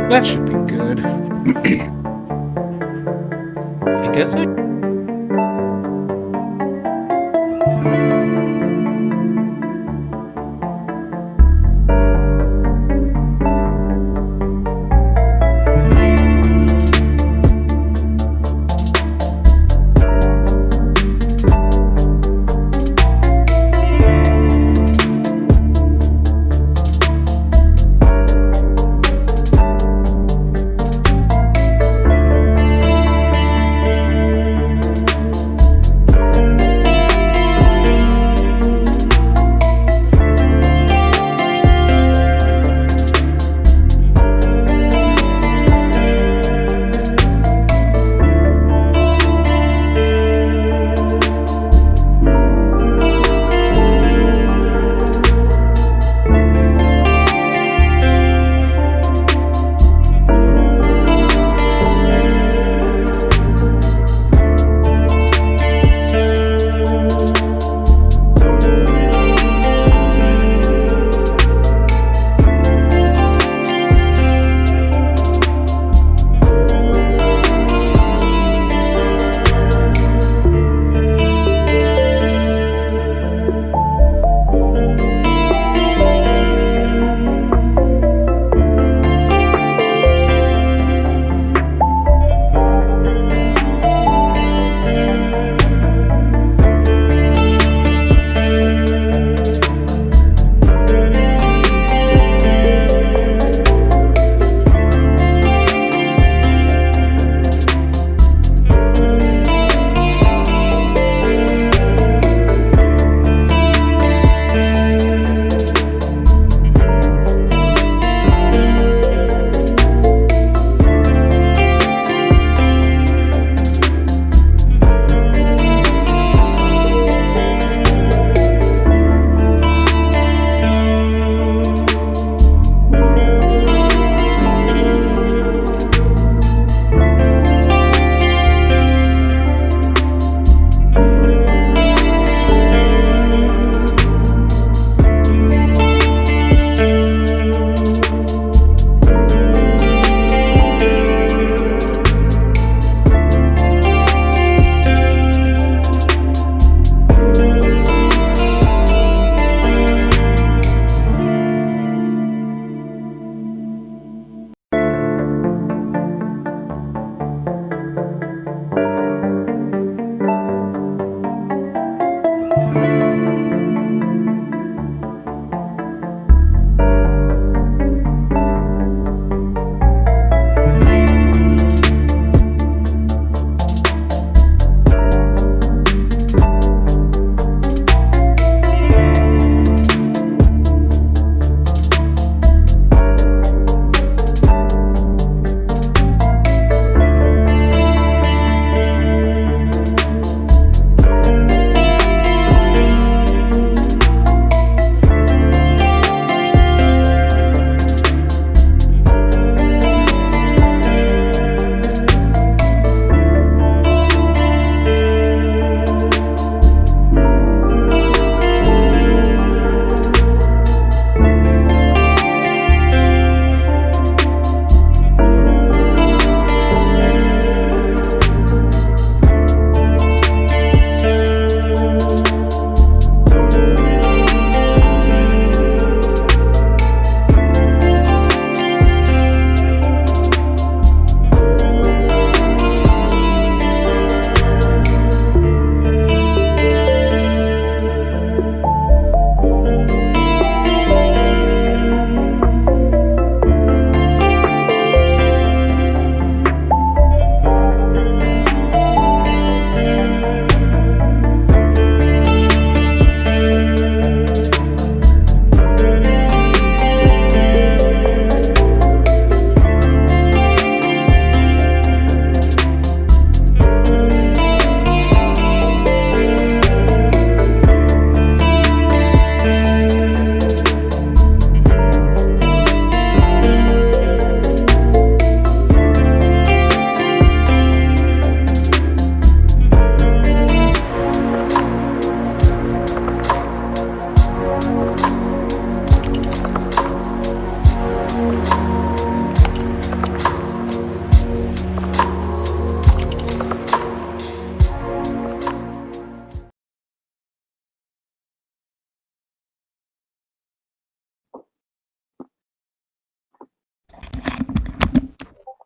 That should be good. I guess I.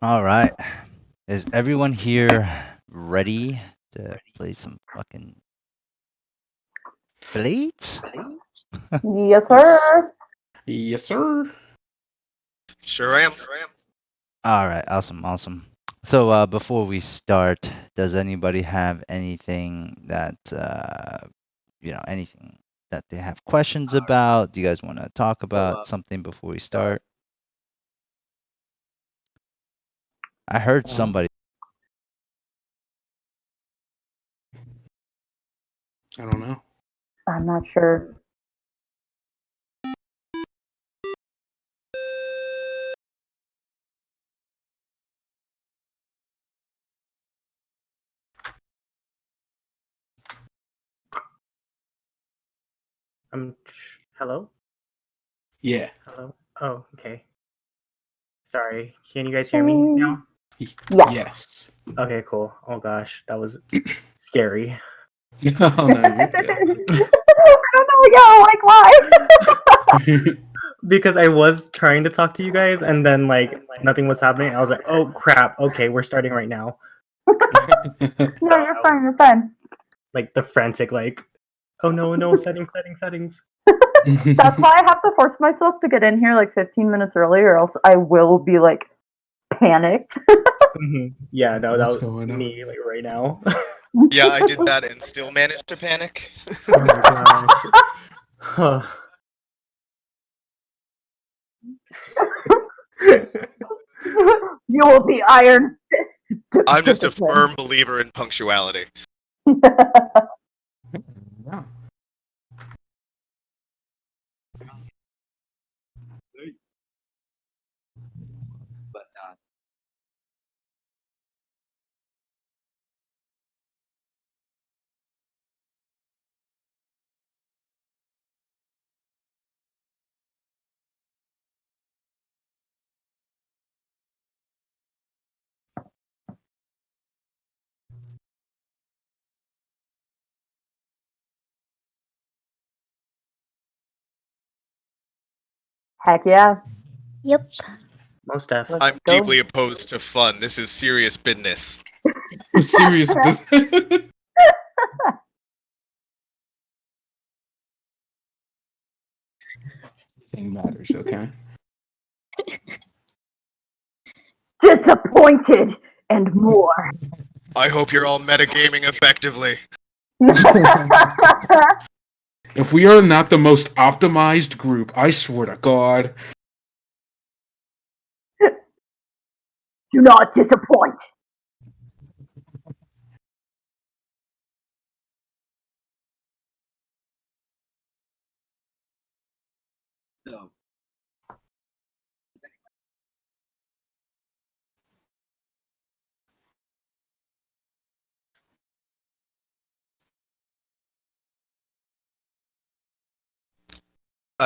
All right. Is everyone here ready to play some fucking blades? Yes, sir. Yes, sir. Sure am. All right. Awesome. So before we start, does anybody have anything that anything that they have questions about? Do you guys want to talk about something before we start? I heard somebody. I don't know. I'm not sure. Hello? Yeah. Hello? Oh, okay. Sorry. Can you guys hear me now? Yeah. Yes. Okay, cool. Oh gosh, that was scary. Oh no, you're good. I don't know. Yeah, like why? Because I was trying to talk to you guys and then nothing was happening. I was like, oh crap, okay, we're starting right now. No, you're fine. You're fine. Like the frantic oh no, settings. That's why I have to force myself to get in here like 15 minutes early, or else I will be like panicked. Yeah, no, What's that was going on? me right now. Yeah, I did that and still managed to panic. Oh my gosh. You will be iron fist. I'm just a firm believer in punctuality. Yeah. But not. Heck yeah. Yep. Most def. Let's I'm go. deeply opposed to fun. This is serious business. Serious business. Thing matters, okay? Disappointed and more. I hope you're all metagaming effectively. If we are not the most optimized group, I swear to God. Do not disappoint. So,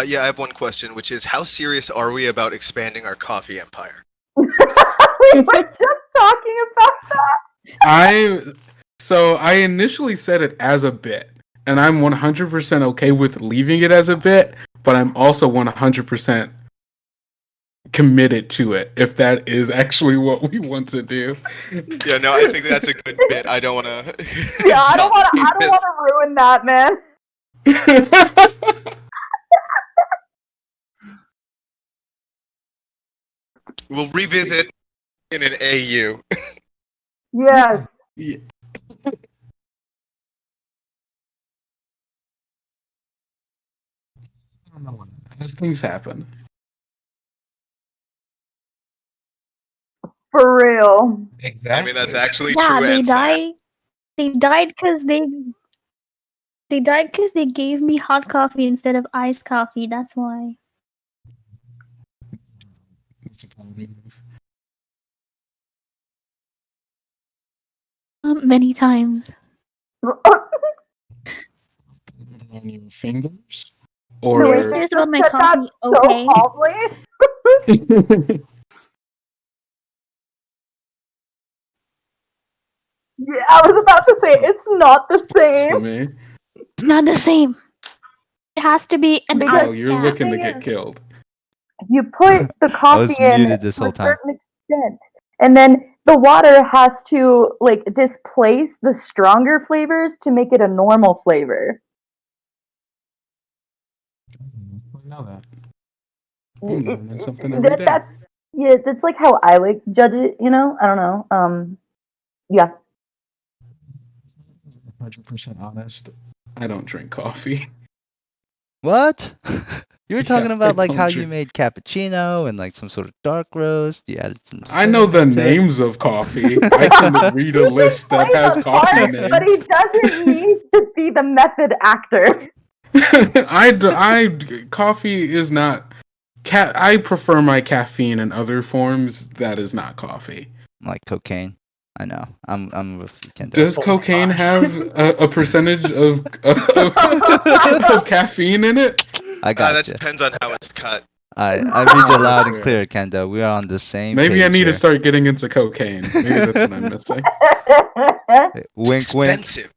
Yeah, I have one question, which is how serious are we about expanding our coffee empire? We were just talking about that. I initially said it as a bit, and I'm 100% okay with leaving it as a bit, but I'm also 100% committed to it if that is actually what we want to do. Yeah, no, I think that's a good bit. I don't want to. Yeah, I don't want to ruin that, man. We'll revisit in an AU. Yes. Yeah. I don't know. As things happen. For real. Exactly. I mean, that's actually Yeah, true they and sad. died. They died because they gave me hot coffee instead of iced coffee. That's why. That's a power move. Many times. On your fingers? No, Or I serious about my said that coffee. so Okay. calmly. Yeah, I was about to say it's not the It's for same. me. It's not the same. It has to be an Because- Oh, iced you're cap. looking to get killed. You put the I was coffee in muted this to whole a time. certain extent, and then the water has to like displace the stronger flavors to make it a normal flavor. I know that. I'm learning something every day. That's like how I like judge it. You know, I don't know. Yeah. 100% honest. I don't drink coffee. What? You were talking Yeah, about I like don't how you drink- made cappuccino and like some sort of dark roast. You added some. I know the cinnamon to it. names of coffee. I can read a list that Plays has a coffee part, names. but he doesn't need to be the method actor. Coffee is not. I prefer my caffeine in other forms. That is not coffee. Like cocaine. I know. I'm with you, Kendo. Does Oh my cocaine gosh. have a percentage of caffeine in it? I That got you. depends on how it's cut. I read you loud and Fair. clear, Kendo. We are on the same Maybe page I need here. to start getting into cocaine. Maybe that's what I'm missing. Hey, It's wink, wink. expensive.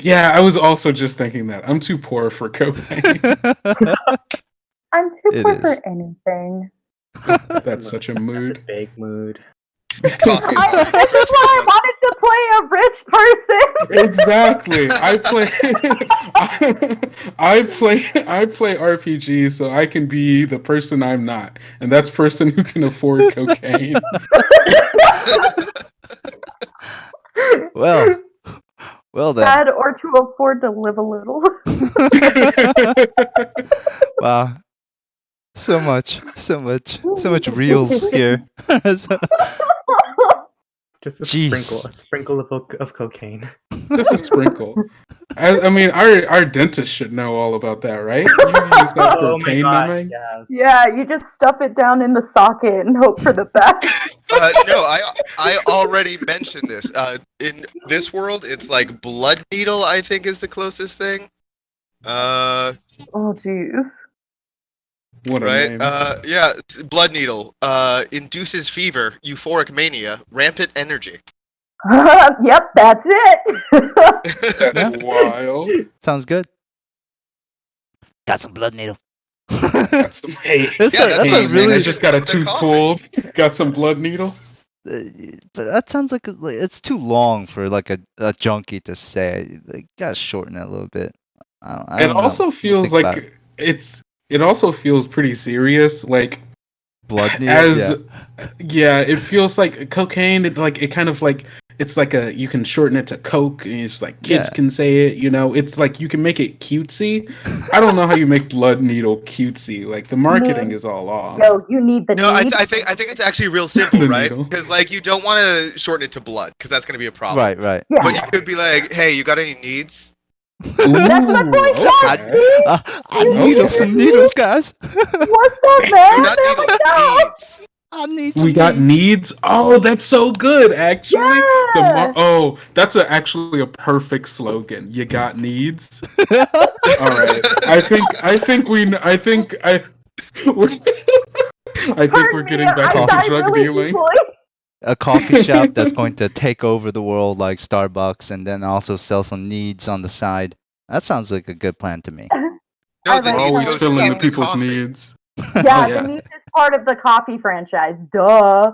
Yeah, I was also just thinking that. I'm too poor for cocaine. I'm too It poor is. for anything. That's such a mood. That's a big mood. Coffee is always This is why I wanted to play a rich person. Exactly. I play RPG so I can be the person I'm not. And that's person who can afford cocaine. Well then. Sad or to afford to live a little. Wow. So much reels here. Just a Jeez. sprinkle of cocaine. Just a sprinkle. I mean, our dentist should know all about that, right? You use that for Oh my pain gosh, numbing? yes. Yeah, you just stuff it down in the socket and hope for the best. No, I already mentioned this. In this world, it's like blood needle. I think is the closest thing. Oh, jeez. What a Right? name. Yeah, blood needle. Induces fever, euphoric mania, rampant energy. Yep, that's it. That's wild. Sounds good. Got some blood needle. That's some, hey, That's Yeah, a, that's that's what a I'm saying. really. I just got a They're tooth coffee. pulled. Got some blood needle. But that sounds like it's too long for like a junkie to say. Like, gotta shorten it a little bit. I It don't know. also What do you feels think about like it also feels pretty serious. Like blood needle. as Yeah. it feels like cocaine. It kind of like it's like you can shorten it to coke, and it's like kids Yeah. can say it. You know, it's like you can make it cutesy. I don't know how you make blood needle cutesy. Like the marketing is all off. Yo, you need the No, I need. think it's actually real simple, The right? needle. Because like you don't want to shorten it to blood, because that's gonna be a problem. Right. Yeah. But you could be like, hey, you got any needs? Ooh, what I okay. I needle some needles, guys. What's up, man? Do not There we needle go. needs. I need some We got needs. Oh, that's so good. Actually, Yeah. that's actually a perfect slogan. You got needs. All right. I think we're getting back I into died drug really dealing. easily. A coffee shop that's going to take over the world like Starbucks and then also sell some needs on the side. That sounds like a good plan to me. No, I the like needs that. Always goes filling in the the people's coffee. needs. Yeah, yeah. the needs is part of the coffee franchise. Duh.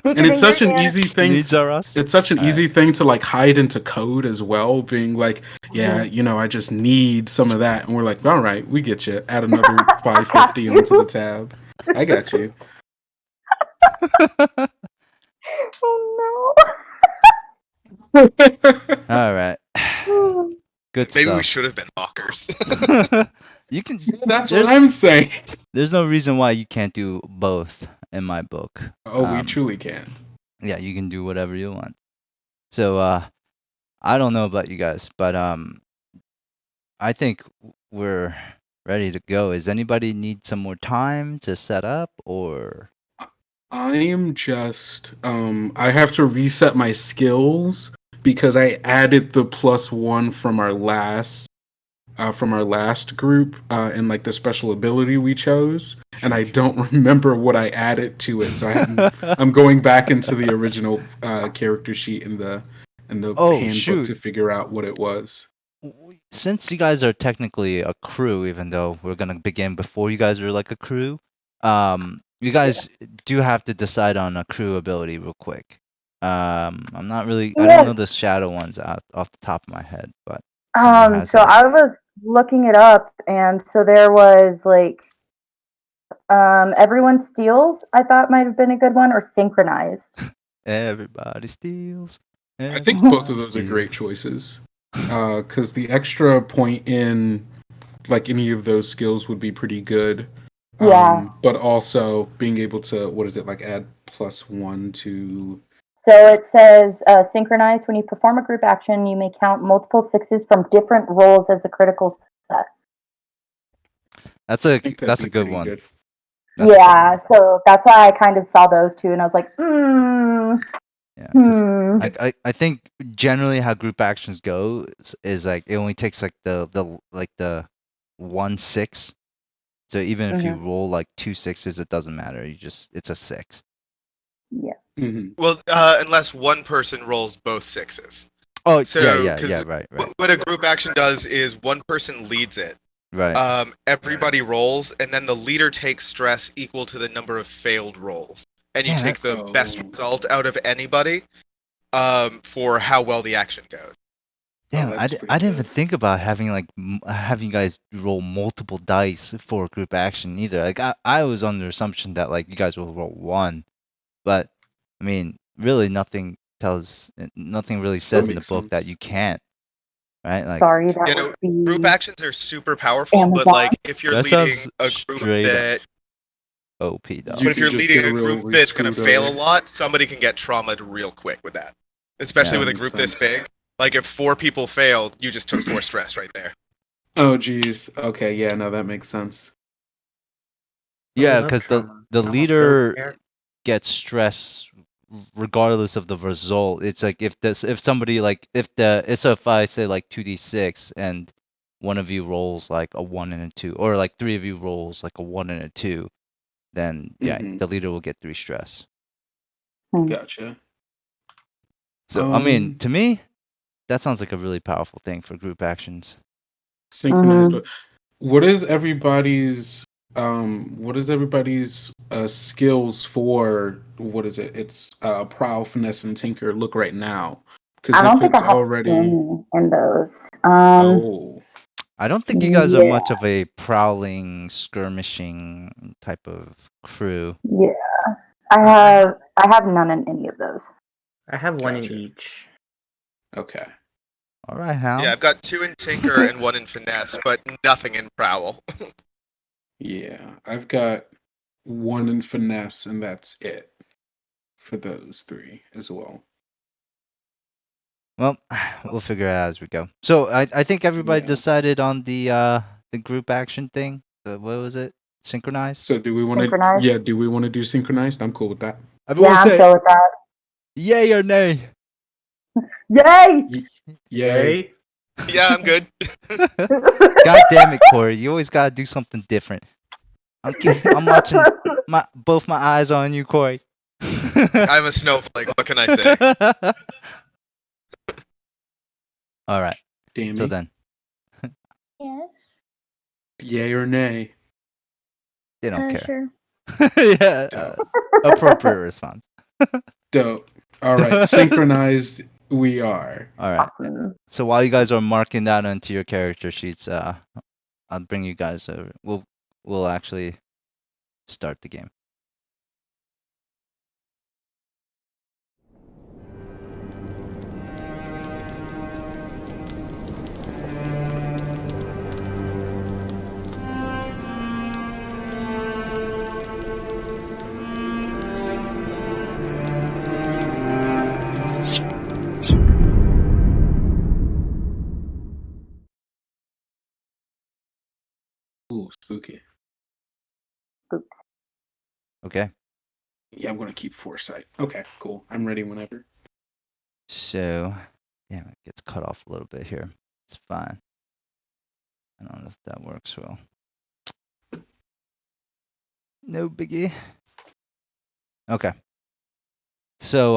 And it's such an easy thing. Needs are us. It's such an All right. easy thing to like hide into code as well, being like, yeah, you know, I just need some of that, and we're like, all right, we get you. Add another 550 you. onto the tab. I got you. Oh All right. no. Good Maybe we stuff. should have been hawkers. You can. That's There's- what I'm saying. There's no reason why you can't do both in my book. Oh, we truly can. Yeah, you can do whatever you want. So I don't know about you guys, but I think we're ready to go. Does anybody need some more time to set up or I am just I have to reset my skills because I added the +1 from our last group in like the special ability we chose, and I don't remember what I added to it. So I'm going back into the original character sheet in the handbook shoot. to figure out what it was. Since you guys are technically a crew, even though we're gonna begin before you guys are like a crew, You guys do have to decide on a crew ability real quick. I'm not really. I don't know the shadow ones off the top of my head, but somebody has So it. I was looking it up, and so there was like everyone steals. I thought might have been a good one, or synchronized. Everybody steals. I think both of everybody those are great steals. choices. Because the extra point in like any of those skills would be pretty good. Yeah. But also being able to, what is it, like add +1 to. So it says synchronized. When you perform a group action, you may count multiple sixes from different rolls as a critical success. That's I think that'd a be good pretty one. good. That's a good Yeah, one. so that's why I kind of saw those two, and I was like, Yeah, 'cause hmm. I think generally how group actions go is like it only takes like the 1 6. So even if you Mhm. roll like 2 6s, it doesn't matter. It's a 6. Yeah. Mhm. Well, unless one person rolls both sixes. Oh So, yeah, because right. what a group action does is one person leads it. Right. Everybody rolls, and then the leader takes stress equal to the number of failed rolls, and you Damn, take that's the best result out of anybody for how well the action goes. damn. That's I pretty didn't even good. think about having like having you guys roll multiple dice for a group action either. Like I was under assumption that like you guys will roll one, but I mean really nothing really That says in the makes book that sense. you can't, right? Like Sorry, that You would know, group be actions are super powerful, but Amazon. like if you're that leading sounds a group straight up that OP You dog. But if could you're just leading get a group really that's going to screwed fail a over. lot, somebody can get traumatized real quick with that. Especially Yeah. with a Makes group this sense. big. Like if 4 people failed, you just took 4 stress right there. Oh, geez. Okay, yeah, no, that makes sense. Oh, we Yeah, love because trauma. the Trauma builds leader character. gets stress regardless of the result. It's like if somebody like if I say like 2d6 and one of you rolls like a 1 and a 2, or like 3 of you rolls like a 1 and a 2, then yeah, Hmm. the leader will get 3 stress. Gotcha. So I mean, to me, that sounds like a really powerful thing for group actions. Synchronized. What is everybody's skills for, what is it? It's prowl, finesse, and tinker look right now. Because I don't if think I it's have already, any in those. oh, I don't think you guys are Yeah, much of a prowling, skirmishing type of crew. yeah. I I have none in any of those. I have one in Gotcha. each. Okay. All right, Yeah, Hal. I've got 2 in Tinker and 1 in Finesse, but nothing in Prowl. Yeah, I've got 1 in finesse, and that's it for those 3 as well. Well, we'll figure it out as we go. So I think everybody Yeah. decided on the group action thing. What was it? Synchronized. So do we want to? Synchronized. Yeah, do we want to do synchronized? I'm cool with that. Everyone Yeah, I'm say chill with that. yay or nay. Yay! Yay. Hey, Yeah, I'm good. God damn it, Corey! You always gotta do something different. I'm watching both my eyes on you, Corey. I'm a snowflake. What can I say? All right. So Dammy. then, Yes. Yay or nay? they don't care. Sure. Yeah. Appropriate response. Dope. All right, synchronized we are. All right. Awesome. So while you guys are marking that onto your character sheets, I'll bring you guys over. We'll actually start the game. Ooh, spooky. Okay. Yeah, I'm gonna keep foresight. Okay, cool. I'm ready whenever. So, damn, it gets cut off a little bit here. It's fine. I don't know if that works well. No biggie. Okay. So,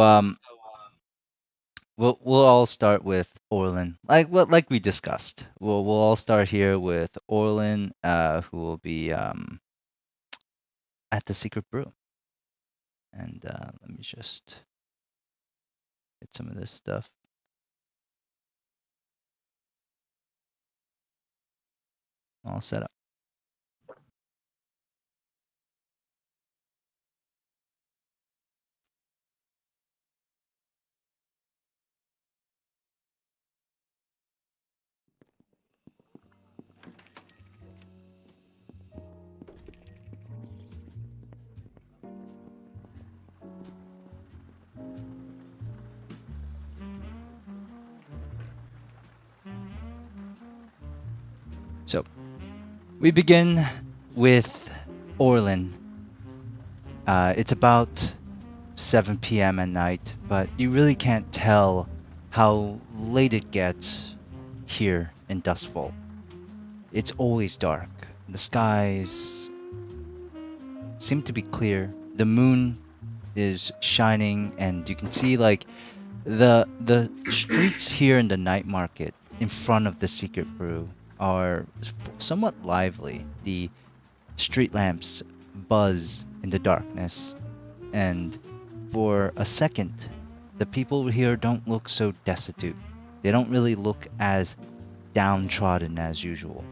we'll all start with Orlan. Like we discussed. We'll all start here with Orlan, who will be at the Secret Brew. And let me just get some of this stuff. All set up. So, we begin with Orlan. It's about 7 p.m. at night, but you really can't tell how late it gets here in Dustfall. It's always dark. The skies seem to be clear. The moon is shining, and you can see like the streets here in the night market in front of the Secret Brew are somewhat lively. The street lamps buzz in the darkness, and for a second, the people here don't look so destitute. They don't really look as downtrodden as usual.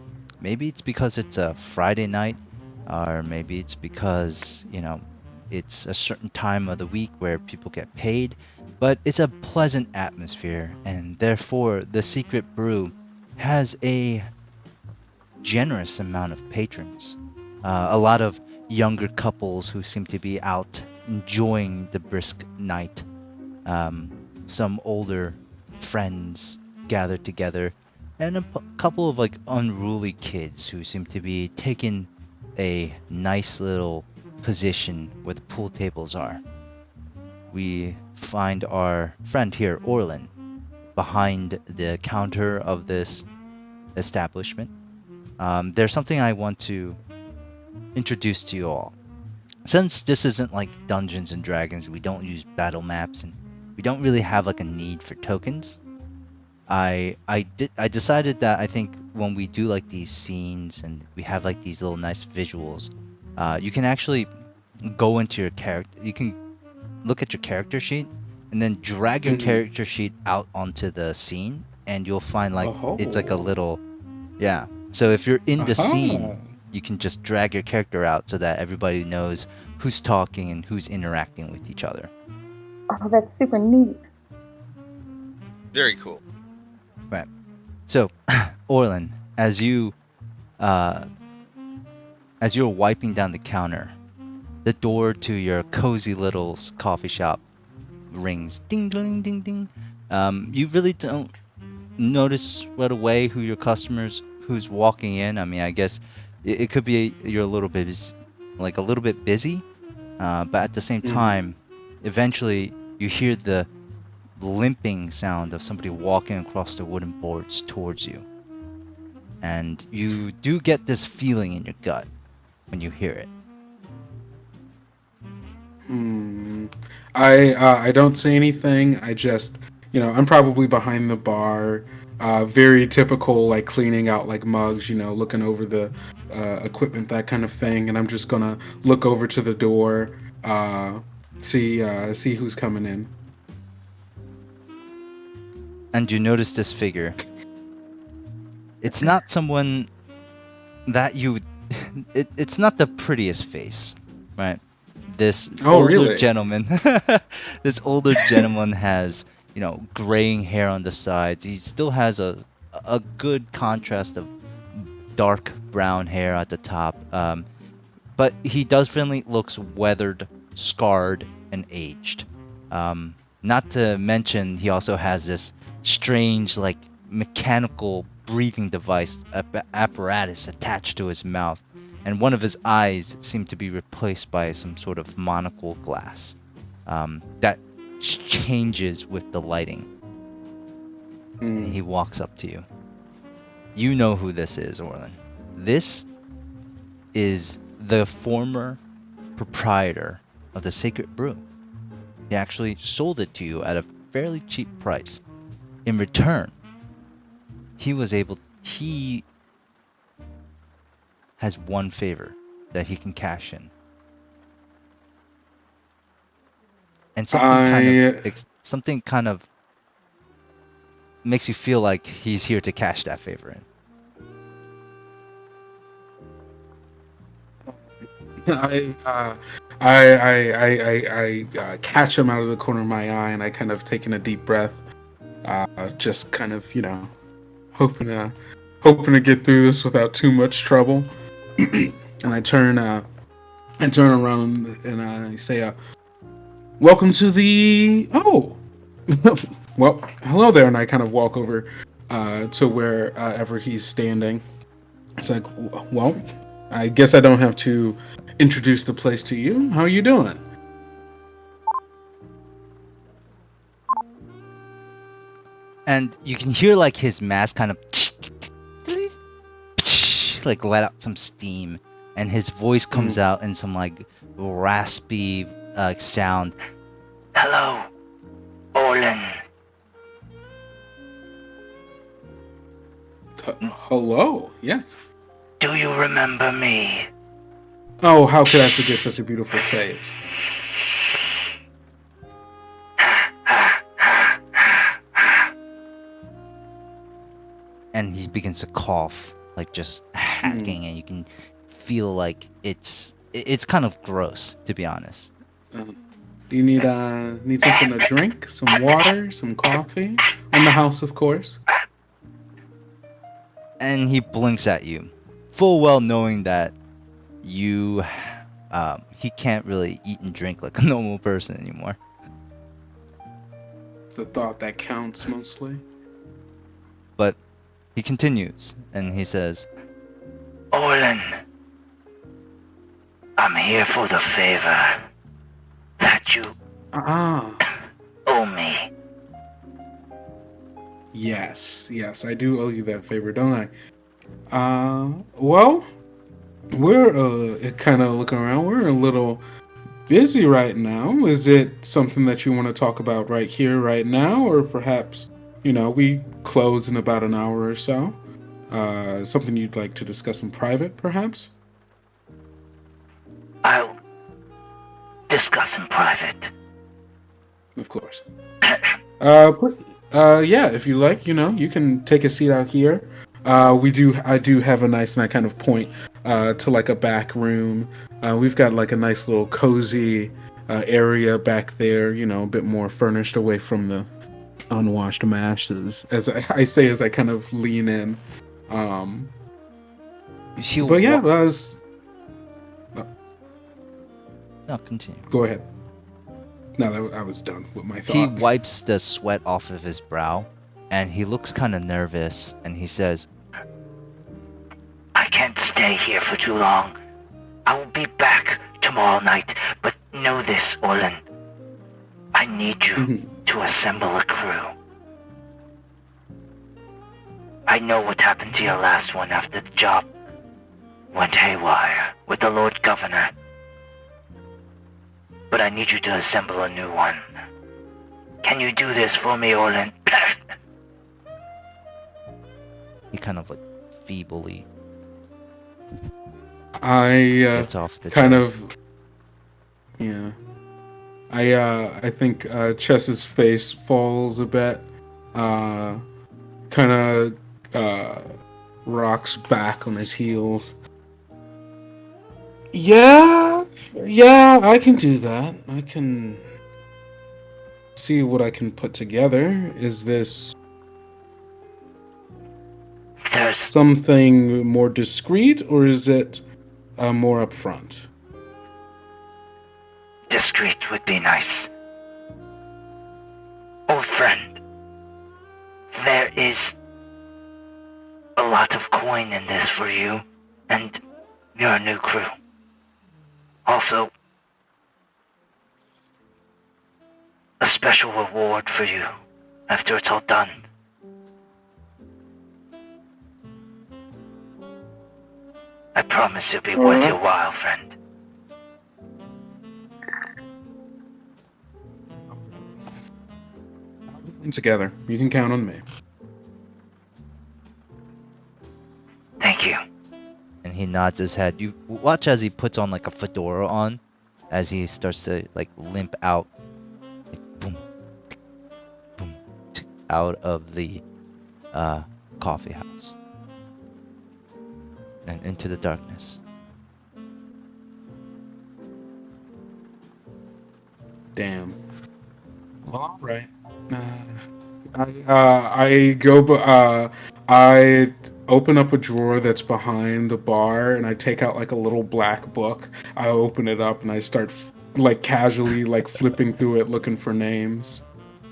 Maybe it's because it's a Friday night, or maybe it's because, it's a certain time of the week where people get paid, but it's a pleasant atmosphere, and therefore the Secret Brew has a generous amount of patrons. A lot of younger couples who seem to be out enjoying the brisk night. Some older friends gathered together, and a couple of like unruly kids who seem to be taking a nice little position where the pool tables are. We find our friend here, Orlan, behind the counter of this establishment. There's something I want to introduce to you all. Since this isn't like Dungeons and Dragons, we don't use battle maps, and we don't really have like a need for tokens. I decided that I think when we do like these scenes and we have like these little nice visuals, you can actually go into your character. You can look at your character sheet and then drag your character sheet out onto the scene, and you'll find like it's like a little, yeah. So if you're in the scene, you can just drag your character out so that everybody knows who's talking and who's interacting with each other. Oh, that's super neat. Very cool. Right. So, Orlan, as you're wiping down the counter, the door to your cozy little coffee shop rings. Ding, ding, ding, ding. You really don't notice right away who's walking in. I mean, I guess it could be you're a little bit busy, but at the same time, eventually you hear the limping sound of somebody walking across the wooden boards towards you, and you do get this feeling in your gut when you hear it. I don't say anything. I just, I'm probably behind the bar, very typical, like cleaning out like mugs, looking over the equipment, that kind of thing. And I'm just gonna look over to the door, see who's coming in. And you notice this figure. It's not someone that you. It's not the prettiest face, right? This older gentleman. This older gentleman has, graying hair on the sides. He still has a good contrast of dark brown hair at the top. But he definitely looks weathered, scarred, and aged. Not to mention, he also has this strange, like, mechanical breathing device apparatus attached to his mouth, and one of his eyes seemed to be replaced by some sort of monocle glass that changes with the lighting. And he walks up to you. You know who this is, Orlan. This is the former proprietor of the Secret Brew. He actually sold it to you at a fairly cheap price. In return, he has one favor that he can cash in. and something kind of makes you feel like he's here to cash that favor in. I catch him out of the corner of my eye, and I kind of take in a deep breath, just kind of, hoping to get through this without too much trouble. And I turn around and I say, "Welcome to the well, hello there." And I kind of walk over to wherever he's standing. It's like, well, I guess I don't have to introduce the place to you. How are you doing? And you can hear like his mask kind of like let out some steam, and his voice comes out in some like raspy sound. Hello, Orlan. Hello, yes. Do you remember me? Oh, how could I forget such a beautiful face? And he begins to cough, like just hacking, and you can feel like it's kind of gross, to be honest. Do you need something to drink? Some water? Some coffee? On the house, of course. And he blinks at you, full well knowing that you, he can't really eat and drink like a normal person anymore. It's the thought that counts mostly. But he continues, and he says, Orlan, I'm here for the favor that you owe me. Yes, I do owe you that favor, don't I? Well, we're kind of looking around. We're a little busy right now. Is it something that you want to talk about right here, right now, or perhaps, we close in about an hour or so? Something you'd like to discuss in private, perhaps? I'll discuss in private. Of course. Yeah, if you like, you can take a seat out here. I do have a nice, and I kind of point to like a back room. We've got like a nice little cozy area back there, a bit more furnished away from the unwashed masses, as I say as I kind of lean in. But yeah, No, continue. Go ahead. No, I was done with my thought. He wipes the sweat off of his brow, and he looks kind of nervous, and he says, I can't stay here for too long. I will be back tomorrow night, but know this, Orlan. I need you to assemble a crew. I know what happened to your last one after the job went haywire with the Lord Governor. But I need you to assemble a new one. Can you do this for me, Orlan? He kind of like feebly gets off the kind chair. of, yeah. I think Chess's face falls a bit, kind of rocks back on his heels. Yeah, I can do that. I can see what I can put together. Is this something more discreet, or is it more upfront? Discreet would be nice. Old friend, there is a lot of coin in this for you and your new crew. Also, a special reward for you after it's all done. I promise it'll be worth your while, friend. Together. You can count on me. Thank you. And he nods his head. You watch as he puts on like a fedora on, as he starts to like limp out out of the coffee house and into the darkness. Damn. Well, all right. I go. I open up a drawer that's behind the bar, and I take out like a little black book. I open it up, and I start like casually like flipping through it, looking for names.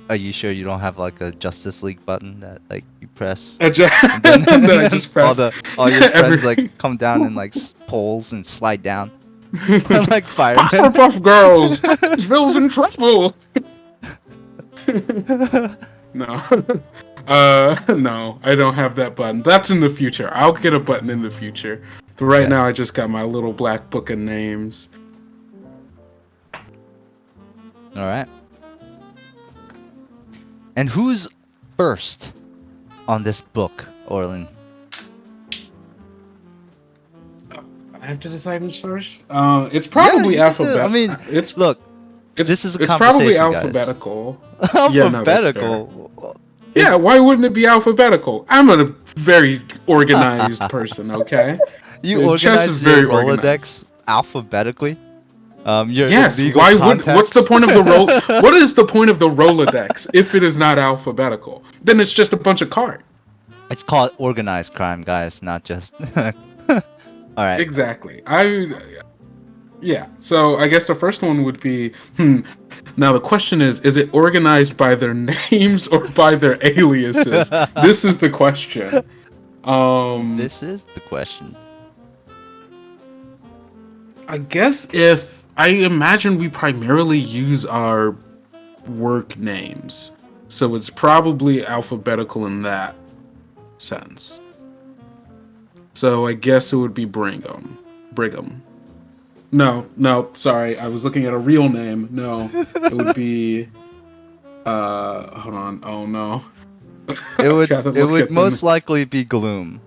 Are you sure you don't have like a Justice League button that like you press? I just, And then, that I just press. all your friends every- like come down in like poles and slide down like firemen. Powerpuff Girls. Bill's in trouble. No. No, I don't have that button. That's in the future. I'll get a button in the future. But right Okay. now, I just got my little black book of names. All right. And who's first on this book, Orlan? I have to decide who's first. It's probably Yeah, you can do it. alphabetical. I mean, it's look, it's, this is a it's probably conversation, guys. alphabetical. Yeah, no, that's Alphabetical. Yeah, why wouldn't it be alphabetical? I'm a very organized person. Okay. You Chess organize is your very Rolodex organized. alphabetically. Your Yes. illegal Why would? What's the contacts? point of the roll? What is the point of the Rolodex if it is not alphabetical? Then it's just a bunch of cards. It's called organized crime, guys, not just. All right. Exactly. Yeah. So I guess the first one would be. Now the question is it organized by their names or by their aliases? This is the question. This is the question. I guess I imagine we primarily use our work names, so it's probably alphabetical in that sense. So I guess it would be Brigham. No, sorry, I was looking at a real name. No, it would be. Hold on. Oh no. It would most likely be Gloom.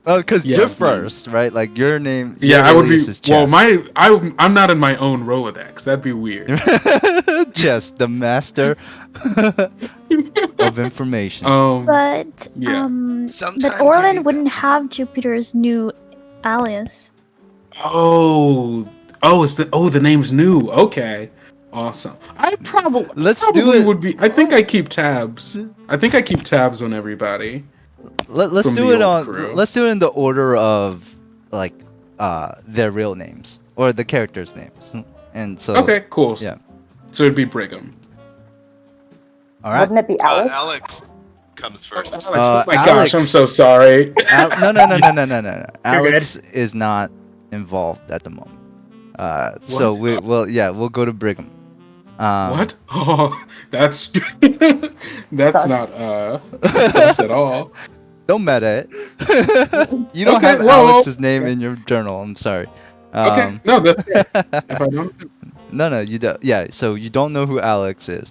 Oh, because Yeah, you're Gloom. first, right? Like your name. Yeah, your I would be. alias is Well, Chess. I'm not in my own Rolodex. That'd be weird. Chess, the master of information. But Yeah. Sometimes but you Orlan need- wouldn't have Jupiter's new alias. The name's new. Okay, awesome. I probably Let's do it. would be. I think I keep tabs. I think I keep tabs on everybody. Let's from do the it old on. crew. Let's do it in the order of like their real names or the characters' names. And so. Okay, cool. Yeah. So it'd be Brigham. All right. Wouldn't it be Alex? Alex comes first. Oh my Alex- gosh, I'm so sorry. No. Alex is not involved at the moment. So What? we'll go to Brigham. What? Oh, that's that's not sus at all. Don't meta it. You don't Okay, have well, Alex's name in your journal. I'm sorry. Okay, no, that's fair. If I don't. No, you don't. Yeah, so you don't know who Alex is.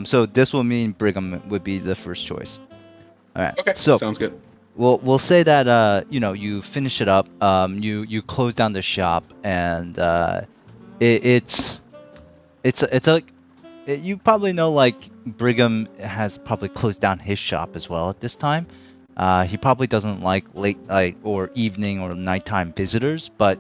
So this will mean Brigham would be the first choice. All right. Okay, So sounds good. we'll say that you finish it up. You close down the shop, and it's like you probably know like Brigham has probably closed down his shop as well at this time. He probably doesn't like late or evening or nighttime visitors, but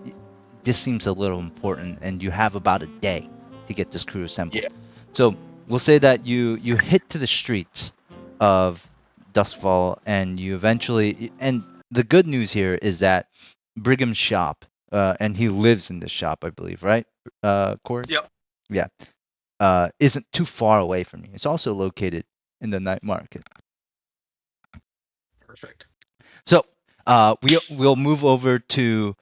this seems a little important, and you have about a day to get this crew assembled. Yeah. So we'll say that you hit to the streets of Duskfall, and you eventually. And the good news here is that Brigham's shop, and he lives in this shop, I believe, right, Corey? Yep. Yeah. Isn't too far away from you. It's also located in the night market. Perfect. So we'll move over to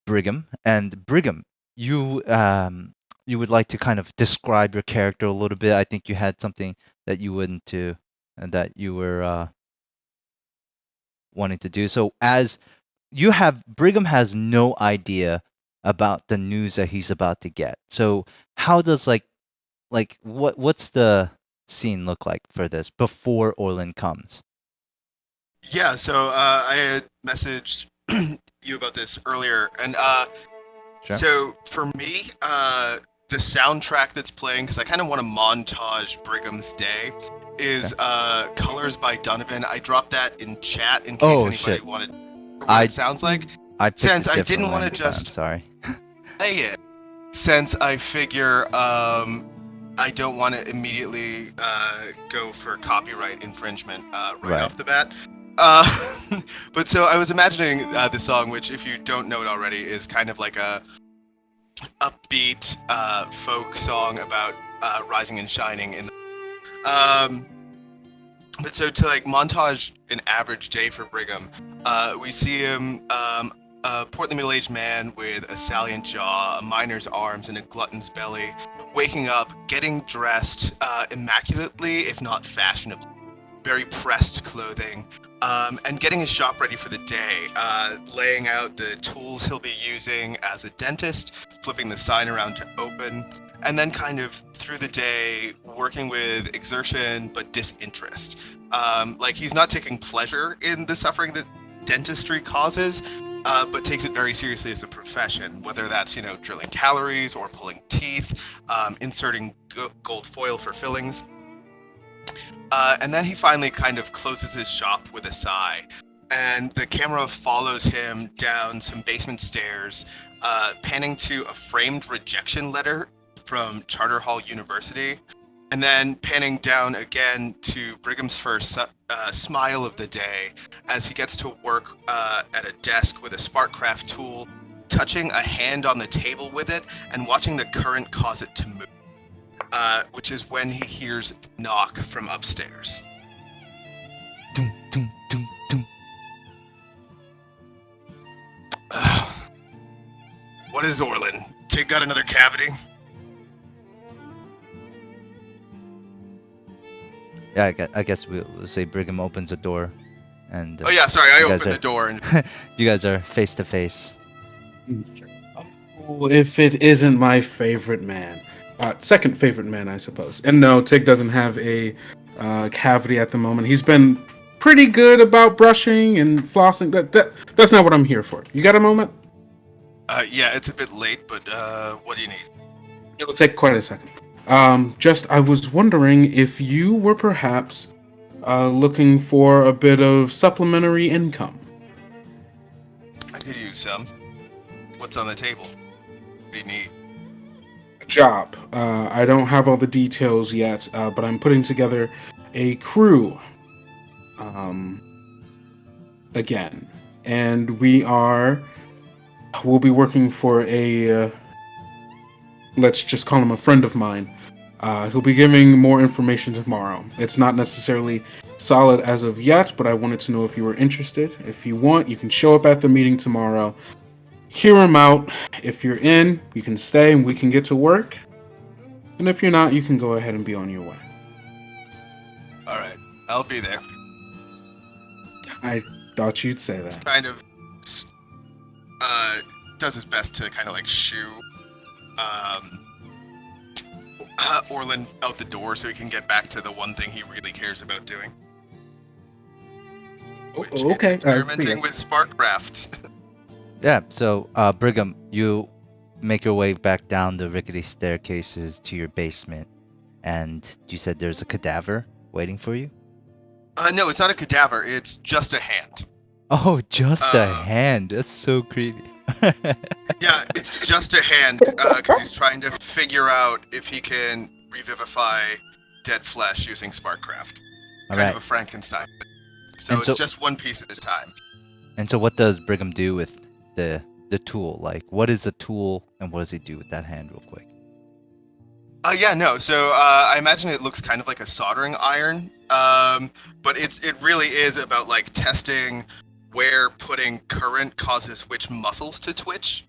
Brigham, and Brigham, you would like to kind of describe your character a little bit. I think you had something that you wouldn't do, and that you were wanting to do. So as you have, Brigham has no idea about the news that he's about to get. So how does like what's the scene look like for this before Orlan comes? Yeah, so I had messaged you about this earlier, and Sure. so for me, the soundtrack that's playing, because I kind of want to montage Brigham's day, is Colors by Donovan. I dropped that in chat in case anybody shit. wanted to hear what it sounds like. I picked Since a I different didn't want one, to but I'm just sorry. play it, since I figure I don't want to immediately go for copyright infringement right off the bat. But so I was imagining the song, which if you don't know it already, is kind of like a upbeat folk song about rising and shining in the but so to like montage an average day for Brigham, we see him a portly middle-aged man with a salient jaw, a miner's arms, and a glutton's belly, waking up, getting dressed immaculately, if not fashionably, very pressed clothing, and getting his shop ready for the day, laying out the tools he'll be using as a dentist, flipping the sign around to open, and then kind of through the day working with exertion but disinterest. Like he's not taking pleasure in the suffering that dentistry causes, but takes it very seriously as a profession, whether that's, you know, drilling calories or pulling teeth, inserting gold foil for fillings. And then he finally kind of closes his shop with a sigh, and the camera follows him down some basement stairs, panning to a framed rejection letter from Charter Hall University, and then panning down again to Brigham's first smile of the day as he gets to work at a desk with a Sparkcraft tool, touching a hand on the table with it and watching the current cause it to move. Which is when he hears a knock from upstairs. Doom, doom, doom, doom. What is Orlan? Tig got another cavity? Yeah, I guess we'll say Brigham opens a door, and Oh yeah, sorry, I you guys opened the door and you guys are face to face. Oh, if it isn't my favorite man. Second favorite man, I suppose. And no, Tig doesn't have a cavity at the moment. He's been pretty good about brushing and flossing. That's not what I'm here for. You got a moment? yeah, it's a bit late, but what do you need? It'll take quite a second. I was wondering if you were perhaps looking for a bit of supplementary income. I could use some. What's on the table? What do you need? Job. I don't have all the details yet, but I'm putting together a crew. Again, and we'll be working for a. Let's just call him a friend of mine. He'll be giving more information tomorrow. It's not necessarily solid as of yet, but I wanted to know if you were interested. If you want, you can show up at the meeting tomorrow. Hear him out. If you're in, you can stay and we can get to work. And if you're not, you can go ahead and be on your way. Alright, I'll be there. I thought you'd say that. Kind of does his best to kind of like shoo Orlan out the door so he can get back to the one thing he really cares about doing. Which is experimenting with Sparkcraft. Yeah, so Brigham, you make your way back down the rickety staircases to your basement, and you said there's a cadaver waiting for you? No, it's not a cadaver, it's just a hand. Oh, just a hand. That's so creepy. Yeah, it's just a hand, because he's trying to figure out if he can revivify dead flesh using Sparkcraft. Kind of a Frankenstein. So it's just one piece at a time. And so what does Brigham do with the tool? Like, what is a tool, and what does he do with that hand real quick? So I imagine it looks kind of like a soldering iron, but it really is about like testing where putting current causes which muscles to twitch.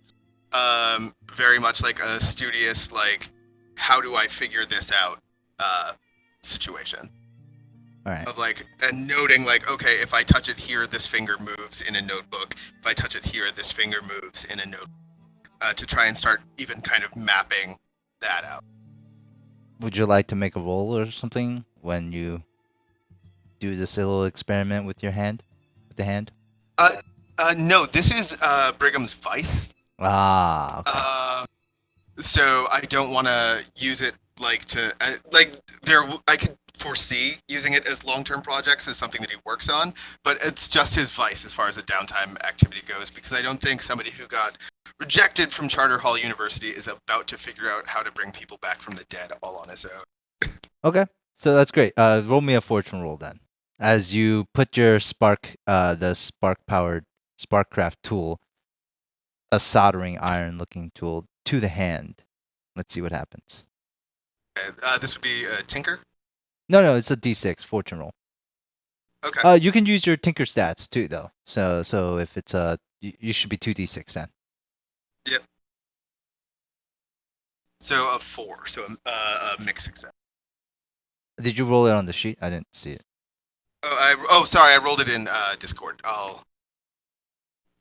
Very much like a studious, like, how do I figure this out situation. All right. Of like, and noting like, okay, if I touch it here, this finger moves in a notebook. If I touch it here, this finger moves in a notebook. To try and start even kind of mapping that out. Would you like to make a roll or something when you do this little experiment with your hand? With the hand? No, this is Brigham's vice. Ah, okay. So I don't want to use it like to like there. I could foresee using it as long-term projects as something that he works on, but it's just his vice as far as a downtime activity goes, because I don't think somebody who got rejected from Charter Hall University is about to figure out how to bring people back from the dead all on his own. Okay, so that's great. Roll me a fortune roll then. As you put your the spark-powered Sparkcraft tool, a soldering iron-looking tool, to the hand. Let's see what happens. This would be Tinker. No, it's a D6 fortune roll. Okay. You can use your Tinker stats too, though. So if it's you should be 2d6 then. Yep. So a 4, so a mixed success. Did you roll it on the sheet? I didn't see it. Oh, sorry, I rolled it in Discord.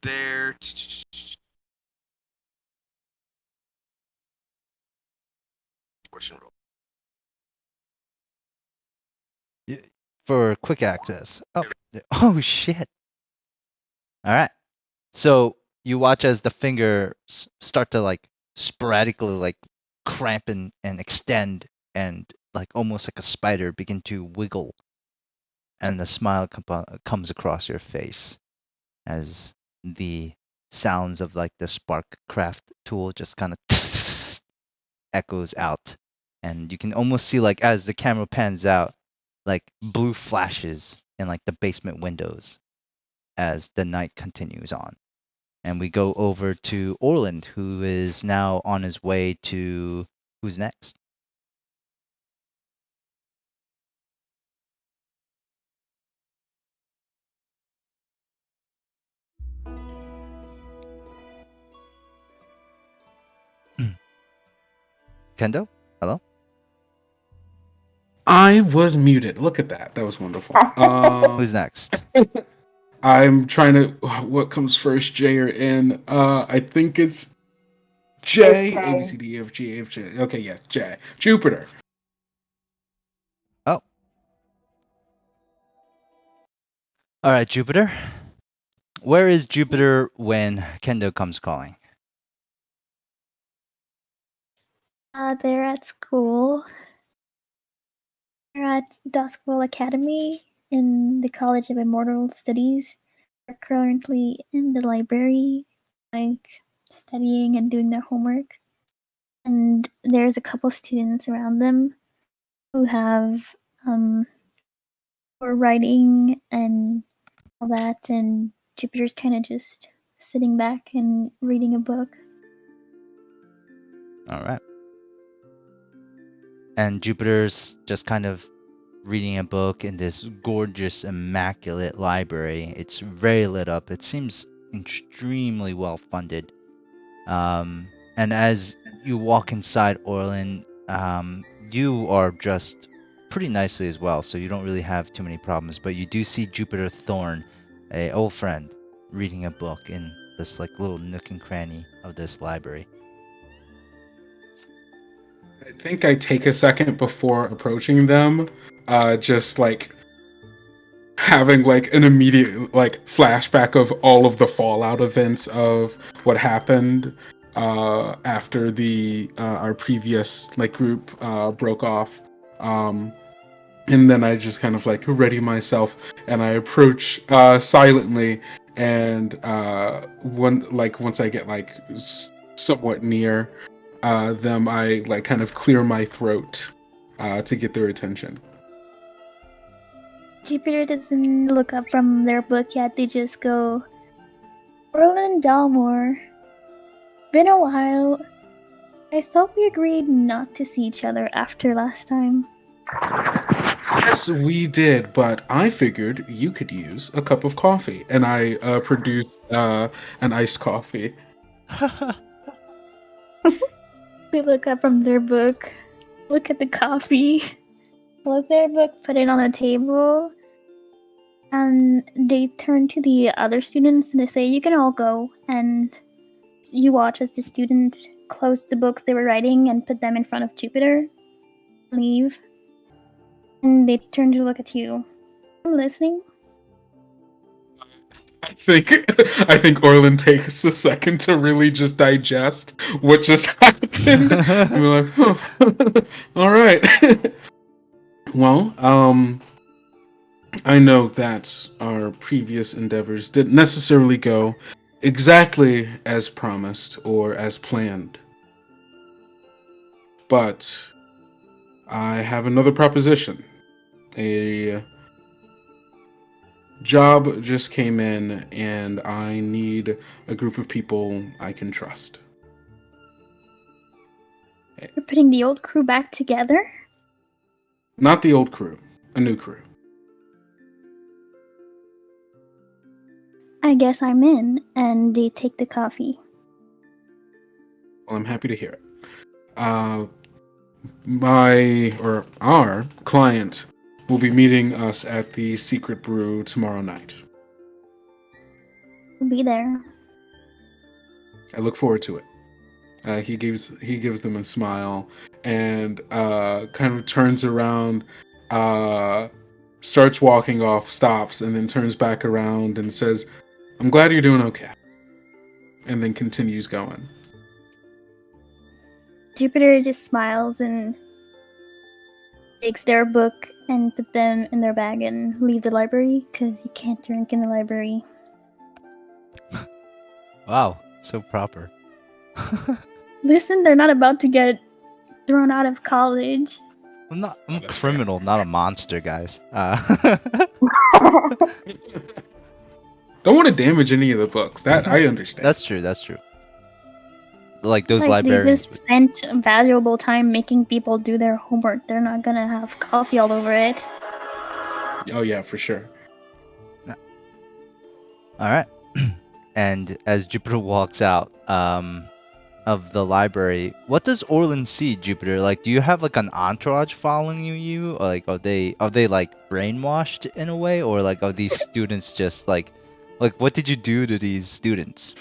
There. Fortune roll. For quick access. Oh shit. All right. So you watch as the fingers start to like sporadically like cramp and extend and like almost like a spider begin to wiggle, and the smile comes across your face as the sounds of like the Sparkcraft tool just kind of echoes out, and you can almost see like as the camera pans out, like blue flashes in like the basement windows as the night continues on. And we go over to Orland, who is now on his way to who's next? Kendo? Hello? I was muted. Look at that. That was wonderful. Who's next? I'm trying to. What comes first, J or N? I think it's J. Okay. A B C D E F G H J. Okay, yeah, J. Jupiter. Oh. All right, Jupiter. Where is Jupiter when Kendo comes calling? They're at school. They're at Duskville Academy in the College of Immortal Studies. They're currently in the library, like studying and doing their homework. And there's a couple students around them who have who are writing and all that, and Jupiter's kind of just sitting back and reading a book. All right. And Jupiter's just kind of reading a book in this gorgeous, immaculate library. It's very lit up. It seems extremely well funded. And as you walk inside Orlan, you are dressed pretty nicely as well, so you don't really have too many problems. But you do see Jupiter Thorn, a old friend, reading a book in this like little nook and cranny of this library. I think I take a second before approaching them, just like having like an immediate like flashback of all of the fallout events of what happened after the our previous like group broke off. And then I just kind of like ready myself, and I approach silently, and once I get like somewhat near them, I like kind of clear my throat to get their attention. Jupiter doesn't look up from their book yet. They just go, Orlan Dalmore. Been a while. I thought we agreed not to see each other after last time. Yes, we did, but I figured you could use a cup of coffee, and I produced an iced coffee. They look up from their book, look at the coffee, close their book, put it on a table, and they turn to the other students and they say, you can all go. And you watch as the students close the books they were writing and put them in front of Jupiter, leave, and they turn to look at you. I'm listening. I think Orlan takes a second to really just digest what just happened. And we're like, oh, all right. Well, I know that our previous endeavors didn't necessarily go exactly as promised or as planned, but I have another proposition. A job just came in, and I need a group of people I can trust. You're putting the old crew back together? Not the old crew, a new crew. I guess I'm in, and they take the coffee. Well, I'm happy to hear it. Our client will be meeting us at the Secret Brew tomorrow night. We'll be there. I look forward to it. He gives them a smile and kind of turns around, starts walking off, stops, and then turns back around and says, "I'm glad you're doing okay," and then continues going. Jupiter just smiles and takes their book and put them in their bag and leave the library because you can't drink in the library. Wow, so proper. Listen, they're not about to get thrown out of college. I'm a criminal, not a monster, guys. Don't want to damage any of the books. That I understand. That's true. Like those Besides, they librarians. just spent valuable time making people do their homework. They're not gonna have coffee all over it. Oh yeah, for sure. All right. And as Jupiter walks out of the library, what does Orlan see, Jupiter? Like, do you have like an entourage following you? Or like, are they like brainwashed in a way, or like are these students just like what did you do to these students?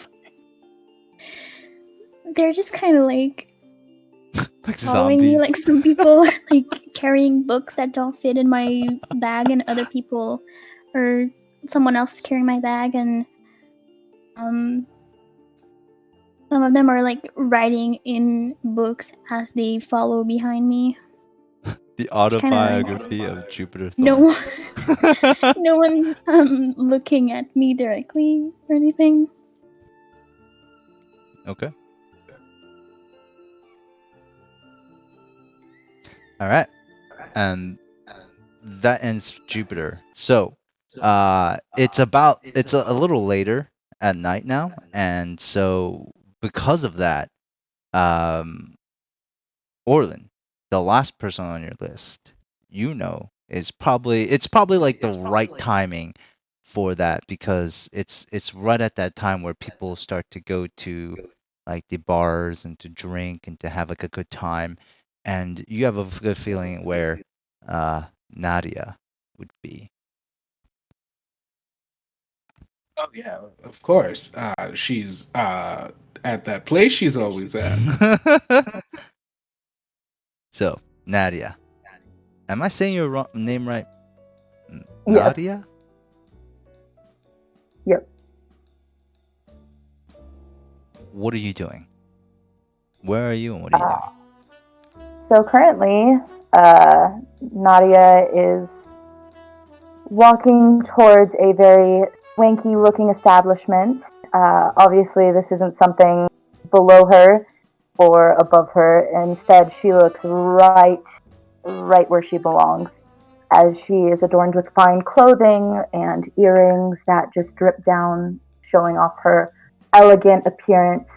They're just kind of like Like following zombies. me, like some people like carrying books that don't fit in my bag, and other people or someone else is carrying my bag, and some of them are like writing in books as they follow behind me. The autobiography of Jupiter Thorne. No, no one's looking at me directly or anything. Okay. All right. And that ends Jupiter. So, it's a little later at night now, and so because of that, Orlan, the last person on your list, it's probably like the right timing for that, because it's right at that time where people start to go to like the bars and to drink and to have like a good time, and you have a good feeling where Nadia would be. Oh yeah, of course. She's at that place she's always at. So, Nadia. Am I saying your name right? Yes. Nadia? Yep. What are you doing? Where are you and what are you doing? So currently, Nadia is walking towards a very swanky-looking establishment. Obviously, this isn't something below her or above her. Instead, she looks right where she belongs, as she is adorned with fine clothing and earrings that just drip down, showing off her elegant appearance.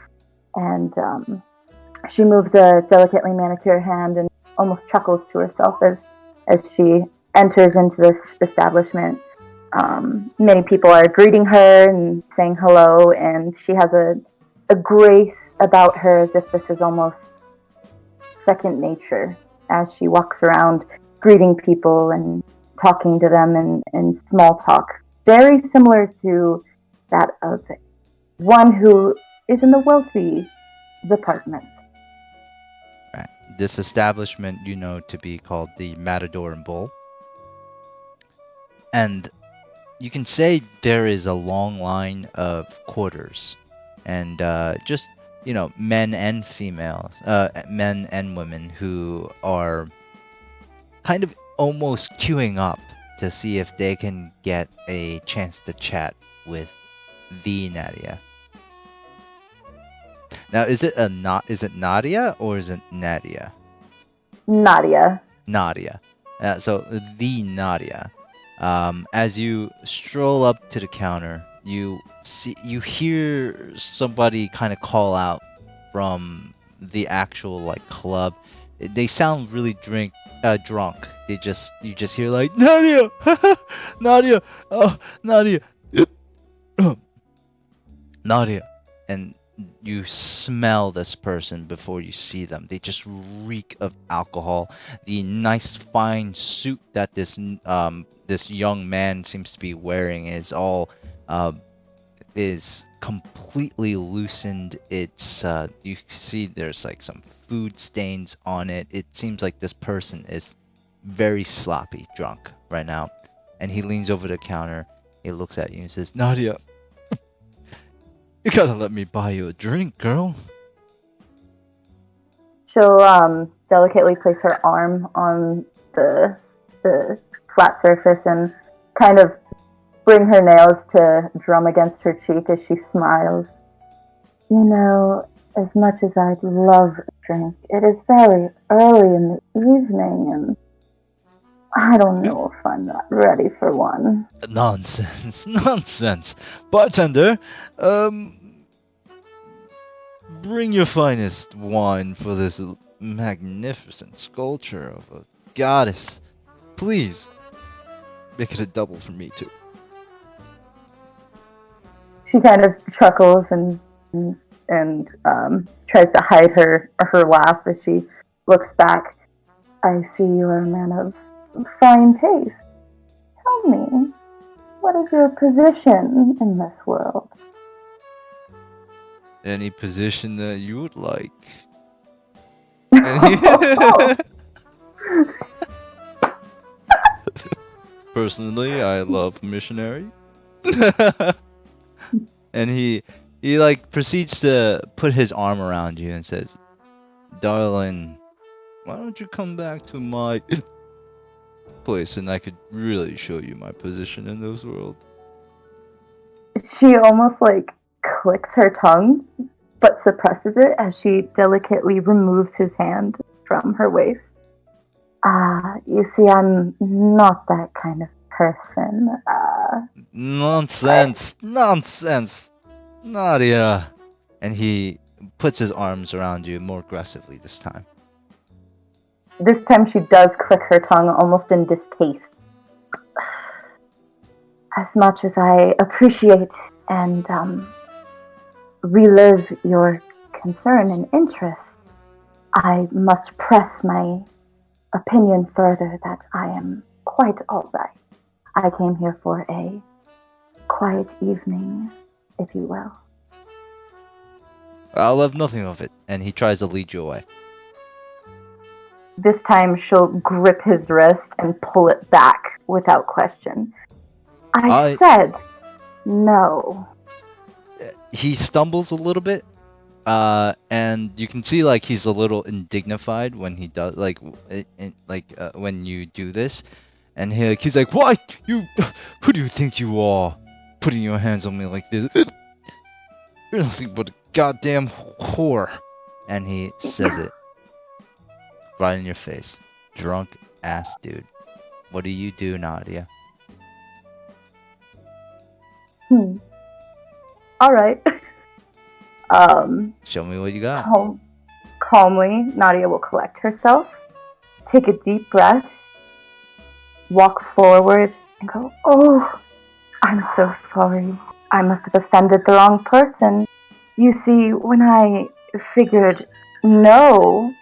And she moves a delicately manicured hand and almost chuckles to herself as she enters into this establishment. Many people are greeting her and saying hello, and she has a grace about her as if this is almost second nature as she walks around greeting people and talking to them in small talk. Very similar to that of one who is in the wealthy department. Right. This establishment you know to be called the Matador and Bull. And you can say there is a long line of quarters, and just men and females, men and women who are kind of almost queuing up to see if they can get a chance to chat with the Nadia. Now, is it Nadia or is it Nadia? Nadia. Nadia. So the Nadia. As you stroll up to the counter, you hear somebody kind of call out from the actual like club. They sound really drunk. You just hear like Nadia, Nadia, oh Nadia, Nadia, and you smell this person before you see them. They just reek of alcohol. The nice fine suit that this young man seems to be wearing is completely loosened. It's you see there's like some food stains on it. It seems like this person is very sloppy drunk right now. And he leans over the counter. He looks at you and says, Nadia, you gotta let me buy you a drink, girl. She'll delicately place her arm on the flat surface and kind of bring her nails to drum against her cheek as she smiles. You know, as much as I'd love a drink, it is very early in the evening and I don't know if I'm not ready for one. Nonsense. Bartender, bring your finest wine for this magnificent sculpture of a goddess. Please, make it a double for me too. She kind of chuckles and tries to hide her laugh as she looks back. I see you are a man of fine taste. Tell me, what is your position in this world? Any position that you would like. Personally, I love missionary. And he like proceeds to put his arm around you and says, Darling, why don't you come back to my place and I could really show you my position in this world. She almost like clicks her tongue, but suppresses it as she delicately removes his hand from her waist. You see, I'm not that kind of person. Nonsense! Nadia! And he puts his arms around you more aggressively this time. This time she does click her tongue almost in distaste. As much as I appreciate and relive your concern and interest, I must press my opinion further that I am quite alright. I came here for a quiet evening, if you will. I'll have nothing of it. And he tries to lead you away. This time she'll grip his wrist and pull it back without question. I said no. He stumbles a little bit, and you can see like he's a little indignified when he does when you do this, and he's like, "What? Who do you think you are, putting your hands on me like this? You're nothing but a goddamn whore." And he says it right in your face, drunk ass dude. What do you do, Nadia? All right. Show me what you got. Calmly, Nadia will collect herself, take a deep breath, walk forward, and go, "Oh, I'm so sorry. I must have offended the wrong person. You see, when I figured no,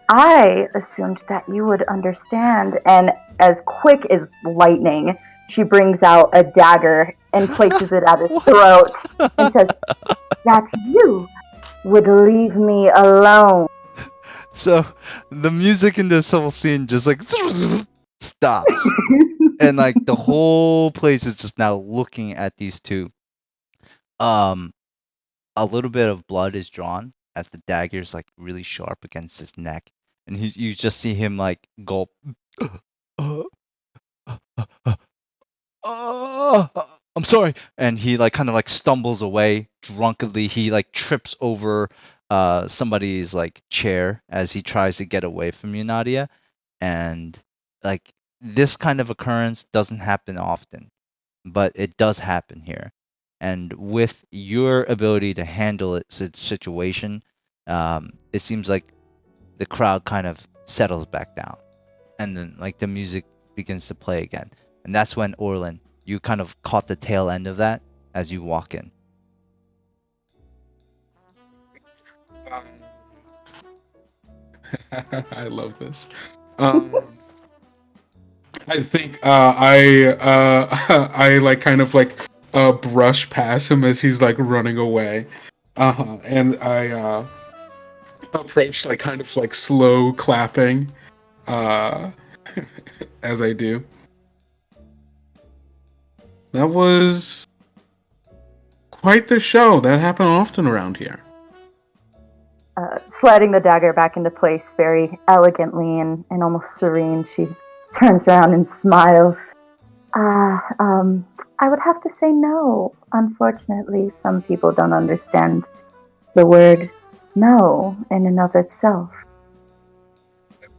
I assumed that you would understand." And as quick as lightning, she brings out a dagger and places it at his throat and says, "That you would leave me alone." So the music in this whole scene just like stops. and like the whole place is just now looking at these two. A little bit of blood is drawn as the dagger's like really sharp against his neck, and you just see him like gulp. I'm sorry, and he like kind of like stumbles away drunkenly. He like trips over somebody's like chair as he tries to get away from you, Nadia, and like this kind of occurrence doesn't happen often, but it does happen here. And with your ability to handle it situation, it seems like the crowd kind of settles back down, and then like the music begins to play again. And that's when Orlan, you kind of caught the tail end of that as you walk in. I love this. I think I like kind of like brush past him as he's like running away, and I approach like kind of like slow clapping, uh, as I do. That was quite the show. That happened often around here. Sliding the dagger back into place very elegantly and almost serene, she turns around and smiles. I would have to say no. Unfortunately, some people don't understand the word no in and of itself.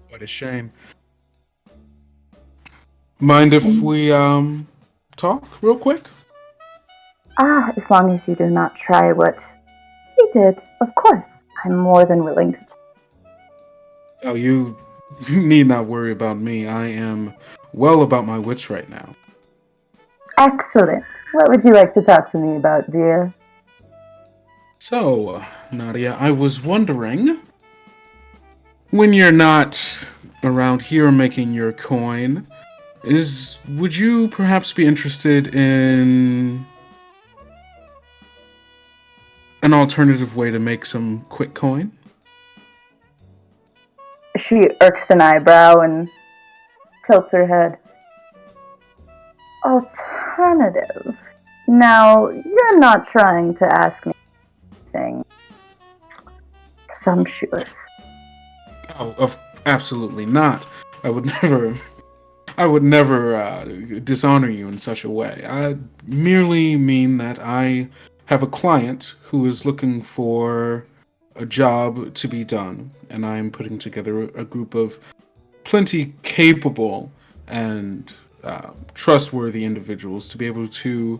What a shame. Mind if we talk real quick? As long as you do not try what we did, of course. I'm more than willing to. Oh, you need not worry about me. I am well about my wits right now. Excellent. What would you like to talk to me about, dear? So, Nadia, I was wondering, when you're not around here making your coin, would you perhaps be interested in an alternative way to make some quick coin? She irks an eyebrow and tilts her head. Alternative? Now, you're not trying to ask me anything presumptuous. Oh, absolutely not. I would never dishonor you in such a way. I merely mean that I have a client who is looking for a job to be done, and I'm putting together a group of plenty capable and trustworthy individuals to be able to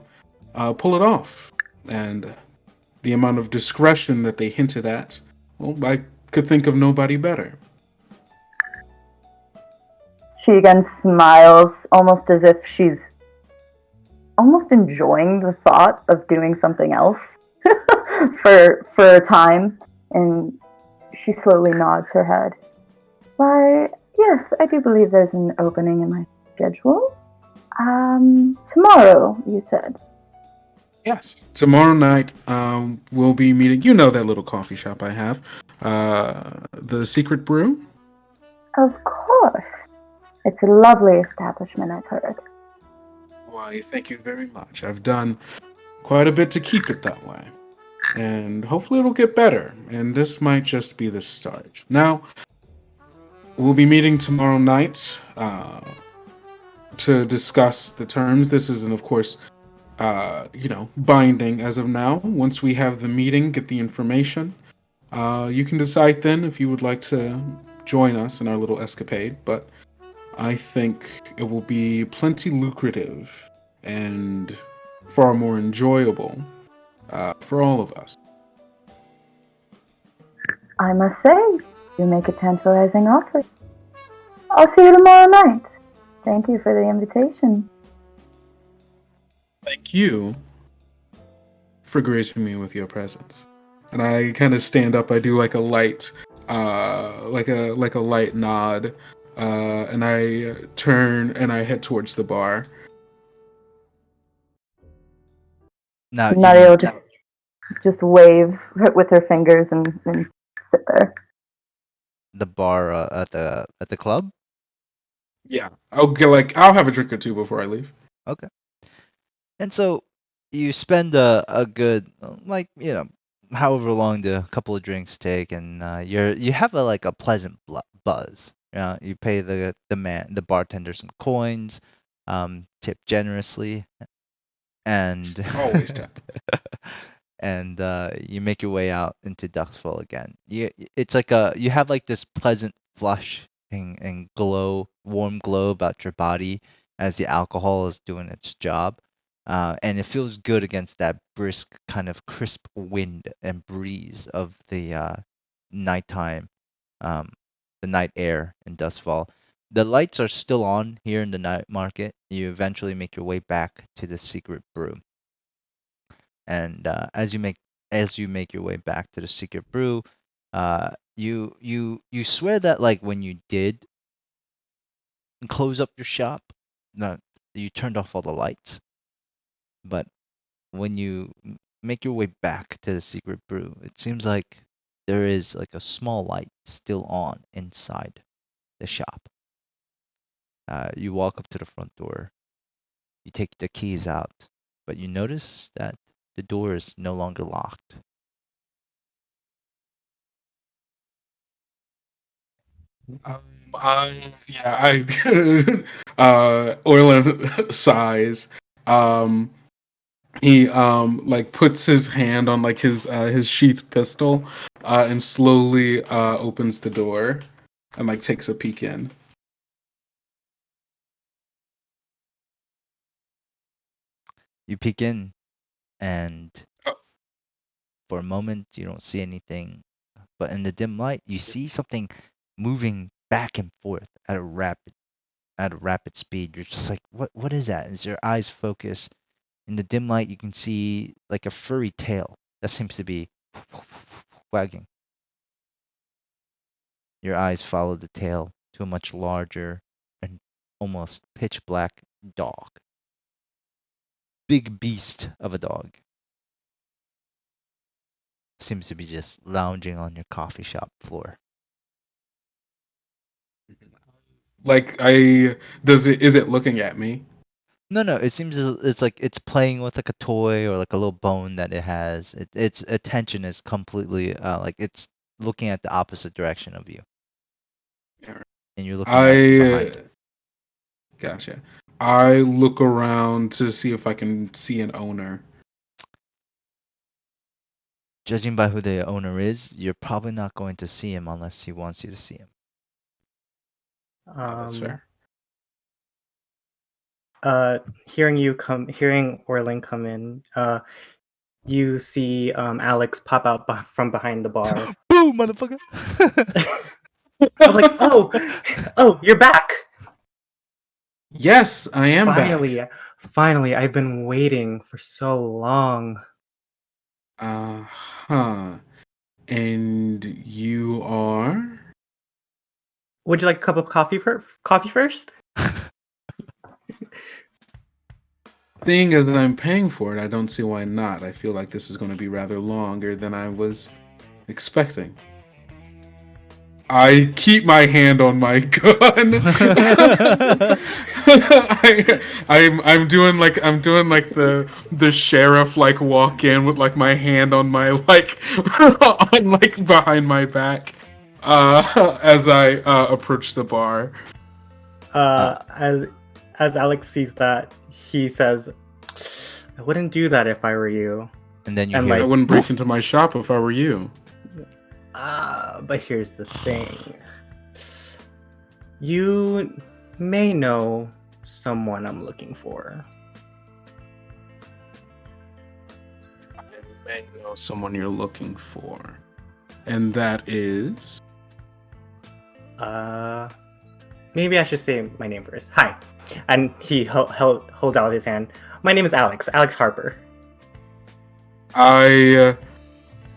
pull it off. And the amount of discretion that they hinted at, well, I could think of nobody better. She again smiles, almost as if she's almost enjoying the thought of doing something else for a time, and she slowly nods her head. Why, yes, I do believe there's an opening in my schedule. Tomorrow, you said. Yes. Tomorrow night, we'll be meeting. You know that little coffee shop I have, the Secret Brew. Of course. It's a lovely establishment, I've heard. Why, thank you very much. I've done quite a bit to keep it that way. And hopefully it'll get better. And this might just be the start. Now, we'll be meeting tomorrow night to discuss the terms. This isn't, of course, binding as of now. Once we have the meeting, get the information, you can decide then if you would like to join us in our little escapade. But I think it will be plenty lucrative and far more enjoyable for all of us. I must say, you make a tantalizing offer. I'll see you tomorrow night. Thank you for the invitation. Thank you for gracing me with your presence. And I kind of stand up. I do like a light, like a light nod, and I turn and I head towards the bar. Now, Nadia will just wave with her fingers and sit there. the bar at the club. Yeah. I'll have a drink or two before I leave. Okay. And so you spend a good however long the couple of drinks take, and you have a pleasant buzz. You pay the bartender some coins, tip generously, and Always tap. and you make your way out into Duxfall again. It's you have like this pleasant flush and warm glow about your body as the alcohol is doing its job. And it feels good against that brisk kind of crisp wind and breeze of the nighttime, um, the night air in Dustfall. The lights are still on here in the night market. You eventually make your way back to the Secret Brew, and as you make your way back to the Secret Brew, you swear that like when you did close up your shop, that you turned off all the lights, but when you make your way back to the Secret Brew, it seems like there is like a small light still on inside the shop. You walk up to the front door. You take the keys out, but you notice that the door is no longer locked. Orlan sighs. Um, he like puts his hand on like his sheath pistol, and slowly opens the door, and like takes a peek in. You peek in, and Oh. for a moment you don't see anything, but in the dim light you see something moving back and forth at a rapid speed. You're just like, what is that? As your eyes focus in the dim light, you can see like a furry tail that seems to be wagging. Your eyes follow the tail to a much larger and almost pitch black dog. Big beast of a dog. Seems to be just lounging on your coffee shop floor. Like is it looking at me? No, it seems it's like it's playing with like a toy or like a little bone that it has. Its attention is completely like it's looking at the opposite direction of you, and you're looking at behind. I Gotcha. I look around to see if I can see an owner. Judging by who the owner is, you're probably not going to see him unless he wants you to see him. Oh, that's fair. Hearing Orlin come in, you see Alex pop out from behind the bar. Boom, motherfucker! I'm like, oh, you're back. Yes, I am back. Finally, I've been waiting for so long. Huh. And you are? Would you like a cup of coffee first? Seeing as I'm paying for it, I don't see why not. I feel like this is going to be rather longer than I was expecting. I keep my hand on my gun. I'm doing like the sheriff like walk in with like my hand on my like on like behind my back as I approach the bar. As Alex sees that, he says, "I wouldn't do that if I were you." And then you And hear, I wouldn't break into my shop if I were you. But here's the thing. You may know someone I'm looking for. I may know someone you're looking for. And that is? Maybe I should say my name first. Hi. And he holds out his hand. My name is Alex Harper. I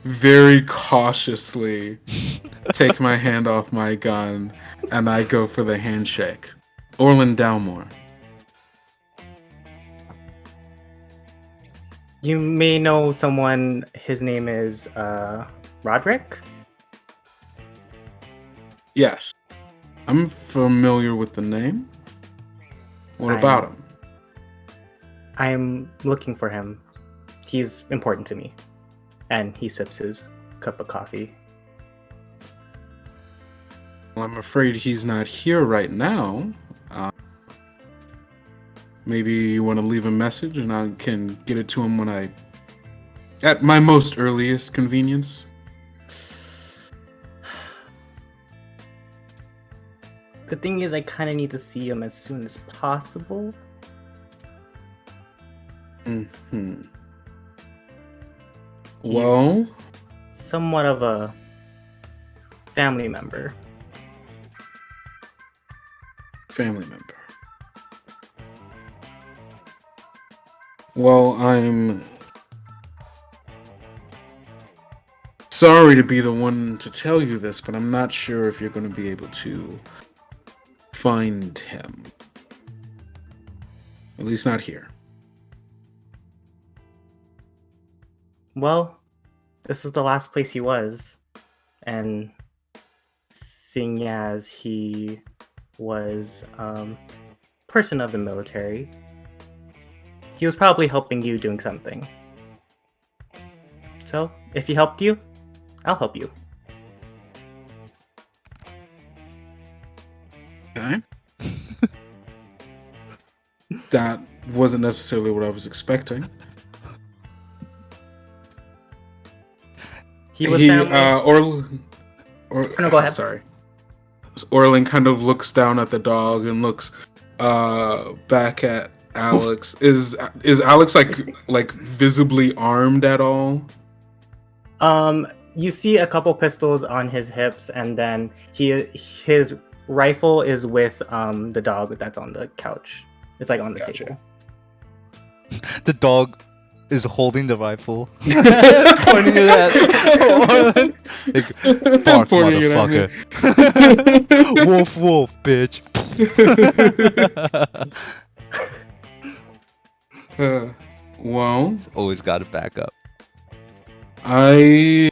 very cautiously take my hand off my gun and I go for the handshake. Orlan Dalmore. You may know someone, his name is Roderick? Yes. I'm familiar with the name. What about him? I'm looking for him. He's important to me. And he sips his cup of coffee. Well, I'm afraid he's not here right now. Maybe you want to leave a message and I can get it to him at my most earliest convenience. The thing is, I kind of need to see him as soon as possible. Mm-hmm. He's Well, somewhat of a family member. family member. Well, I'm sorry to be the one to tell you this, but I'm not sure if you're going to be able to find him. At least not here. Well, this was the last place he was. And seeing as he was person of the military, he was probably helping you doing something. So, if he helped you, I'll help you. Okay. That wasn't necessarily what I was expecting. He was family. No, go ahead. Sorry. Orlan kind of looks down at the dog and looks back at Alex. Is Alex like visibly armed at all? You see a couple pistols on his hips, and then his rifle is with the dog that's on the couch. It's like on the table. The dog is holding the rifle, pointing it at Orlan. Like, bark, Pointing it at me. motherfucker. Wolf, wolf, bitch. Well, It's always got to back up. I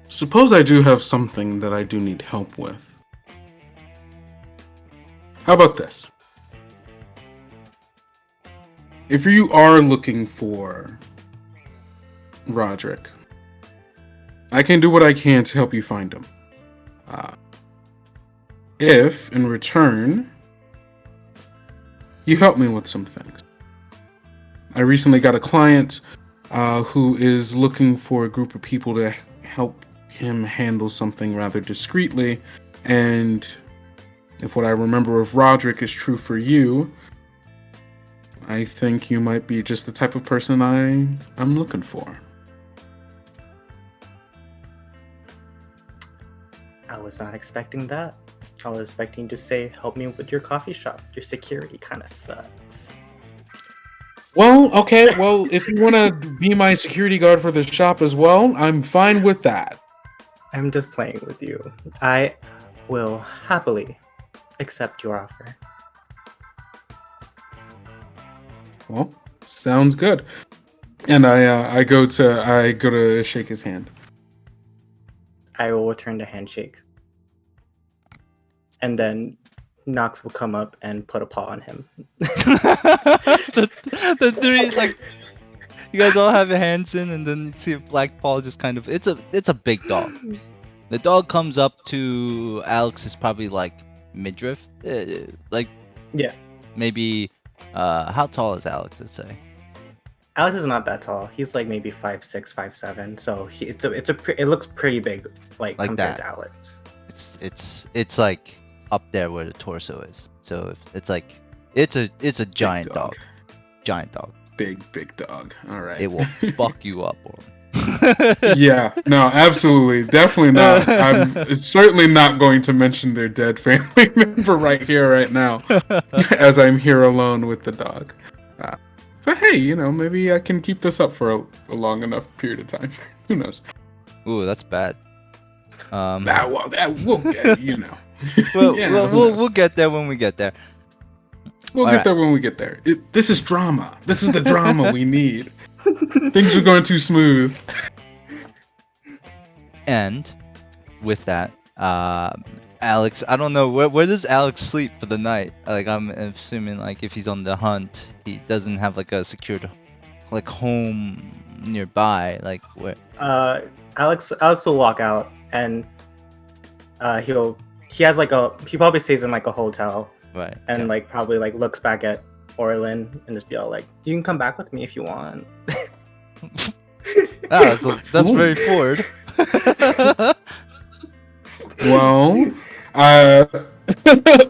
suppose I do have something that I do need help with. How about this? If you are looking for Roderick, I can do what I can to help you find him. If, in return, you help me with some things. I recently got a client who is looking for a group of people to help him handle something rather discreetly, and if what I remember of Roderick is true for you, I think you might be just the type of person I'm looking for. I was not expecting that. I was expecting to say, help me with your coffee shop. Your security kind of sucks. Well, okay, well, if you want to be my security guard for the shop as well, I'm fine with that. I'm just playing with you. I will happily accept your offer. Well, sounds good. And I go to shake his hand. I will return the handshake. And then Nox will come up and put a paw on him. the three, like, you guys all have your hands in, and then you see a black paw just kind of. It's a big dog. The dog comes up to Alex is probably like midriff, like Yeah. maybe. How tall is Alex? Let's say. Alex is not that tall. He's like maybe 5'6", 5'7". So it looks pretty big, like compared that. to Alex. It's like up there where the torso is. So it's like it's a giant dog. Giant dog. Big dog. All right. It will fuck you up. Yeah, no, absolutely, definitely not. I'm certainly not going to mention their dead family member right here, right now, as I'm here alone with the dog. But hey, maybe I can keep this up for a long enough period of time. Who knows? Ooh, that's bad. We'll get, We'll get there when we get there. We'll get there when we get there. This is drama. This is the drama we need. Things are going too smooth. And with that, Alex, I don't know where does Alex sleep for the night? Like I'm assuming like if he's on the hunt, he doesn't have like a secured like home nearby. Like where? Alex will walk out and he probably stays in like a hotel Right. and yeah. like probably like looks back at Orlan and just be all like, you can come back with me if you want. Ah, that's very forward. Well,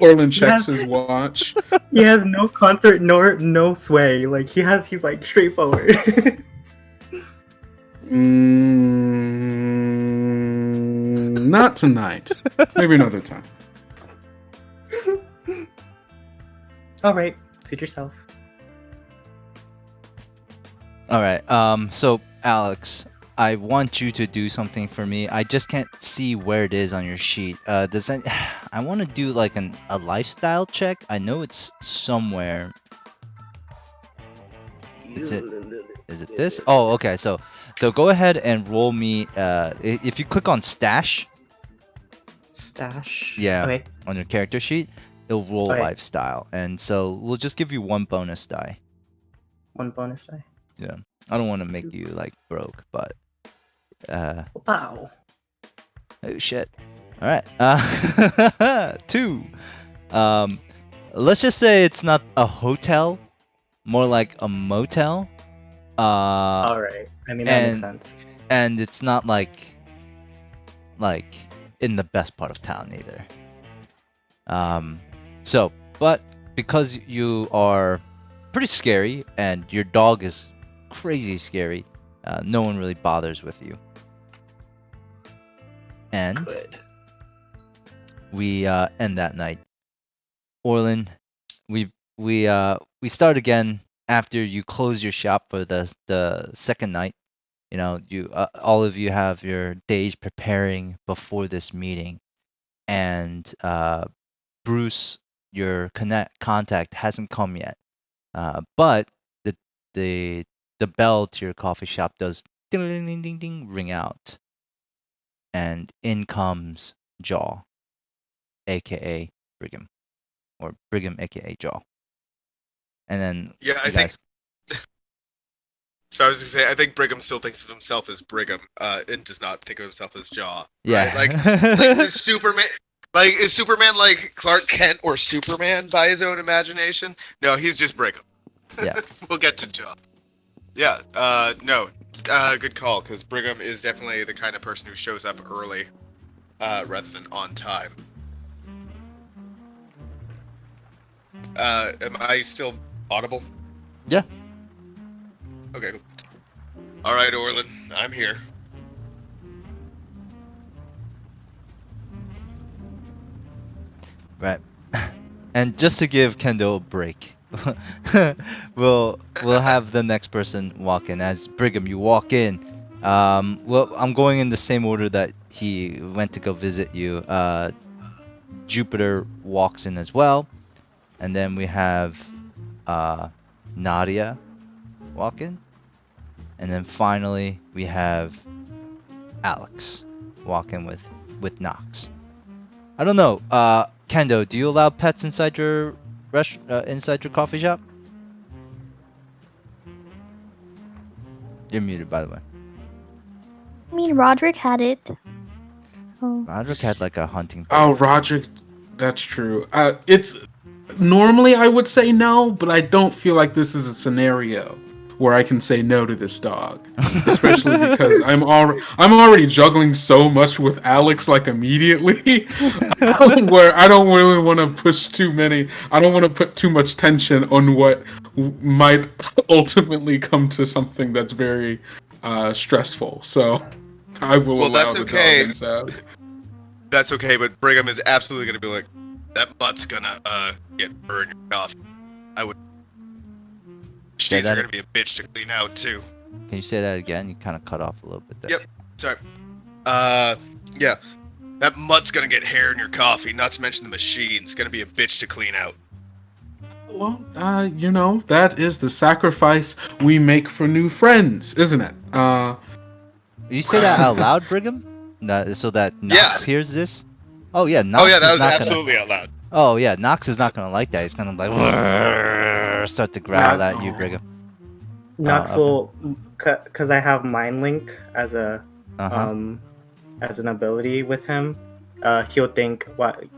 Orlan checks his watch. He has no concert nor no sway. Like he's like straightforward. Not tonight. Maybe another time. All right, suit yourself. All right. So Alex, I want you to do something for me. I just can't see where it is on your sheet. Does that? I want to do like a lifestyle check. I know it's somewhere. Is it this? Oh, okay. So go ahead and roll me. If you click on stash. Stash. Yeah. Okay. On your character sheet, it'll roll Okay. lifestyle, and so we'll just give you one bonus die. One bonus die. Yeah. I don't want to make you like broke, but. Wow. Oh shit. All right. 2. Let's just say it's not a hotel, more like a motel. All right. I mean that makes sense. And it's not like in the best part of town either. So, but because you are pretty scary and your dog is crazy scary, no one really bothers with you. And Good. we end that night. Orlan, we start again after you close your shop for the second night. You know, you all of you have your days preparing before this meeting, and Bruce, your contact hasn't come yet, but the bell to your coffee shop does ding ding ding ding ding ring out, and in comes Jaw, aka Brigham, or Brigham, aka Jaw, and then Yeah, I you think. guys- So I was gonna say, I think Brigham still thinks of himself as Brigham, and does not think of himself as Jaw. yeah, Right? Like is Superman. Like, is Superman like Clark Kent or Superman by his own imagination? No, he's just Brigham. Yeah. We'll get to Jaw. Yeah. No. Good call, because Brigham is definitely the kind of person who shows up early, rather than on time. Am I still audible? Yeah. Okay, cool. Alright, Orlan, I'm here. Right. And just to give Kendall a break, we'll have the next person walk in. As Brigham, you walk in. Well, I'm going in the same order that he went to go visit you. Jupiter walks in as well, and then we have Nadia walk in, and then finally we have Alex walk in with Knox. I don't know. Kendo, do you allow pets inside your inside your coffee shop? You're muted, by the way. I mean, Roderick had it. Oh, Roderick had like a hunting. Oh, Roderick, that's true. It's normally I would say no, but I don't feel like this is a scenario where I can say no to this dog, especially because I'm already juggling so much with Alex like immediately, where I don't really want to push too many. I don't want to put too much tension on what might ultimately come to something that's very stressful. So I will Well, allow that's the okay. dog inside. That's okay, but Brigham is absolutely gonna be like, that butt's gonna get burned off. I would. Sheets are gonna be a bitch to clean out too. Can you say that again? You kind of cut off a little bit there. Yep. Sorry. Yeah. That mutt's gonna get hair in your coffee. Not to mention the machine's gonna be a bitch to clean out. Well, that is the sacrifice we make for new friends, isn't it? You say that out loud, Brigham? So that Knox hears this? Oh yeah, Nox Oh yeah, that is was not absolutely out loud. Oh yeah, Nox is not gonna like that. He's gonna like start to growl at you, Brigham. Nox Okay. will, because I have Mind Link as a Uh-huh. as an ability with him. He'll think,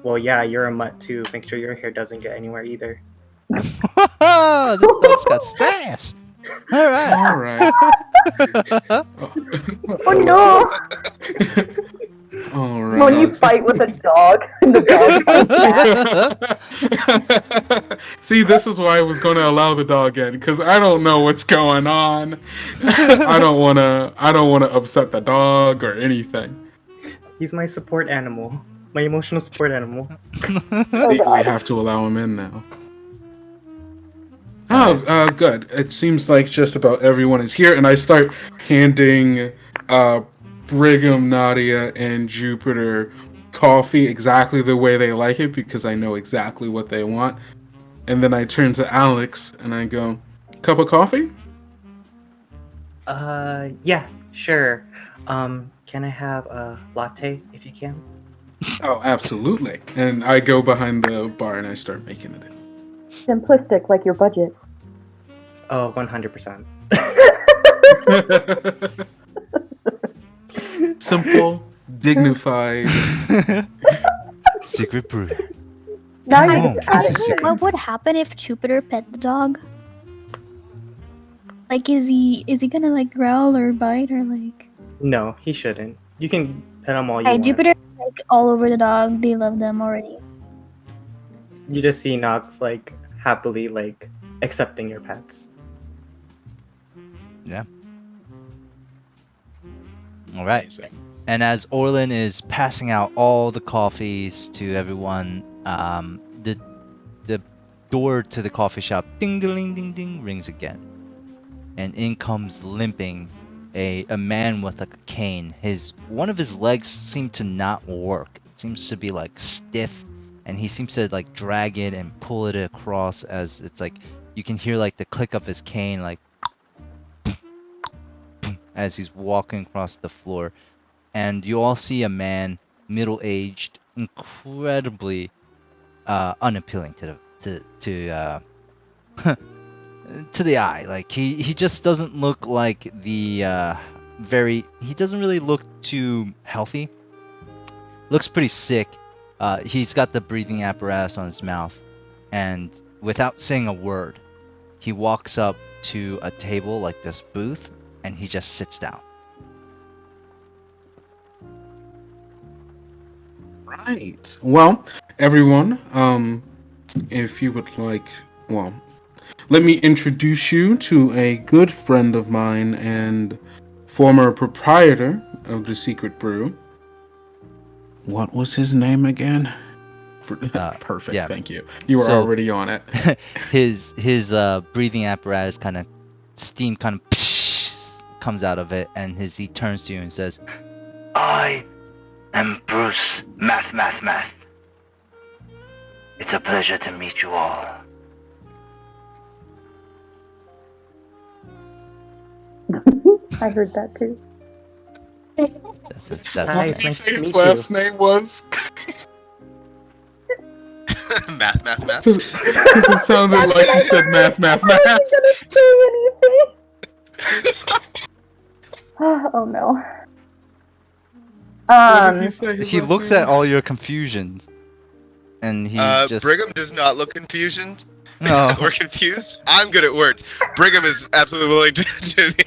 well, yeah, you're a mutt too. Make sure your hair doesn't get anywhere either. This dog's got sass. All right. All right. Oh no! All When you right. fight with a dog, and the dog fights back. See, this is why I was going to allow the dog in, because I don't know what's going on. I don't want to upset the dog or anything. He's my support animal, my emotional support animal. Oh We god. have to allow him in now. Oh, good. It seems like just about everyone is here, and I start handing Brigham, Nadia, and Jupiter coffee exactly the way they like it because I know exactly what they want. And then I turn to Alex and I go, "Cup of coffee?" Yeah, sure. Can I have a latte if you can? Oh, absolutely. And I go behind the bar and I start making it. Simplistic, like your budget. Oh, 100%. Simple, dignified. Secret Brew. Now Come you're on, just adding secret. things. What would happen if Jupiter pet the dog? Like, is he gonna like growl or bite or like? No, he shouldn't. You can pet him all you Hey, want. Jupiter, like all over the dog. They love them already. You just see Nox like happily like accepting your pets. Yeah. All right. And as Orlan is passing out all the coffees to everyone, the door to the coffee shop ding ding ding ding rings again, and in comes limping a man with like a cane. One of his legs seem to not work. It seems to be like stiff, and he seems to like drag it and pull it across as it's like you can hear like the click of his cane like as he's walking across the floor. And you all see a man, middle-aged, incredibly unappealing to to the eye. Like he just doesn't look like the he doesn't really look too healthy. Looks pretty sick. He's got the breathing apparatus on his mouth, and without saying a word, he walks up to a table like this booth, and he just sits down. Right. Well, everyone, if you would like, well, let me introduce you to a good friend of mine and former proprietor of the Secret Brew. What was his name again? Perfect. yeah. Thank you. You were So- already on it. his breathing apparatus kind of steam kind of comes out of it, and he turns to you and says, I am Bruce Math. It's a pleasure to meet you all. I heard that too. "That's Hi, his name." it's nice to His meet last you. name was math. because it sounded like he said math. I wasn't gonna say anything. Oh no. What did he say? his He last looks name at was? all your confusions, and he just Brigham does not look confusion no. or confused. I'm good at words. Brigham is absolutely willing to be.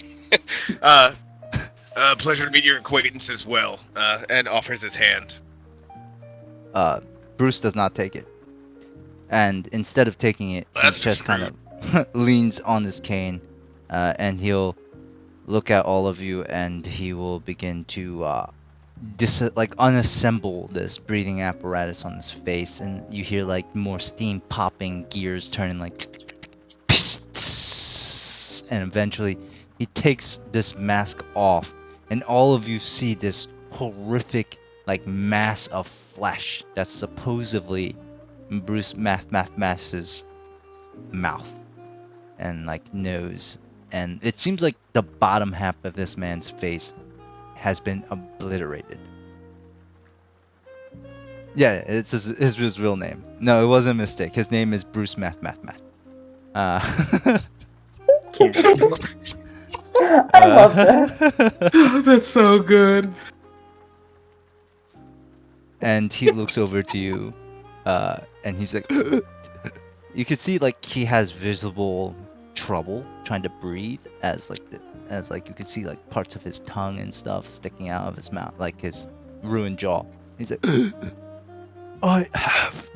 Pleasure to meet your acquaintance as well, and offers his hand. Bruce does not take it, and instead of taking it, he That's just kind of leans on his cane, and he'll look at all of you, and he will begin to unassemble this breathing apparatus on his face, and you hear like more steam popping, gears turning like, and eventually he takes this mask off, and all of you see this horrific like mass of flesh that's supposedly Bruce Math's mouth and like nose, and it seems like the bottom half of this man's face has been obliterated. Yeah, it's his real name. No, it wasn't a mistake. His name is Bruce Math. Can't. I love that. That's so good. And he looks over to you, and he's like, you could see like he has visible trouble trying to breathe, as you could see like parts of his tongue and stuff sticking out of his mouth, like his ruined jaw. He's like, I have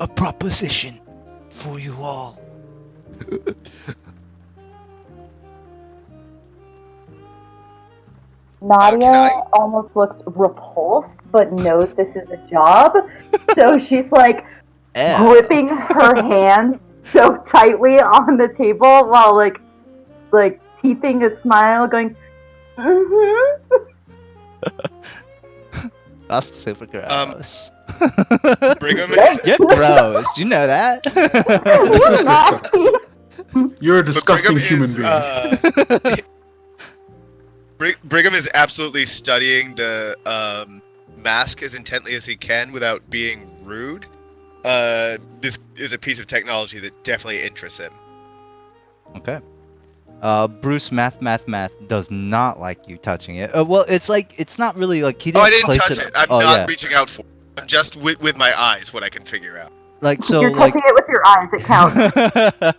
a proposition for you all. Nadia Can I- almost looks repulsed, but knows this is a job. So she's like gripping her hands so tightly on the table while like teething a smile, going, mm-hmm. That's super gross. Brigham is, You're gross. You know that. You're a but disgusting Brigham human is, being. Brigham is absolutely studying the mask as intently as he can without being rude. This is a piece of technology that definitely interests him. Okay. Bruce Math does not like you touching it. Well, it's like it's not really like he didn't. I didn't place touch it. I'm oh, not yeah. reaching out for it. I'm just with my eyes what I can figure out. Like so, You're like touching it with your eyes. It counts.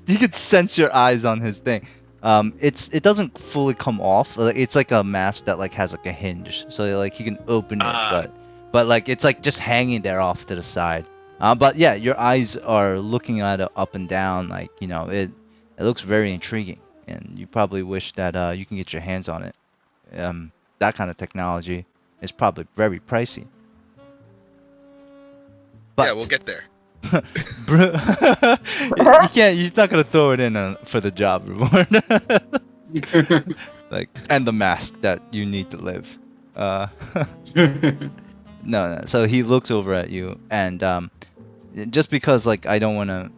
you could sense your eyes on his thing. It doesn't fully come off. It's like a mask that like has like a hinge, so like he can open it, but like it's like just hanging there off to the side. But yeah, your eyes are looking at it up and down, like it looks very intriguing, and you probably wish that you can get your hands on it. That kind of technology is probably very pricey. But Yeah, we'll get there. you can't. He's not gonna throw it in for the job reward. Like, and the mask that you need to live. No. So he looks over at you, and just because like I don't wanna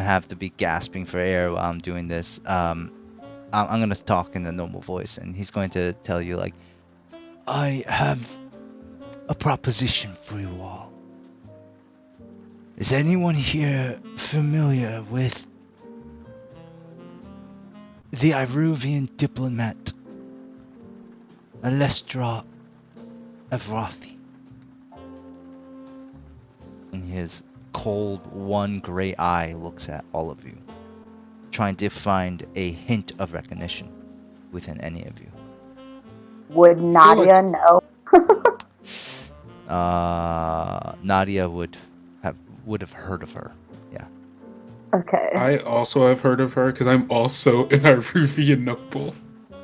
have to be gasping for air while I'm doing this. I'm gonna talk in a normal voice, and he's going to tell you like, I have a proposition for you all. Is anyone here familiar with the Iruvian diplomat, Alestra Evrathi? And his cold, one gray eye looks at all of you, trying to find a hint of recognition within any of you. Would Nadia know? Nadia would have heard of her. Yeah. Okay. I also have heard of her because I'm also an Iruvian noble.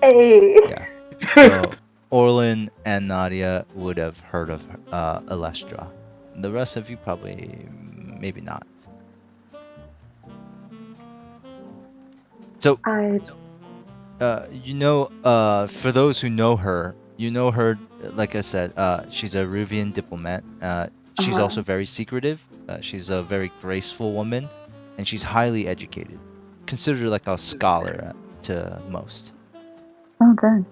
Hey. Yeah. So Orlan and Nadia would have heard of Alestra. The rest of you probably maybe not. So for those who know her, like I said, she's a Ruvian diplomat. She's also very secretive. She's a very graceful woman, and she's highly educated. Considered like a scholar to most. Oh, good.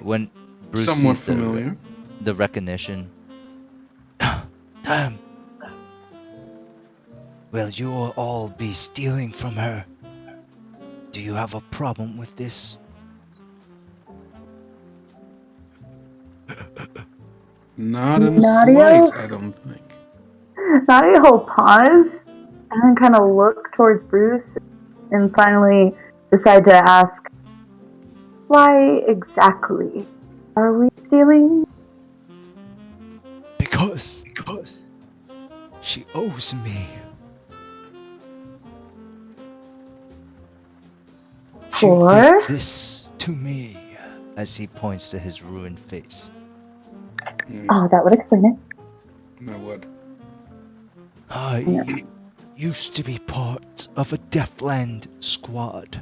When Bruce Somewhat sees familiar. the recognition, damn. Will you all be stealing from her? Do you have a problem with this? Not in the Nadia? slight, I don't think. Nadia will pause and then kind of look towards Bruce and finally decide to ask, why exactly are we stealing? Because she owes me. She For? did this to me, as he points to his ruined face. Oh, that would explain it. No, what? I used to be part of a Deathland squad.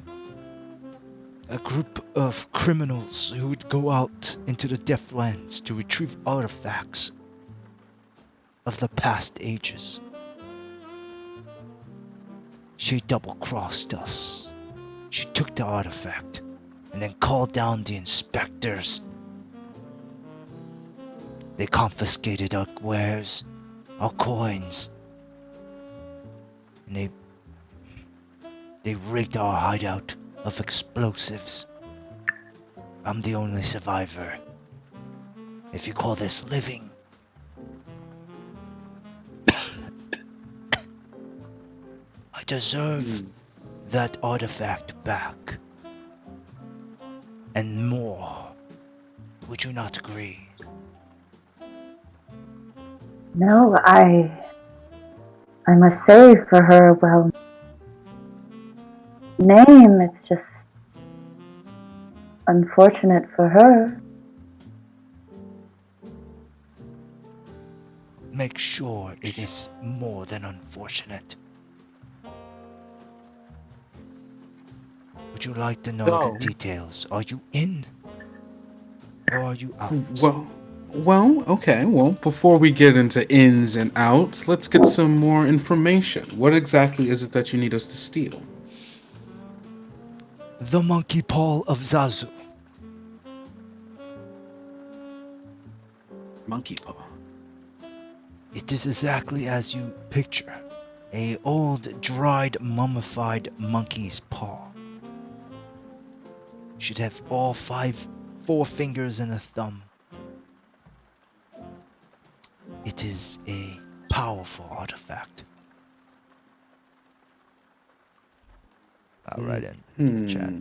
A group of criminals who would go out into the Deathlands to retrieve artifacts of the past ages. She double-crossed us. She took the artifact and then called down the inspectors They confiscated our wares, our coins, and they rigged our hideout of explosives. I'm the only survivor. If you call this living. I deserve that artifact back. And more. Would you not agree? No, I must say for her, well, name, it's just unfortunate for her. Make sure it is more than unfortunate. Would you like to know the details? Are you in? Or are you out? Okay. Well, before we get into ins and outs, let's get some more information. What exactly is it that you need us to steal? The monkey paw of Zazu. Monkey paw. It is exactly as you picture. A old, dried, mummified monkey's paw. Should have all 4 fingers and a thumb. It is a powerful artifact. I'll write it in the chat.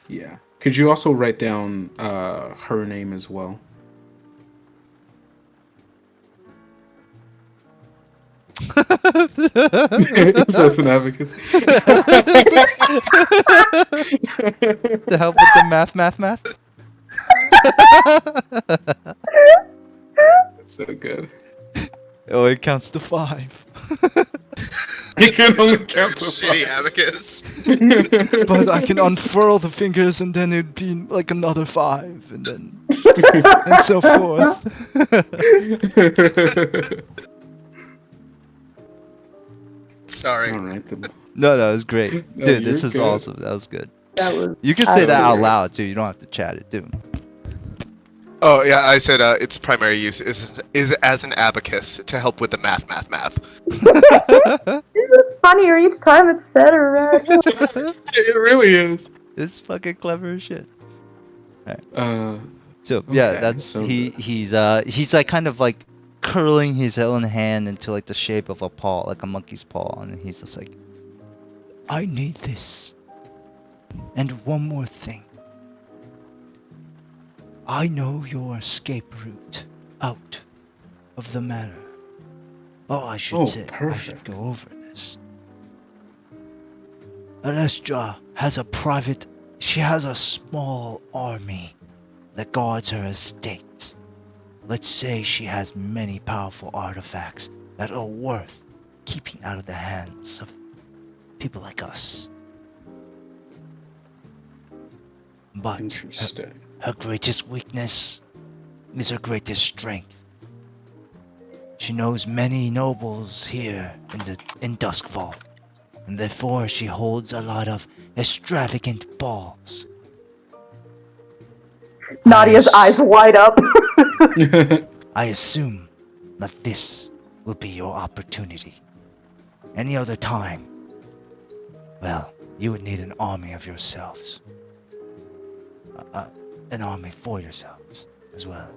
Yeah. Could you also write down her name as well? So it's an advocacy. To help with the math. So good. Oh, it counts to 5. You can only count to Shitty 5. abacus. But I can unfurl the fingers and then it'd be like another 5 and then and so forth. Sorry. All right. No, it was great. No, Dude, this you're is good. awesome. That was good. That was You can say that out absolutely- loud too. You don't have to chat it, dude. Oh yeah, I said its primary use is as an abacus to help with the math. It's funnier each time it's said or read. It really is. It's fucking clever as shit. So Okay, yeah, that's so he's like kind of like curling his own hand into like the shape of a paw, like a monkey's paw, and he's just like, I need this. And one more thing. I know your escape route out of the manor. Oh, I should say, I should perfect. go over this. Alestra has she has a small army that guards her estates. Let's say she has many powerful artifacts that are worth keeping out of the hands of people like us. But Interesting. her greatest weakness is her greatest strength. She knows many nobles here in Duskfall, and therefore she holds a lot of extravagant balls. Nadia's eyes wide up. I assume that this will be your opportunity. Any other time, well, you would need an army of yourselves. An army for yourselves as well.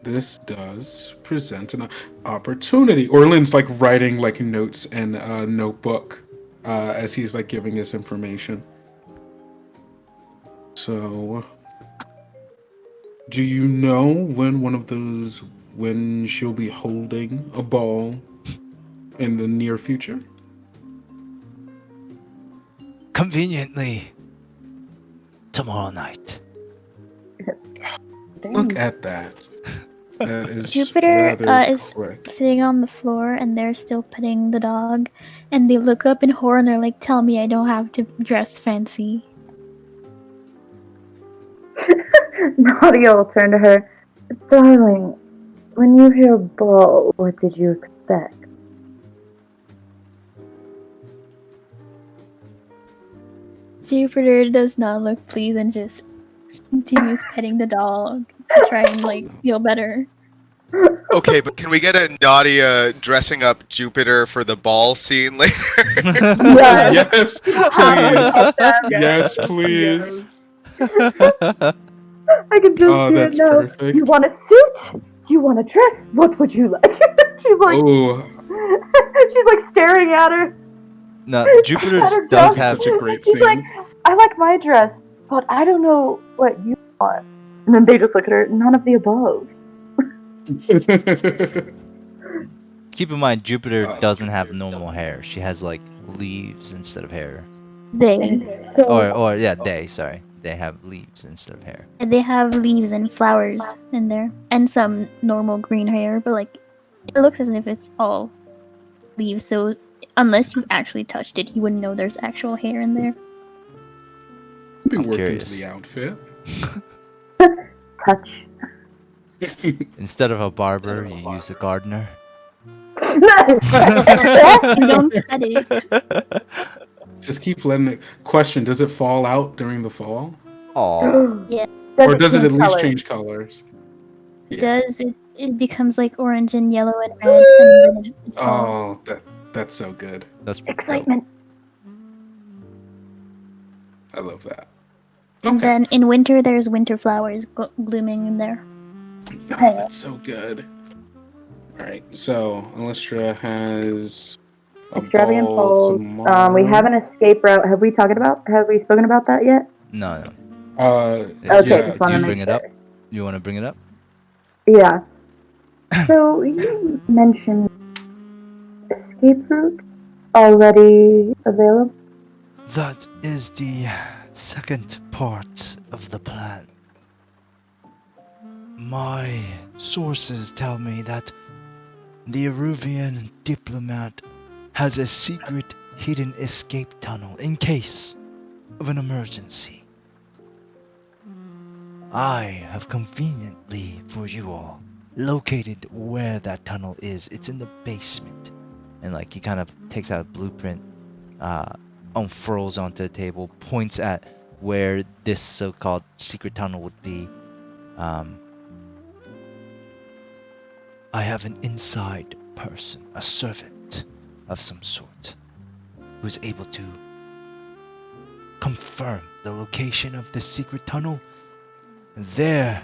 This does present an opportunity. Orlan's like writing like notes in a notebook as he's like giving us information. So, do you know when she'll be holding a ball in the near future? Conveniently, tomorrow night. Look at that. That is Jupiter rather is correct. sitting on the floor and they're still petting the dog. And they look up in horror and they're like, tell me I don't have to dress fancy. Nadia will turn to her. Darling, when you hear ball, what did you expect? Jupiter does not look pleased and just continues petting the dog to try and like feel better. Okay, but can we get a Nadia dressing up Jupiter for the ball scene later? Yes, please. Yes. Yes, please. I can just Oh, see it that's now. Do perfect. you want a suit? Do you want a dress? What would you like? She's like, Oh, she's like staring at her. No, Jupiter At her does dress. have. such a great She's like, scene. I like my dress, but I don't know what you want. And then they just look at her. None of the above. Keep in mind, Jupiter Oh, doesn't have normal hair. She has like leaves instead of hair. They So Or yeah, sorry, they have leaves instead of hair. they have leaves and flowers in there, and some normal green hair, but like it looks as if it's all leaves. So unless you actually touched it, you wouldn't know there's actual hair in there. be I'm worked curious. into the outfit. touch. Instead of a barber, you use a gardener. You don't cut it. Just keep letting it. Question: does it fall out during the fall, Aw. Yeah. or does it at change least colors? change colors? It does. It becomes like orange and yellow and red, and then it falls. Oh, that's so good. That's dope. Excitement. I love that. And Okay. then in winter, there's winter flowers blooming in there. Oh, that's so good. All right, so Alistra has a Extravagant ball falls. tomorrow. We have an escape route. Have we spoken about that yet? No. Okay, Yeah, just want you to bring make it up? sure. You want to bring it up? Yeah. So you mentioned escape route already available. That is the second part of the plan. My sources tell me that the Eruvian diplomat has a secret hidden escape tunnel in case of an emergency. I have conveniently for you all located where that tunnel is. It's in the basement. And like he kind of takes out a blueprint, unfurls onto the table, points at where this so-called secret tunnel would be. I have an inside person, a servant of some sort, who's able to confirm the location of the secret tunnel. There,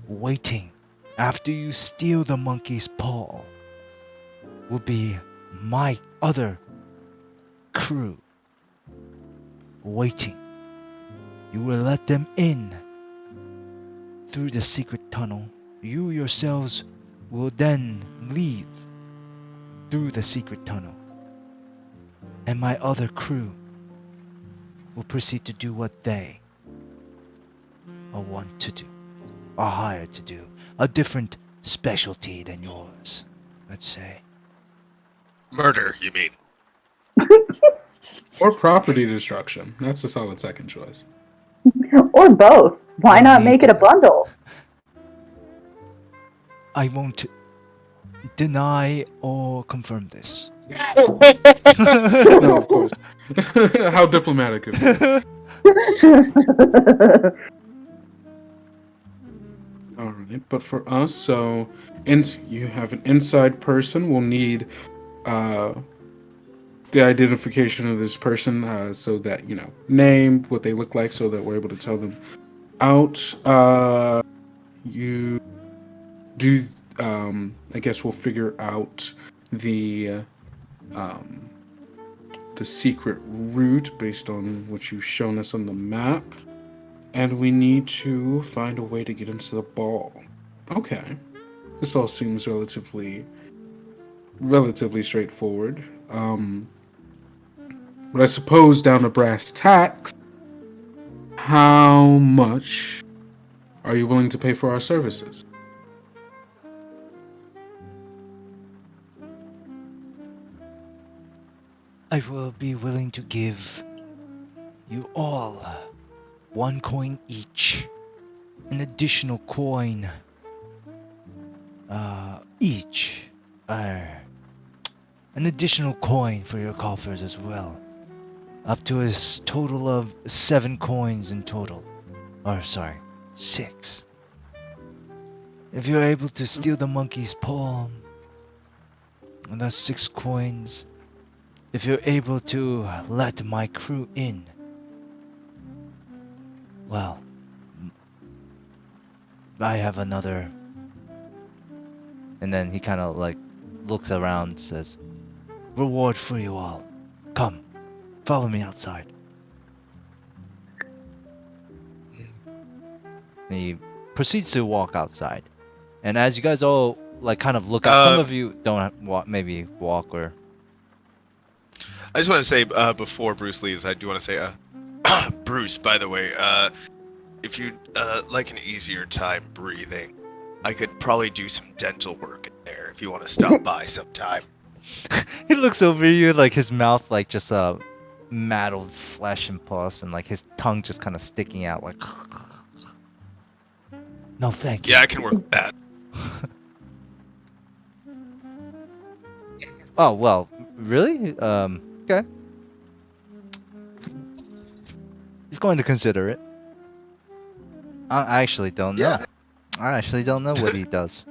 waiting after you steal the monkey's paw, will be my other crew waiting. You will let them in through the secret tunnel. You yourselves will then leave through the secret tunnel. And my other crew will proceed to do what they want to do, are hired to do. A different specialty than yours, let's say. Murder, you mean? or property destruction. That's a solid second choice. Or both. Why not Indeed. make it a bundle? I won't deny or confirm this. No, of course. How diplomatic of you. All right, but for us, so you have an inside person. We'll need the identification of this person, so that name, what they look like, so that we're able to tell them out. You do. I guess we'll figure out the secret route based on what you've shown us on the map. And we need to find a way to get into the ball. Okay. This all seems relatively straightforward. But I suppose down to brass tacks, how much are you willing to pay for our services? I will be willing to give you all 1 coin each. An additional coin each. An additional coin for your coffers as well. up to a total of 7 coins in total. Or sorry, 6. If you're able to steal the monkey's paw, and that's 6 coins. If you're able to let my crew in, well, I have another. And then he kind of like looks around, says, reward for you all. Come, follow me outside. And he proceeds to walk outside. And as you guys all like kind of look out, some of you don't walk, maybe walk or. I just want to say before Bruce leaves, I do want to say, Bruce, by the way, if you'd like an easier time breathing, I could probably do some dental work in there if you want to stop by sometime. He looks over you, like his mouth like just matted flesh and pus, and like his tongue just kind of sticking out like. No, thank you. Yeah, I can work with that. Oh well, really? Okay. He's going to consider it. I actually don't know. Yeah. I actually don't know what he does.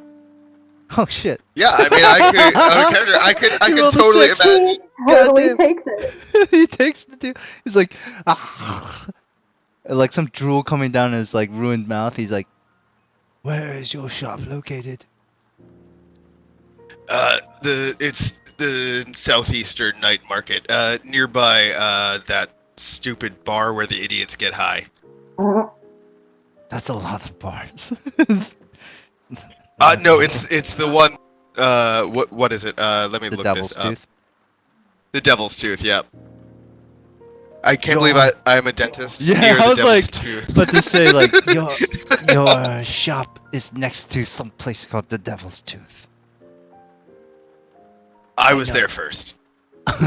Oh shit. Yeah, I mean, I could rolled a totally 6. imagine. He totally Goddamn. takes it. He takes the dude. He's like, ah. Like some drool coming down his like ruined mouth. He's like, where is your shop located? It's the southeastern night market, nearby that stupid bar where the idiots get high. That's a lot of bars. No, it's the one. What is it? Let me The look Devil's this up. Tooth. The Devil's Tooth. Yeah. I can't Go believe on. I'm a dentist. Yeah, near I the was Devil's like, Tooth. but to say like your shop is next to some place called the Devil's Tooth. I was know. there first. Had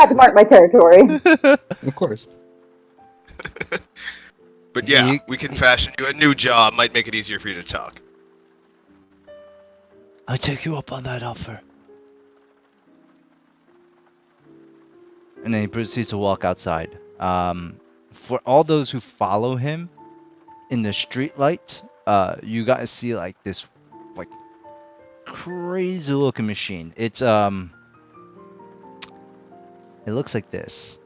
to mark my territory. Of course. But yeah, You- we can fashion you a new job. Might make it easier for you to talk. I take you up on that offer. And then he proceeds to walk outside. For all those who follow him in the street lights, you guys see like this like crazy looking machine. It's it looks like this.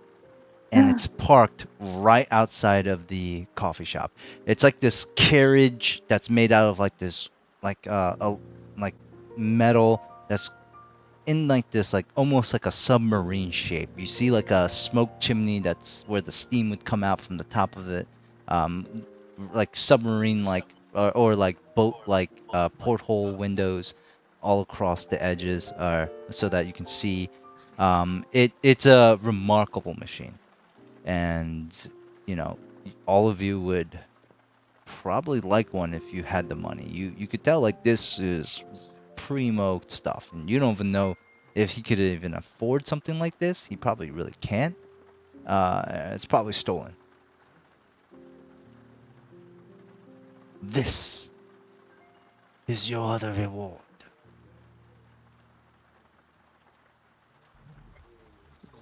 And it's parked right outside of the coffee shop. It's like this carriage that's made out of like this like like metal that's in like this like almost like a submarine shape. You see like a smoke chimney that's where the steam would come out from the top of it. Like submarine like or like boat like porthole windows all across the edges so that you can see. It's a remarkable machine. And you know, all of you would probably like one if you had the money. You could tell like this is primo stuff, and you don't even know if he could even afford something like this. He probably really can't. It's probably stolen. This is your other reward.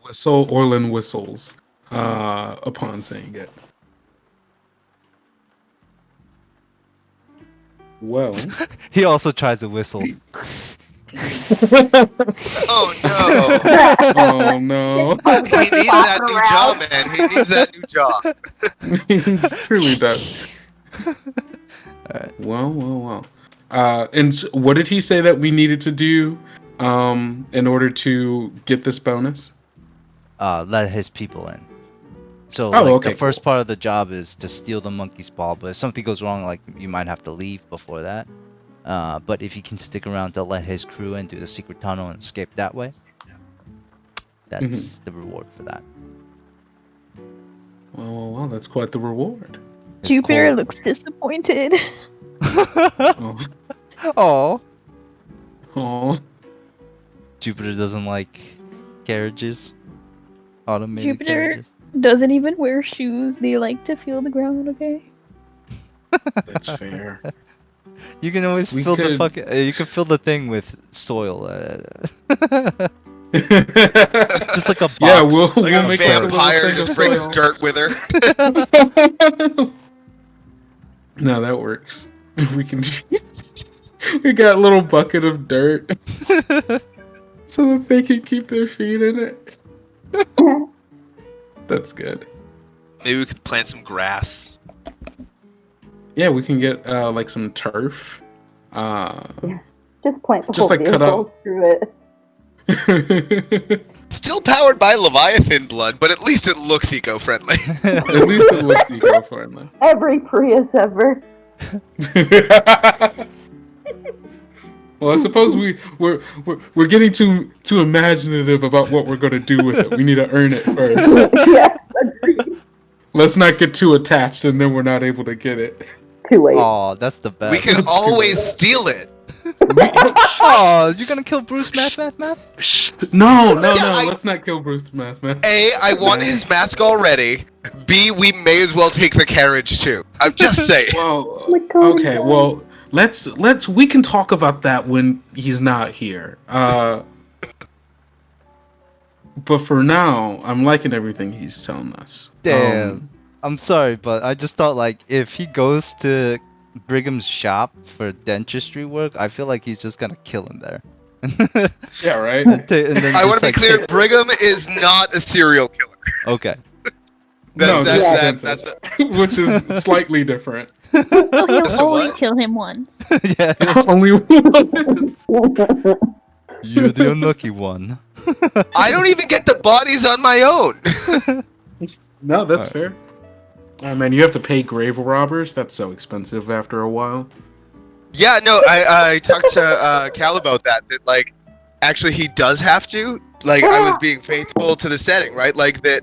Whistle Orlan whistles upon saying it. Well, He also tries to whistle. Oh no! oh no, He needs that new job, man. He needs that new job. he truly does. Alright. Well. And what did he say that we needed to do in order to get this bonus? Let his people in. So Oh, like okay, the first cool. part of the job is to steal the monkey's ball, but if something goes wrong, like you might have to leave before that. But if you can stick around to let his crew in, do the secret tunnel and escape that way, that's the reward for that. Well, that's quite the reward. It's Jupiter cold. looks disappointed. Oh, Oh, oh. Jupiter doesn't like carriages, automated Jupiter carriages. doesn't even wear shoes. They like to feel the ground, okay? That's fair. You can always We fill the could- fucking. You can fill the thing with soil. Just like a box. Yeah, we'll Like a make like a little vampire thing just of brings soil. dirt with her. No, that works. We can. We got a little bucket of dirt so that they can keep their feet in it. That's good. Maybe we could plant some grass. Yeah, we can get like some turf. Just plant the Just, whole like, cut vehicle out- through it. Still powered by Leviathan blood, but at least it looks eco-friendly. At least it looks eco-friendly. Every Prius ever. Well, I suppose we're getting too imaginative about what we're gonna do with it. We need to earn it first. Yes, agreed. Let's not get too attached, and then we're not able to get it. Too late. Oh, that's the best. We can always steal it. Oh, you're gonna kill Bruce Math? Shh. No, Yeah, let's not kill Bruce Math, man. A, I want his mask already. B, we may as well take the carriage too. I'm just saying. Well, my God. okay, well, we can talk about that when he's not here. But for now, I'm liking everything he's telling us. Damn. I'm sorry, but I just thought like if he goes to Brigham's shop for dentistry work, I feel like he's just gonna kill him there. Yeah, right. And then I just, want to be like, clear, take- Brigham is not a serial killer. Okay. No, That's that's which is slightly different. Oh, he'll That's a only what? kill him once. Yeah. Only once. You're the unlucky one. I don't even get the bodies on my own. No, that's Alright. fair. Man, you have to pay grave robbers. That's so expensive after a while. Yeah, no, I talked to Cal about that like, actually he does have to. Like, I was being faithful to the setting, right? Like, that,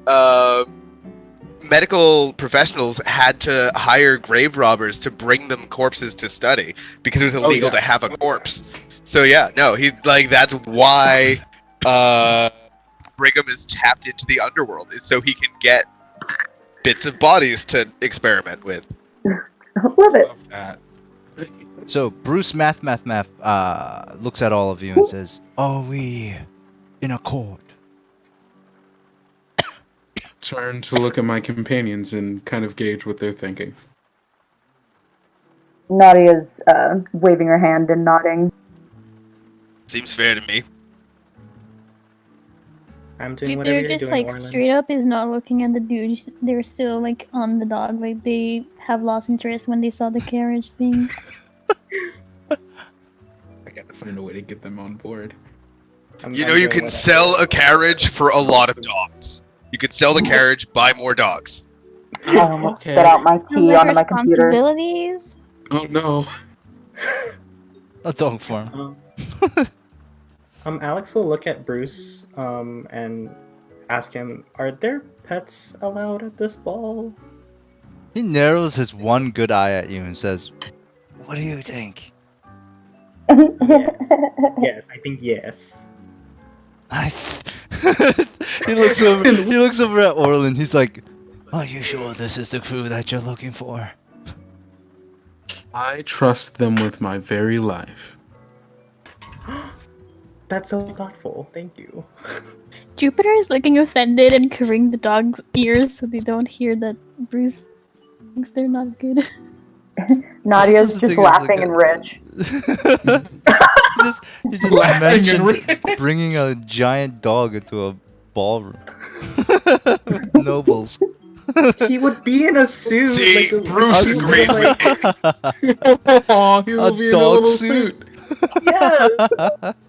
medical professionals had to hire grave robbers to bring them corpses to study because it was illegal yeah. to have a corpse. So yeah, no, that's why Brigham is tapped into the underworld, is so he can get bits of bodies to experiment with. Love it. Love that. So Bruce Math looks at all of you and says, "Are we in accord?" Turn to look at my companions and kind of gauge what they're thinking. Nadia's waving her hand and nodding. Seems fair to me. I'm doing whatever They're you're just doing, like Orlan. straight up is not looking at the dude. They're still like on the dog. Like they have lost interest when they saw the carriage thing. I gotta find a way to get them on board. I'm You know, doing you can whatever. sell a carriage for a lot of dogs. You could sell the carriage, buy more dogs. I almost Okay. spit out my Sounds tea like onto my computer. responsibilities. Oh no. A dog farm. Alex will look at Bruce, and ask him, "Are there pets allowed at this ball?" He narrows his one good eye at you and says, "What do you think?" Yes, I think yes. He looks over at Orlan. He's like, "Are you sure this is the crew that you're looking for?" I trust them with my very life. That's so thoughtful. Thank you. Jupiter is looking offended and covering the dog's ears so they don't hear that Bruce thinks they're not good. Nadia's The just thing is, laughing like, and rich. he just Laughing and mentioned bringing a giant dog into a ballroom. Nobles. He would be in a suit. See, like, Bruce he's agrees like, Oh, he'll be in a dog little suit? suit. yeah.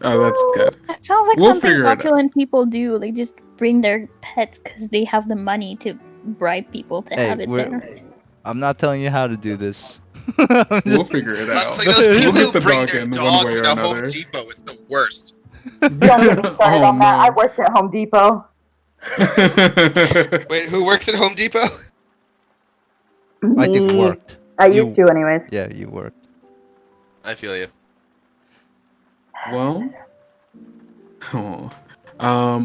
Oh, that's good. That sounds like We'll something figure it out. opulent people do. They just bring their pets because they have the money to bribe people to have it there. I'm not telling you how to do this. We'll figure it out. That's like those We'll people get who the bring dog their in one dogs way or to Home another. Depot. It's the worst. Don't get me started Oh, on that. no. I worked at Home Depot. Wait, who works at Home Depot? I think Me. worked. I You- used to, anyways. Yeah, you worked. I feel you. Well,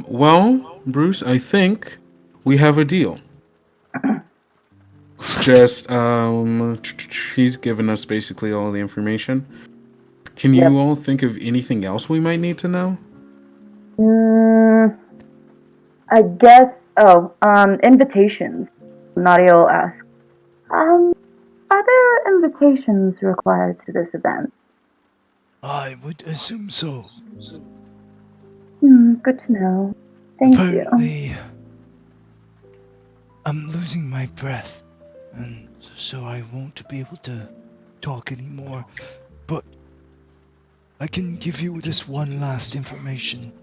well, Bruce, I think we have a deal. Just, he's given us basically all the information. Can you Yep. all think of anything else we might need to know? I guess. Oh, invitations. Nadia will ask. Are there invitations required to this event? I would assume so. Good to know. Thank you. Apparently, I'm losing my breath, and so I won't be able to talk anymore. But I can give you this one last information.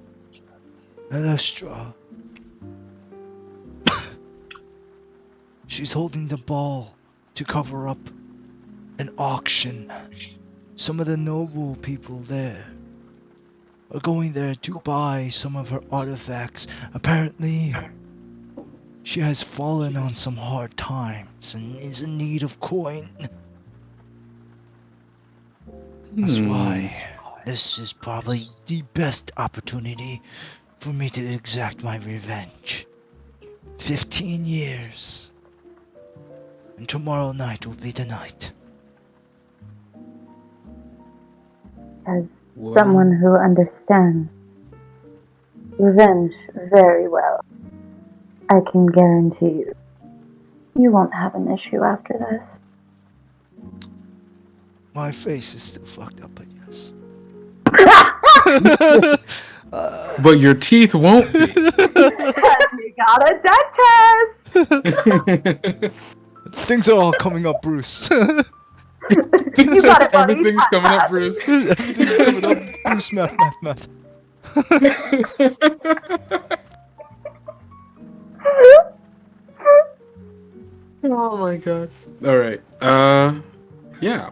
Elastra. She's holding the ball to cover up an auction. Some of the noble people there are going there to buy some of her artifacts. Apparently, she has fallen on some hard times and is in need of coin. That's why this is probably the best opportunity for me to exact my revenge. 15 years. And tomorrow night will be the night. As someone who understands revenge very well, I can guarantee you won't have an issue after this. My face is still fucked up, I guess. But your teeth won't be. You got a dentist! Things are all coming up, Bruce. You got it, buddy. Everything's coming up, Bruce. Everything's coming up, Bruce. Math. Oh my god. Alright. Yeah.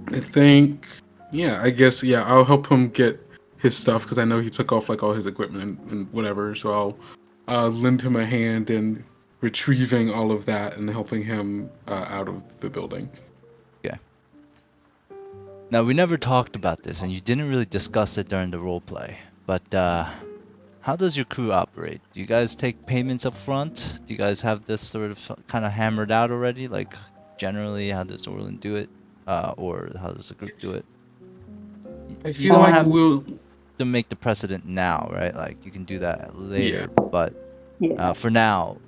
I think, I guess, I'll help him get his stuff, because I know he took off, like, all his equipment and whatever, so I'll lend him a hand in retrieving all of that and helping him out of the building. Okay. Now, we never talked about this, and you didn't really discuss it during the roleplay, but, how does your crew operate? Do you guys take payments up front? Do you guys have this sort of kind of hammered out already? Like, generally, how does Orlan do it? Or how does the group do it? I feel like we'll to make the precedent now, right? Like, you can do that later, but Yeah. for now,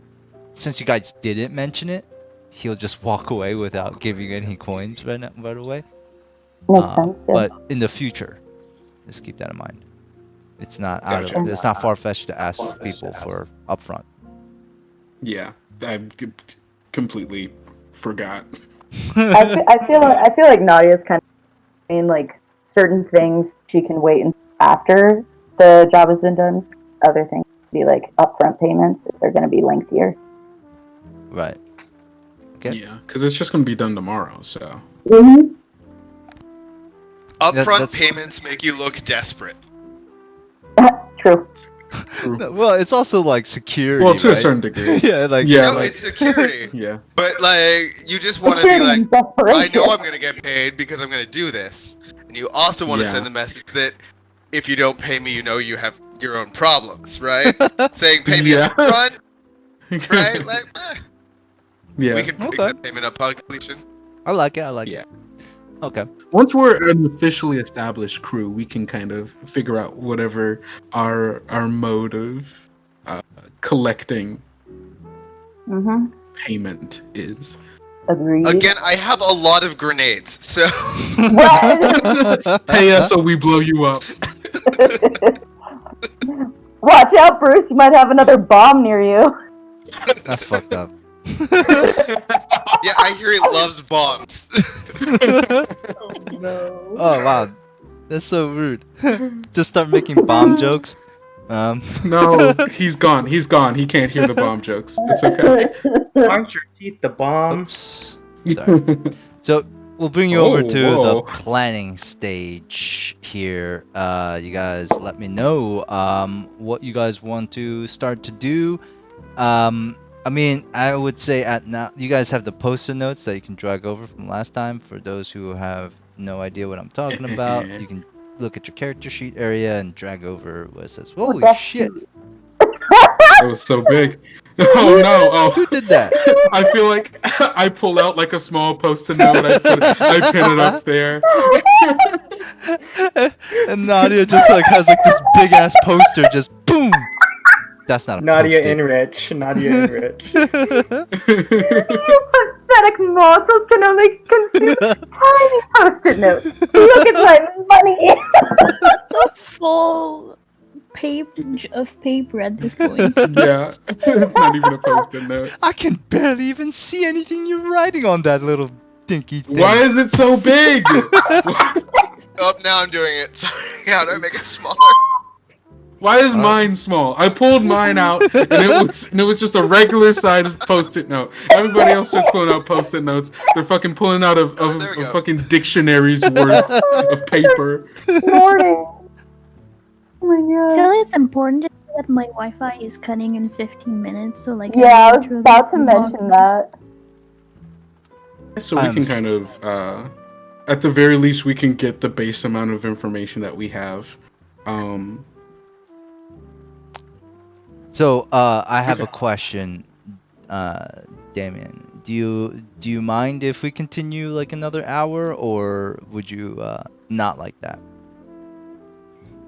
since you guys didn't mention it, he'll just walk away without giving any coins right away. Makes sense. Yeah. But in the future, just keep that in mind. It's not it's not far-fetched to ask people for upfront. Yeah, I completely forgot. I feel like Nadia's kind of saying, like, certain things she can wait until after the job has been done. Other things be like upfront payments if they're going to be lengthier. Right. Okay. Yeah, because it's just going to be done tomorrow, so. Mm-hmm. Upfront payments make you look desperate. True. No, well, it's also like security. Well, to right? a certain degree. Yeah, like Yeah, No, like- it's security. Yeah. But like, you just want to be like, I know I'm gonna get paid because I'm gonna do this, and you also want to Yeah. send the message that if you don't pay me, you know you have your own problems, right? Saying pay me up front, right? Like, Yeah. we can accept payment upon completion. I like it. I like Yeah. it. Okay. Once we're an officially established crew, we can kind of figure out whatever our mode of collecting payment is. Agreed. Again, I have a lot of grenades, so What? Pay us or we blow you up. Watch out, Bruce. You might have another bomb near you. That's fucked up. yeah, I hear he loves bombs. No. Oh wow, that's so rude. Just start making bomb jokes. No, he's gone. He's gone. He can't hear the bomb jokes. It's okay. Aren't your teeth the bomb? Oops. Sorry. So we'll bring you over to whoa. the planning stage here. You guys let me know what you guys want to start to do. I mean, I would say at now you guys have the post-it notes that you can drag over from last time. For those who have no idea what I'm talking about, you can look at your character sheet area and drag over what it says. Holy shit! That was so big. Oh no! Oh, Who did that? I feel like I pull out like a small post-it note. I pin it up there. And Nadia just like has like this big ass poster, just boom. That's not a Nadia post-it. Enrich. Nadia Enrich. You pathetic mortals can only consume tiny post-it notes. Look at my money. That's a full page of paper at this point. Yeah, it's not even a post-it note. I can barely even see anything you're writing on that little dinky thing. Why is it so big? Oh, now I'm doing it. Sorry, how do I make it smaller? Why is mine small? I pulled mine out, and it was just a regular sized post-it note. Everybody else starts pulling out post-it notes. They're fucking pulling out There we a go. fucking dictionary's worth of paper. Morning. Oh my I god. feel like it's important to say that my Wi-Fi is cutting in 15 minutes, so like. Yeah, I was literally about to log- mention that. So we can kind of, at the very least, we can get the base amount of information that we have. So, I have a Okay. question, Damien. Do you mind if we continue like another hour, or would you not like that?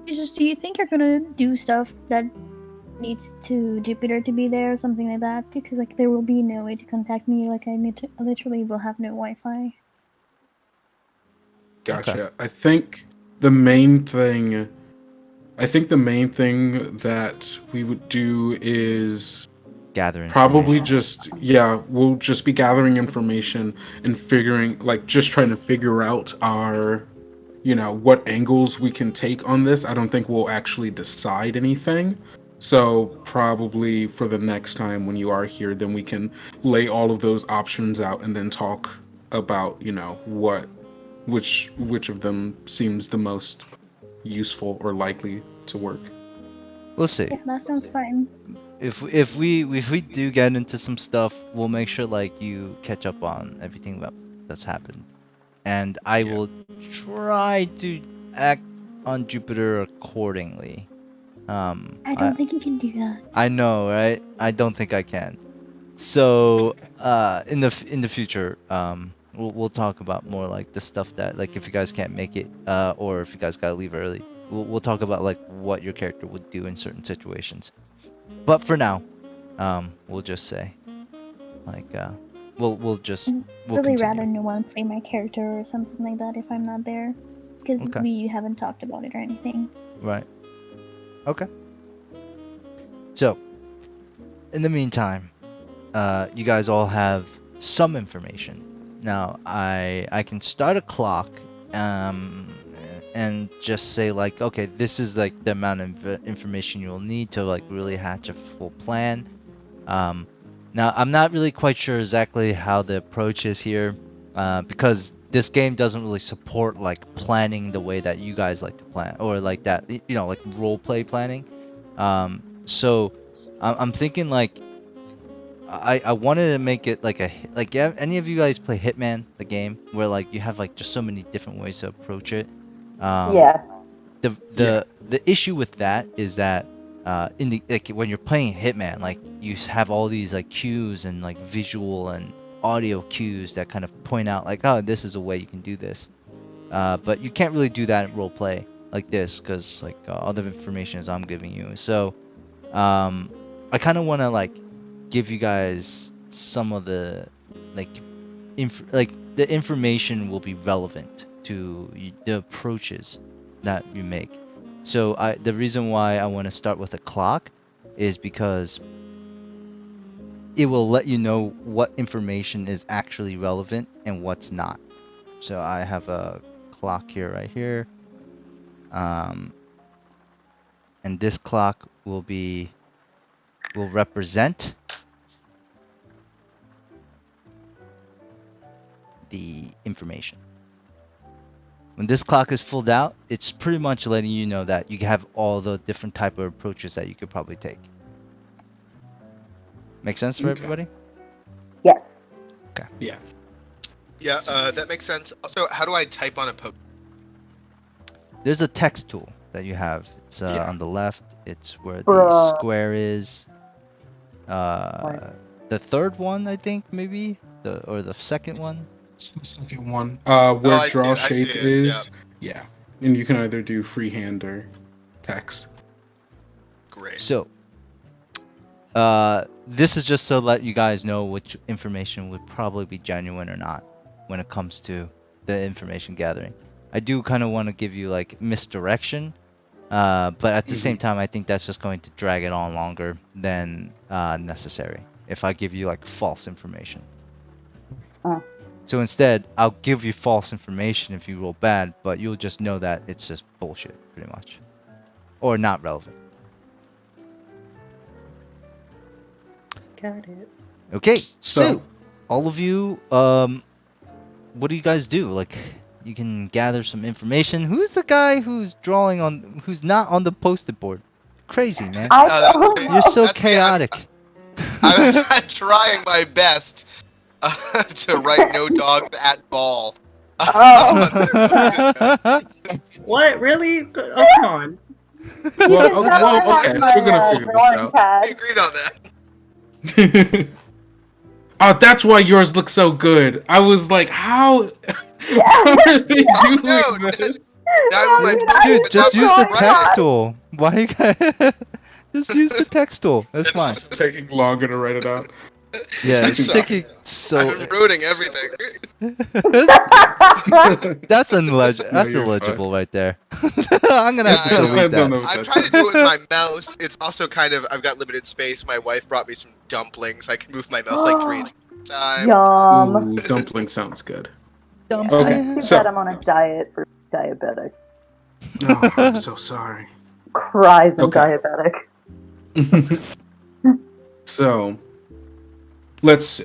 It's just, do you think you're gonna do stuff that needs to Jupiter to be there or something like that? Because like there will be no way to contact me. Like I literally will have no Wi-Fi. Gotcha. Okay. I think the main thing that we would do is Gather probably information. we'll just be gathering information and figuring, like, just trying to figure out our, what angles we can take on this. I don't think we'll actually decide anything. So probably for the next time when you are here, then we can lay all of those options out and then talk about, which of them seems the most useful or likely to work. We'll see. Yeah, that sounds fine. If we do get into some stuff, we'll make sure like you catch up on everything that's happened, and I will try to act on Jupiter accordingly. I don't think you can do that. I know, right? I don't think I can. So, in the future, we'll talk about more like the stuff that, like, if you guys can't make it, or if you guys gotta leave early, we'll talk about like what your character would do in certain situations. But for now, we'll just say, like, we'll I'd really continue. rather no one play my character or something like that if I'm not there, because Okay. we haven't talked about it or anything. Right. Okay. So, in the meantime, you guys all have some information. Now, I can start a clock, and just say like, okay, this is like the amount of information you'll need to like really hatch a full plan. Now, I'm not really quite sure exactly how the approach is here, because this game doesn't really support like planning the way that you guys like to plan, or like that, like role play planning. So I'm thinking like I wanted to make it like any of you guys play Hitman, the game, where like you have like just so many different ways to approach it. Yeah. The issue with that is that in the like when you're playing Hitman, like you have all these like cues and like visual and audio cues that kind of point out like, oh, this is a way you can do this. But you can't really do that in role play like this, because like all the information is I'm giving you. So I kind of want to like give you guys some of the like the information will be relevant to the approaches that you make. So the reason why I want to start with a clock is because it will let you know what information is actually relevant and what's not. So I have a clock here, right here, and this clock will represent the information. When this clock is filled out, it's pretty much letting you know that you have all the different type of approaches that you could probably take. Make sense for everybody? Yes. Okay. Yeah. Yeah, that makes sense. Also, how do I type on a post? There's a text tool that you have. It's Yeah. on the left. It's where the Bruh. square is. The third one, I think, maybe, or the second one. It's the second one. Oh, Where I see draw it, I see shape it, is. Yeah. And you can either do freehand or text. Great. So, This is just to let you guys know which information would probably be genuine or not when it comes to the information gathering. I do kind of want to give you like misdirection, but at the same time, I think that's just going to drag it on longer than necessary if I give you like false information. So instead, I'll give you false information if you roll bad, but you'll just know that it's just bullshit, pretty much, or not relevant. Got it. Okay, so So- all of you, what do you guys do? Like, you can gather some information. Who's the guy who's who's not on the post-it board? Crazy, man. You're so That's me. chaotic. I'm trying my best to write no dogs at ball. What? Really? Oh, come on. Well, okay, we're gonna figure this out. I agreed on that. Oh, that's why yours looks so good. I was like, how are they doing no. this? Now my Dude, just use the right. text tool. Why you guys... Just use the text tool. That's fine. It's taking longer to write it out. Yeah, it's Sorry. taking so... I'm ruining everything. That's No, That's you're illegible right there. I'm gonna have to Yeah, I know. delete I don't that. know. I'm trying to do it with my mouse. It's also kind of, I've got limited space. My wife brought me some dumplings. I can move my mouse like 3 inches at a time. Yum. Ooh, dumpling sounds good. Dumb. Okay, Too so- bad I'm on a diet for diabetic. Oh, I'm so sorry. Cries and Okay. diabetic. So, let's see.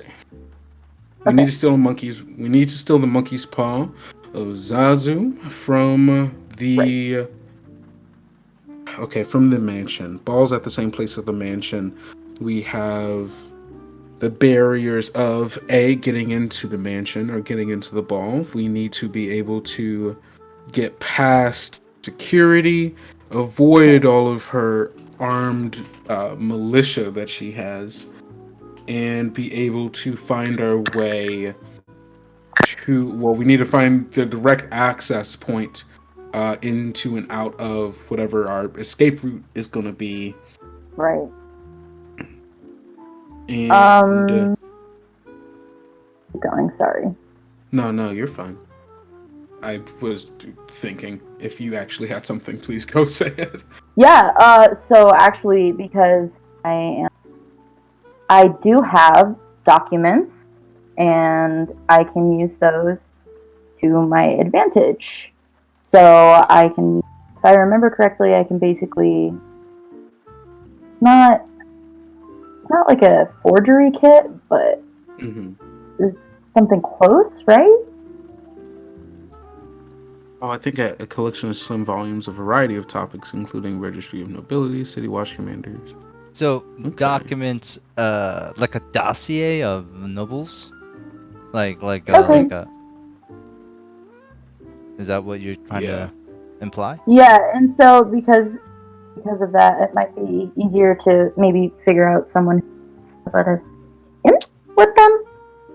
We need to steal the monkey's. We need to steal the monkey's paw of Zazu from the. Okay, from the mansion. Ball's at the same place as the mansion. We have the barriers of getting into the mansion or getting into the ball. We need to be able to get past security, avoid all of her armed militia that she has, and be able to find our way to, well, we need to find the direct access point into and out of whatever our escape route is going to be. Right. And Keep going, sorry. no, you're fine. I was thinking if you actually had something, please go say it. Yeah, so actually, because I do have documents, and I can use those to my advantage. So I can, if I remember correctly, I can basically not like a forgery kit, but Mm-hmm. it's something close, right? Oh, I think a collection of slim volumes, a variety of topics, including registry of nobility, city watch commanders. So Okay. documents, like a dossier of nobles, like Okay. Is that what you're trying to imply? Yeah, and so because of that, it might be easier to maybe figure out someone who let us in with them.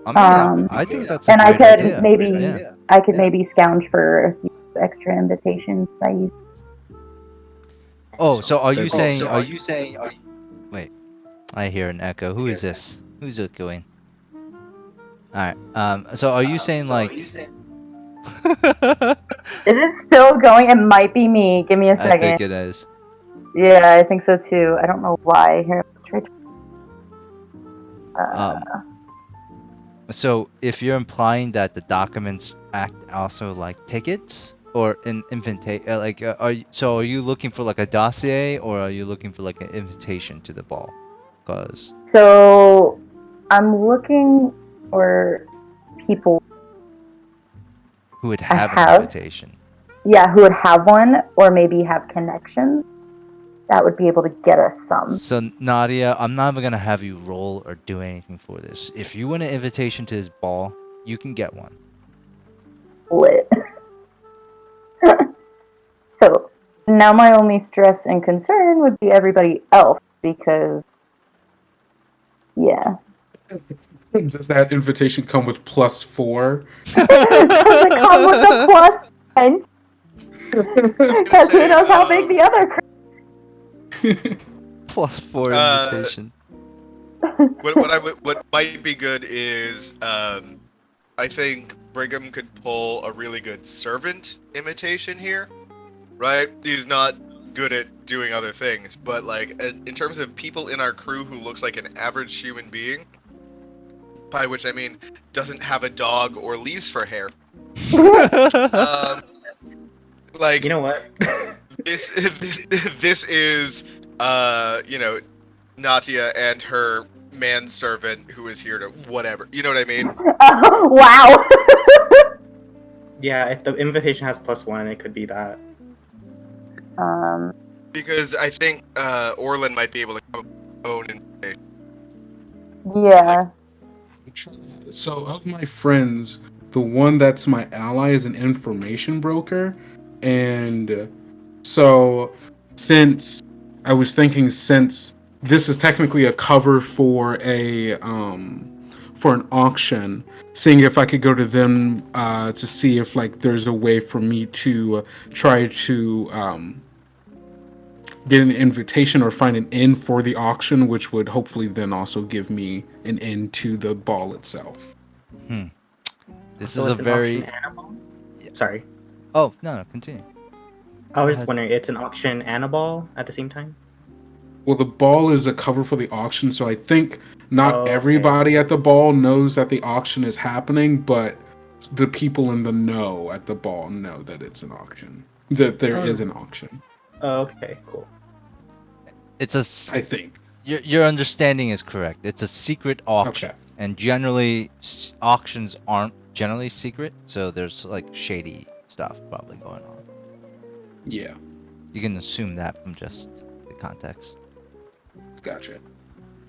I mean, I think that's a and I great could idea. maybe Yeah. I could maybe scounge for a few extra invitations I use. Oh, so are you That's- saying? Wait, I hear an echo. Who is this? Who's echoing? All right. So are you saying like? Is it still going? It might be me. Give me a I second. think it is. Yeah, I think so too. I don't know why. Here, let's try. So if you're implying that the documents act also like tickets or an invitation, are you looking for like a dossier or are you looking for like an invitation to the ball? Cause So I'm looking for people, who would have an have. invitation? yeah, who would have one or maybe have connections that would be able to get us some. So Nadia, I'm not even gonna have you roll or do anything for this. If you want an invitation to his ball, you can get one. Lit. So now my only stress and concern would be everybody else because, yeah. Does that invitation come with +4? Does it come with a plus 10? Because who knows how big the other +4 invitation. What might be good is I think Brigham could pull a really good servant imitation here, right? He's not good at doing other things, but like in terms of people in our crew who looks like an average human being, by which I mean doesn't have a dog or leaves for hair. Like You know what? this is you know, Natia and her manservant who is here to whatever. You know what I mean? Wow. Yeah, if the invitation has +1, it could be that. Because I think Orlan might be able to come up with his own invitation. Yeah. So of my friends, the one that's my ally is an information broker, and so since I was thinking, since this is technically a cover for an auction, seeing if I could go to them to see if like there's a way for me to try to get an invitation or find an in for the auction, which would hopefully then also give me an in to the ball itself. This So is a it's an very. auction and a ball? Sorry. Oh no, continue. I was ahead. just wondering, it's an auction and a ball at the same time? Well, the ball is a cover for the auction, so I think not Okay. everybody at the ball knows that the auction is happening, but the people in the know at the ball know that it's an auction, that there is an auction. Okay, cool. It's a. I think. Your understanding is correct. It's a secret auction, Okay. and generally auctions aren't generally secret, so there's like shady stuff probably going on. Yeah. You can assume that from just the context. Gotcha.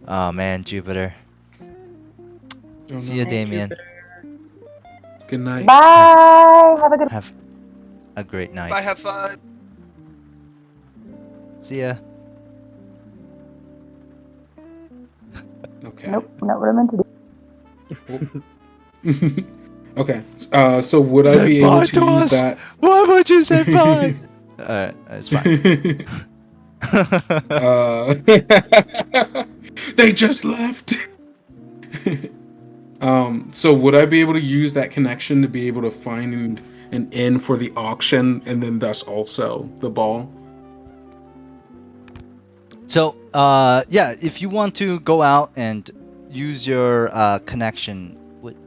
Oh man, Jupiter. Oh, See ya, no. Damien. Good night. Bye. Have a good. Have a great night. Bye, have fun. See ya. Okay. Nope, not what I meant to do. Okay. So would I Say be bye able to to use us. that? Why would you say bye? Alright, it's fine. They just left. So would I be able to use that connection to be able to find an in for the auction and then thus also the ball? So, yeah, if you want to go out and use your connection,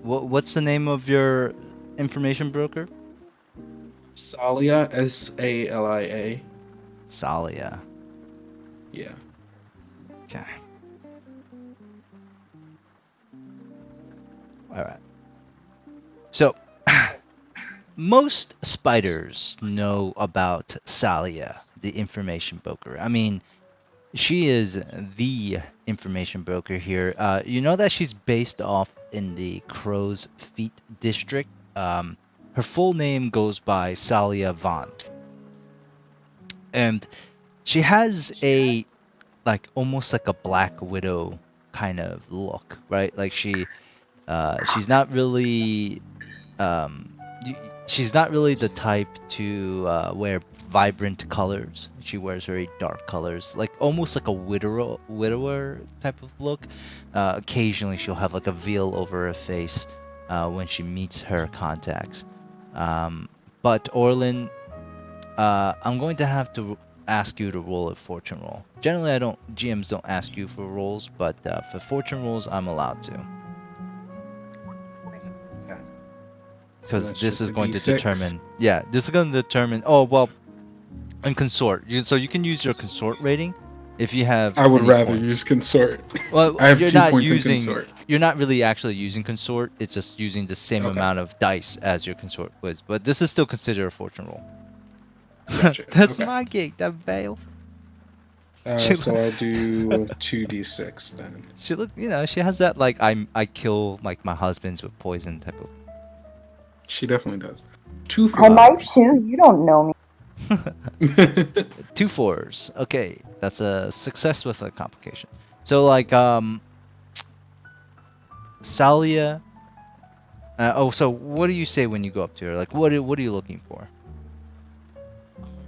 what's the name of your information broker? Salia, Salia. Salia. Yeah. Okay. Alright. So, most spiders know about Salia, the information broker. I mean, she is the information broker here. You know that she's based off in the Crow's Feet district. Her full name goes by Salia Vaughn. And she has a almost like a Black Widow kind of look, right? Like she's not really she's not really the type to wear vibrant colors. She wears very dark colors, like almost like a widower type of look. Occasionally she'll have like a veil over her face when she meets her contacts. But Orlan, I'm going to have to ask you to roll a fortune roll. Generally, GMs don't ask you for rolls, but for fortune rolls, I'm allowed to. Because this is going to determine. Yeah, this is going to determine. Oh well, and consort. So you can use your consort rating if you have. I would any rather points. use consort. Well, I have you're 2 not points using. in consort. You're not really actually using consort. It's just using the same Okay. amount of dice as your consort was. But this is still considered a fortune roll. Gotcha. That's Okay. my gig. That veil. So I'll do 2d6 then. She look, she has that like I kill like my husbands with poison type of. She definitely does. 2 I might fours. too. You don't know me. 2 4s. Okay, that's a success with a complication. So like Salia. So what do you say when you go up to her? Like what are you looking for?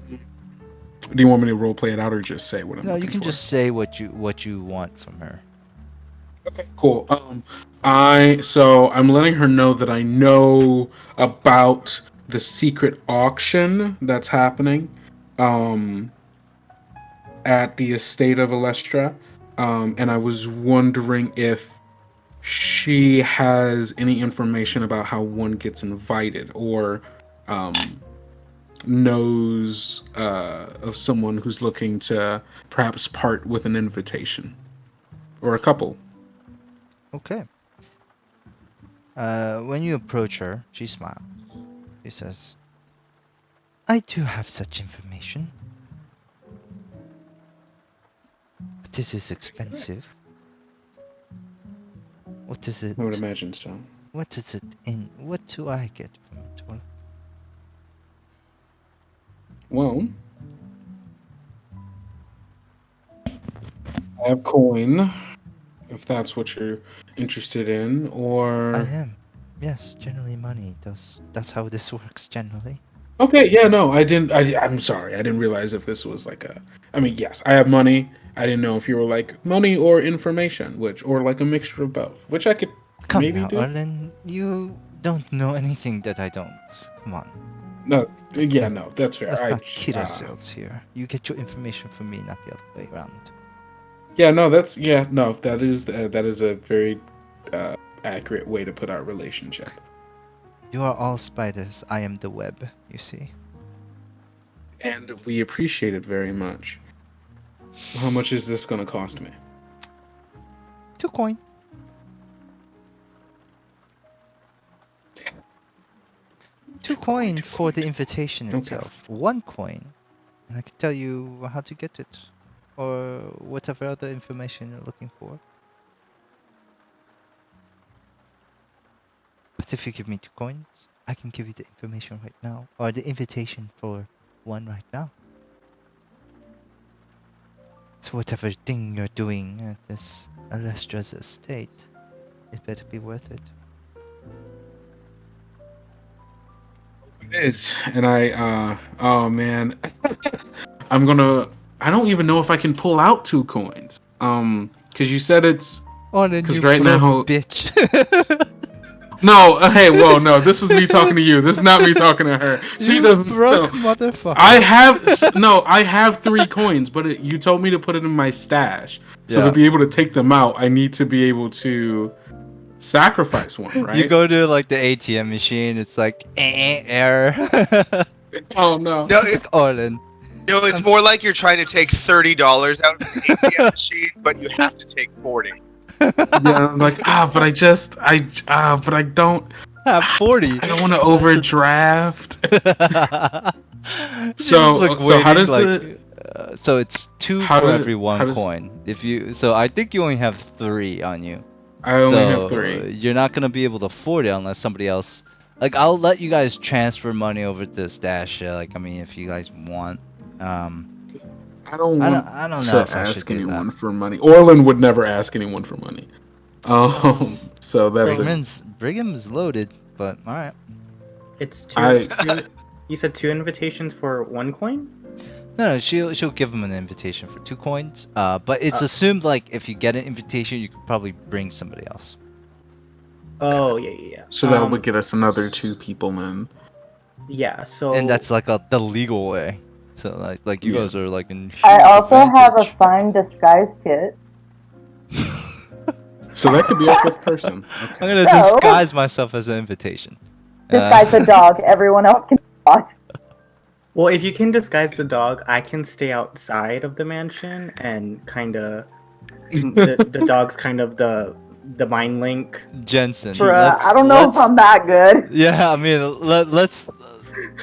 Do you want me to roleplay it out or just say what I'm No, looking you can for? just say what you want from her. Okay, cool. I'm letting her know that I know about the secret auction that's happening, um, at the estate of Alestra, and I was wondering if she has any information about how one gets invited, or um, knows of someone who's looking to perhaps part with an invitation, or a couple. Okay. When you approach her, she smiles. She says, I do have such information. But this is expensive. What is it? I would imagine so. What is it in? What do I get from it? Well, I have coin, if that's what you're interested in, I or... am. Yes, generally money. That's how this works generally. Okay, yeah, no, I'm sorry, I didn't realize if this was like a... I mean, yes, I have money. I didn't know if you were like money or information, or like a mixture of both, which I could Come maybe now, do. Orlan. You don't know anything that I don't. Come on. No, yeah, not- no, that's fair. Let's not kid ourselves here. You get your information from me, not the other way around. Yeah, no, that is a very accurate way to put our relationship. You are all spiders. I am the web. You see. And we appreciate it very much. How much is this going to cost me? 2 coin. 2 coin for the invitation Okay. itself. 1 coin, and I can tell you how to get it, or whatever other information you're looking for. But if you give me 2 coins, I can give you the information right now, or the invitation for 1 right now. So whatever thing you're doing at this Alestra's estate, it better be worth it. It is, and oh man, I don't even know if I can pull out 2 coins. Because you said it's... Oh, then 'Cause you right broke now- bitch. No, hey, whoa, no, this is me talking to you. This is not me talking to her. She You doesn't broke know. motherfucker. I have 3 coins, but you told me to put it in my stash. So Yeah. to be able to take them out, I need to be able to sacrifice one, right? You go to like the ATM machine, it's like error. Oh no. No, It's like Orlan. No, it's more like you're trying to take $30 out of the ATM machine, but you have to take 40. Yeah, I'm like, but I don't Have 40. I don't want to overdraft. You So- just look so how waiting, does like, so it's 2 how for does- every how 1 does- coin. So I think you only have 3 on you. I only So have 3. you're not gonna be able to afford it unless somebody else. Like, I'll let you guys transfer money over to stash. Like, I mean, if you guys want. I don't want I don't to know if I should ask do anyone that. for money. Orlan would never ask anyone for money. So that's it. Brigham's loaded, but all right. It's I- two. You said 2 invitations for 1 coin? No, she'll give him an invitation for 2 coins. But it's assumed like if you get an invitation, you could probably bring somebody else. Oh yeah. So that would get us another 2 people then. Yeah. So And that's like the legal way. So like you Yeah. guys are like in. I huge also have a advantage. fine disguise kit. So that could be a 5th person. I'm Okay. gonna No. disguise myself as an invitation. Disguise the dog. Everyone else can watch. Well, if you can disguise the dog, I can stay outside of the mansion and kind of the dog's kind of the mind link. Jensen. Bruh, I don't know if I'm that good. Yeah, I mean, let's.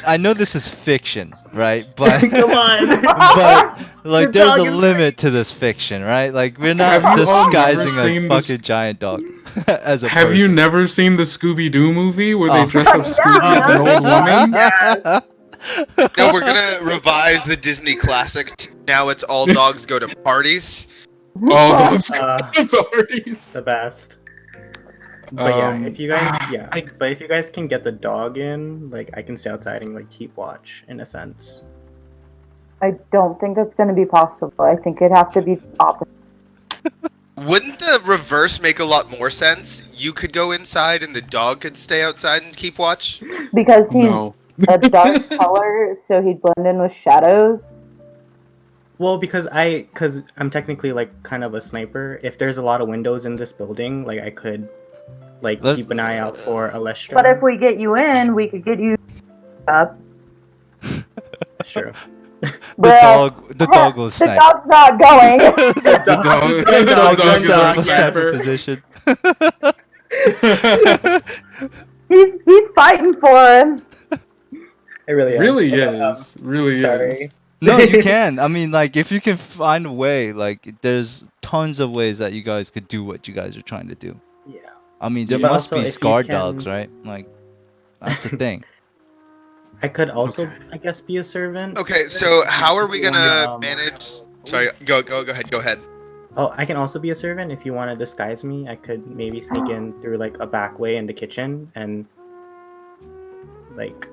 I know this is fiction, right? But Come on. but like, The there's a dog is limit to this fiction, right? Like, we're not Have you all disguising never a seen this- fucking giant dog as a Have you person. never seen the Scooby-Doo movie where they Oh. dress up Scooby as an old woman? No, we're gonna revise the Disney classic. Now it's all dogs go to parties. All those Uh, parties. the best. But yeah, if you guys, I- but if you guys can get the dog in, like I can stay outside and like keep watch in a sense. I don't think that's going to be possible. I think it'd have to be opposite. Wouldn't the reverse make a lot more sense? You could go inside and the dog could stay outside and keep watch? Because he's No. a dark color, so he'd blend in with shadows. Well, because I'm technically like kind of a sniper. If there's a lot of windows in this building, like I could like Let's- keep an eye out for Alestra. But if we get you in, we could get you up. That's true. The dog will The snipe. dog's not going. The dog will is our set sniper. up position. he's fighting for him. It really is. Really is. Really Sorry. is. No, you can. I mean, like, if you can find a way, like, there's tons of ways that you guys could do what you guys are trying to do. Yeah. I mean, there But must also, be if you scar can- dogs, right? Like, that's a thing. I could also, Okay. I guess, be a servant. Okay, so how are we gonna Um, manage? Sorry, go ahead. Oh, I can also be a servant if you want to disguise me. I could maybe sneak in through like a back way in the kitchen and like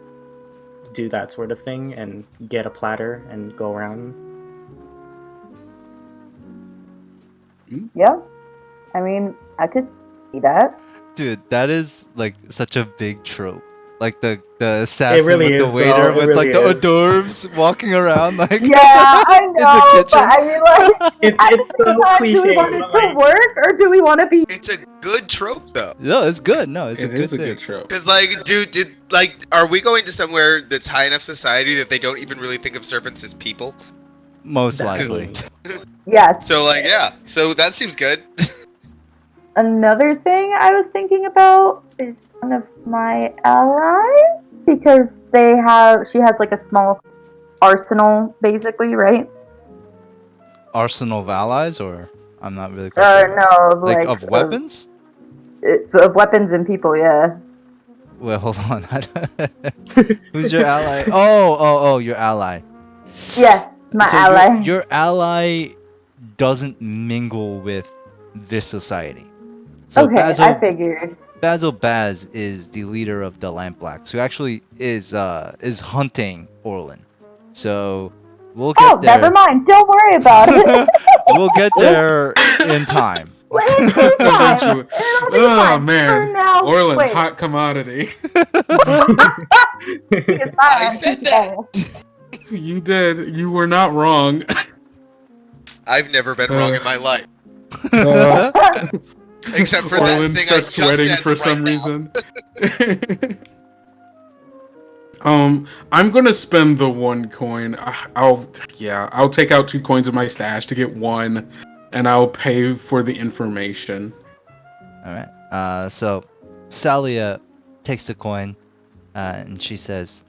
do that sort of thing and get a platter and go around. Yeah. I mean, I could see that. Dude, that is, like, such a big trope. Like, the assassin really with the is, waiter though. It with, really like, the is. hors d'oeuvres walking around, like... Yeah, I in the know, kitchen. but I mean, like, It's at it's the so same time, do we cliche. want it but, to like, work, or do we want to be? It's a good trope though. No, it's good. No, it's It a good is a thing. good trope. Cause like, dude, are we going to somewhere that's high enough society that they don't even really think of servants as people? Most That's- likely. Yes. So like, yeah. So that seems good. Another thing I was thinking about is one of my allies, because she has like a small arsenal, basically, right? Arsenal of allies, or I'm not really quite sure. No, Like, of weapons? Of weapons and people, yeah. Well, hold on. Who's your ally? Oh, your ally. Yeah, my So ally. Your ally doesn't mingle with this society. So Okay, I figured. Basil Baz is the leader of the Lampblacks, who actually is hunting Orlan. So we'll get Oh, there. never mind. Don't worry about it. We'll get there in time. It's fine. Eventually. It'll be Oh fine. For man, now, Orlan, wait. hot commodity. It's I fine. said that. You did. You were not wrong. I've never been wrong in my life, except for that Orlan thing I starts just sweating said for right some now. reason. I'm gonna spend the 1 coin. I'll take out 2 coins of my stash to get 1, and I'll pay for the information. All right. So Salia takes the coin, and she says,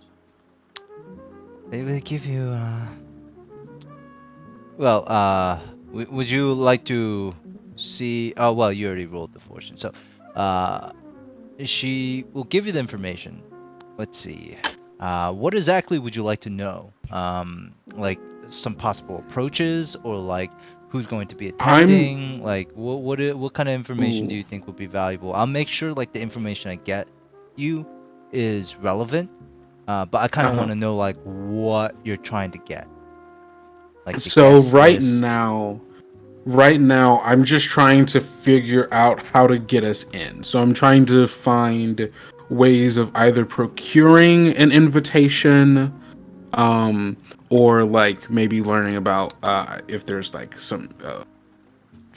"They will give you. Would you like to see? Oh, well, you already rolled the fortune, so she will give you the information. Let's see. What exactly would you like to know? Like some possible approaches, or like who's going to be attending? Like what kind of information do you think would be valuable? I'll make sure like the information I get you is relevant, but I kind of want to know like what you're trying to get. Like the So guest right now, I'm just trying to figure out how to get us in. So I'm trying to find ways of either procuring an invitation, or like maybe learning about if there's like some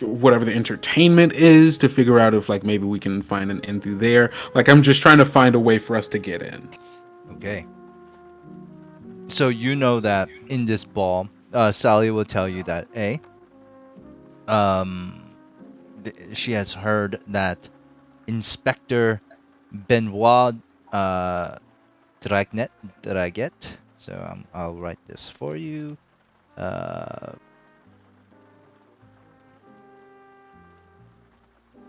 whatever the entertainment is, to figure out if like maybe we can find an in through there. Like I'm just trying to find a way for us to get in. Okay. So you know that in this ball, Sally will tell you that she has heard that Inspector Benoit Draget. So I'll write this for you.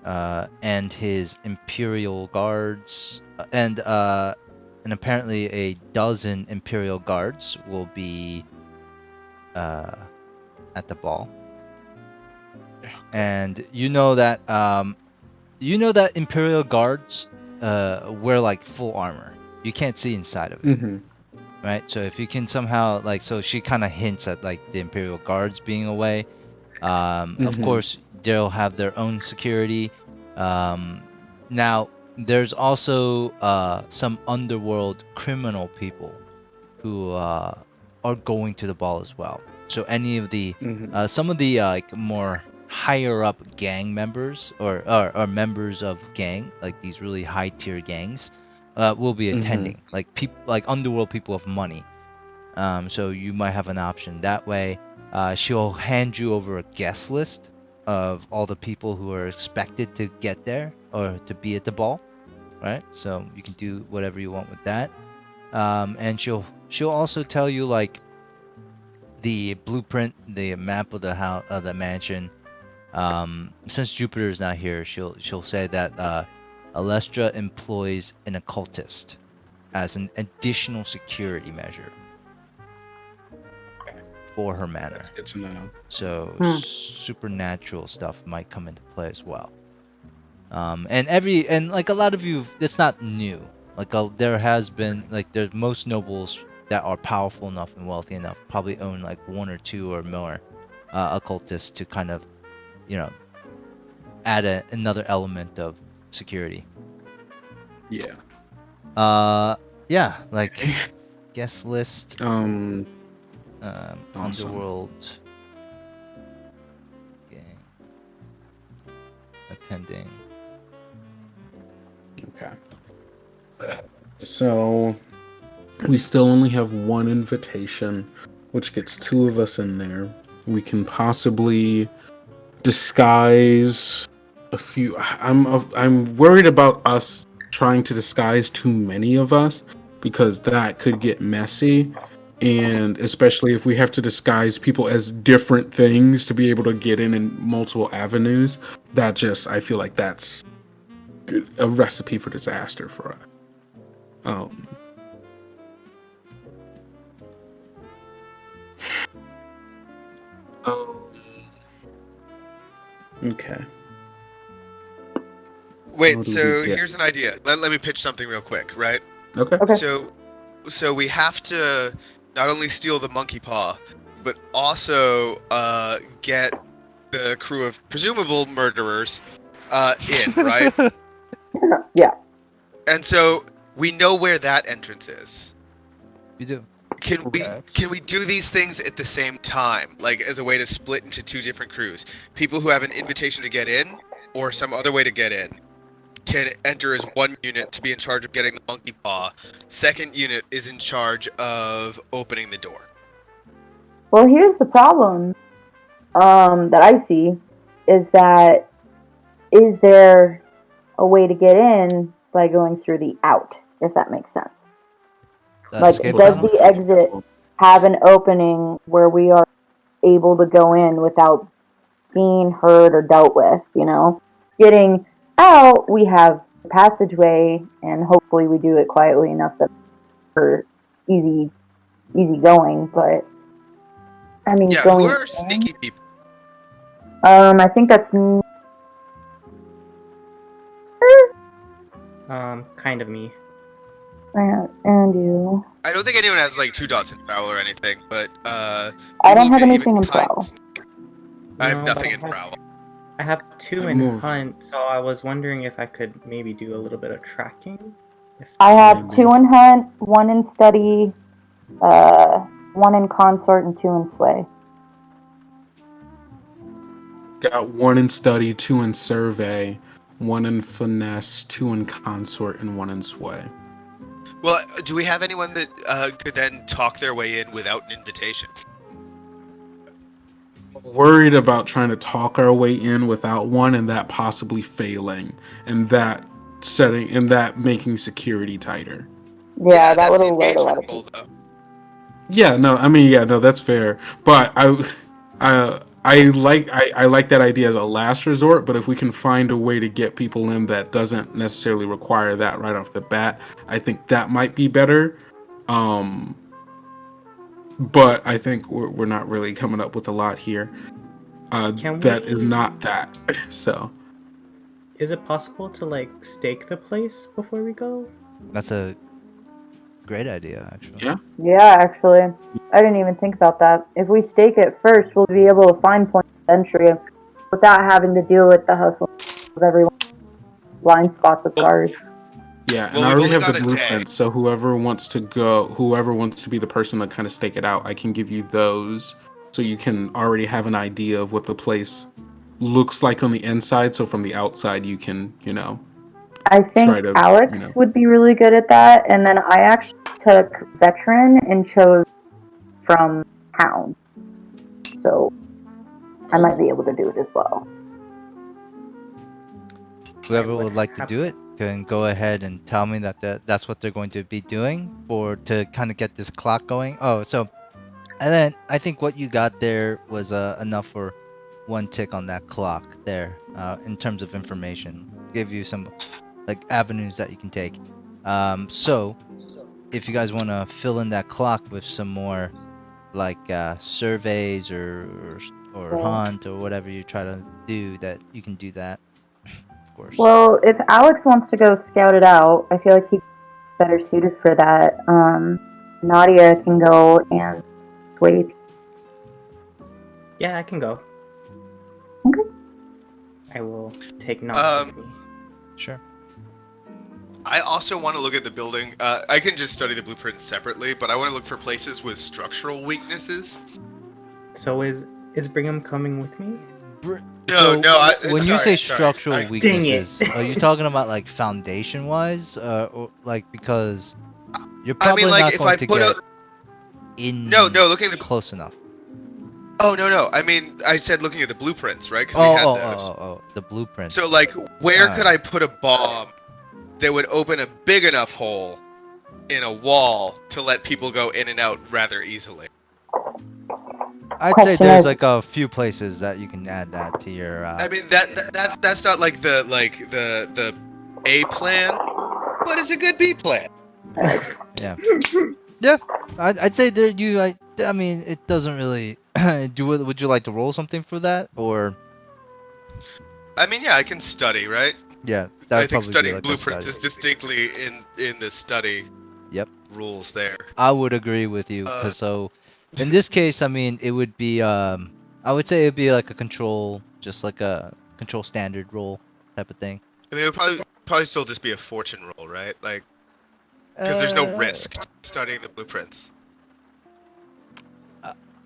And his Imperial Guards, and apparently a dozen Imperial Guards will be at the ball. And you know that Imperial Guards wear like full armor. You can't see inside of it. Mm-hmm. Right? So if you can somehow so she kind of hints at like the Imperial Guards being away. Of course, they'll have their own security. Now, there's also some underworld criminal people who are going to the ball as well. So any of the some of the like more higher up gang members or members of gang, like these really high tier gangs, will be attending. Like people, like underworld people of money. So you might have an option that way. She'll hand you over a guest list of all the people who are expected to get there or to be at the ball, right? So you can do whatever you want with that. And she'll also tell you like the blueprint, the map of the house, of the mansion. Since Jupiter is not here, she'll say that Alestra employs an occultist as an additional security measure for her manor. That's good to know. So supernatural stuff might come into play as well. And like a lot of you, it's not new. Like there has been like there's most nobles that are powerful enough and wealthy enough probably own like one or two or more occultists to kind of, you know, add another element of security. Yeah. Yeah, like guest list. Awesome. Underworld gang attending. Okay. So we still only have one invitation, which gets two of us in there. We can possibly disguise a few. I'm worried about us trying to disguise too many of us because that could get messy. And especially if we have to disguise people as different things to be able to get in multiple avenues, I feel like that's a recipe for disaster for us. Okay. Wait, so here's an idea. Let me pitch something real quick, right? Okay. So we have to not only steal the monkey paw, but also get the crew of presumable murderers in, right? Yeah. And so we know where that entrance is. You do. Can we do these things at the same time, like as a way to split into two different crews? People who have an invitation to get in, or some other way to get in, can enter as one unit to be in charge of getting the monkey paw. Second unit is in charge of opening the door. Well, here's the problem that I see is that is there a way to get in by going through the out, if that makes sense? Like, Escape does tunnel? the exit have an opening where we are able to go in without being heard or dealt with, you know? Getting out, we have a passageway, and hopefully we do it quietly enough that we're easy going, but I mean, Yeah, going who are in, sneaky people? I think that's Kind of me. and you. I don't think anyone has like 2 dots in prowl or anything, but I don't have anything in prowl. I have No, nothing but in prowl. I have 2 I in move. hunt, so I was wondering if I could maybe do a little bit of tracking. I have 2 in hunt, 1 in study, 1 in consort, and 2 in sway. Got 1 in study, 2 in survey, 1 in finesse, 2 in consort, and 1 in sway. Well, do we have anyone that could then talk their way in without an invitation? Worried about trying to talk our way in without one, and that possibly failing, and that making security tighter. Yeah, that would that's the alert a lot engagement of goal, people. though. Yeah, no, that's fair. But I like that idea as a last resort. But if we can find a way to get people in that doesn't necessarily require that right off the bat, I think that might be better. But I think we're not really coming up with a lot here. Is not that. So. Is it possible to like stake the place before we go? That's a great idea, actually. Yeah. Yeah, actually, I didn't even think about that. If we stake it first, we'll be able to find points of entry without having to deal with the hustle of everyone blind spots with guards. Yeah, and Well, I we've already only have the got a day. blueprint, so whoever wants to be the person to kind of stake it out, I can give you those, so you can already have an idea of what the place looks like on the inside. So from the outside, you can, I think try to, Alex would be really good at that, and then I actually took veteran and chose from town, so I might be able to do it as well. Whoever would would like to have- do it can go ahead and tell me that's what they're going to be doing to kind of get this clock going. Oh, so and then I think what you got there was enough for one tick on that clock there in terms of information. Give you some like avenues that you can take. So if you guys want to fill in that clock with some more like surveys or Yeah. hunt or whatever you try to do, that you can do that, of course. Well, if Alex wants to go scout it out, I feel like he's better suited for that. Nadia can go and wait. Yeah, I can go. Okay. I will take Nox with me. Sure. I also want to look at the building. I can just study the blueprints separately, but I want to look for places with structural weaknesses. So is Brigham coming with me? When you say structural Dang it. weaknesses, are you talking about like foundation wise, or like because you're I probably mean, like, not if going I to put get a... in looking at the... close enough. Oh, no. I mean, I said looking at the blueprints, right? Because we had those. The blueprint. So, like, where could I put a bomb that would open a big enough hole in a wall to let people go in and out rather easily? I'd say Question there's is- like a few places that you can add that to your. I mean, that's not like the A plan, but it's a good B plan. Yeah. Yeah. I'd say there you. I mean, it doesn't really. Would you like to roll something for that or? I mean, yeah, I can study, right? Yeah, that would I think probably be studying like a blueprints study. is distinctly in the study. Yep. Rules there. I would agree with you. So, in this case, I mean, it would be I would say it'd be like a control, just like a control standard roll type of thing. I mean, it would probably still just be a fortune roll, right? Like, because there's no risk studying the blueprints.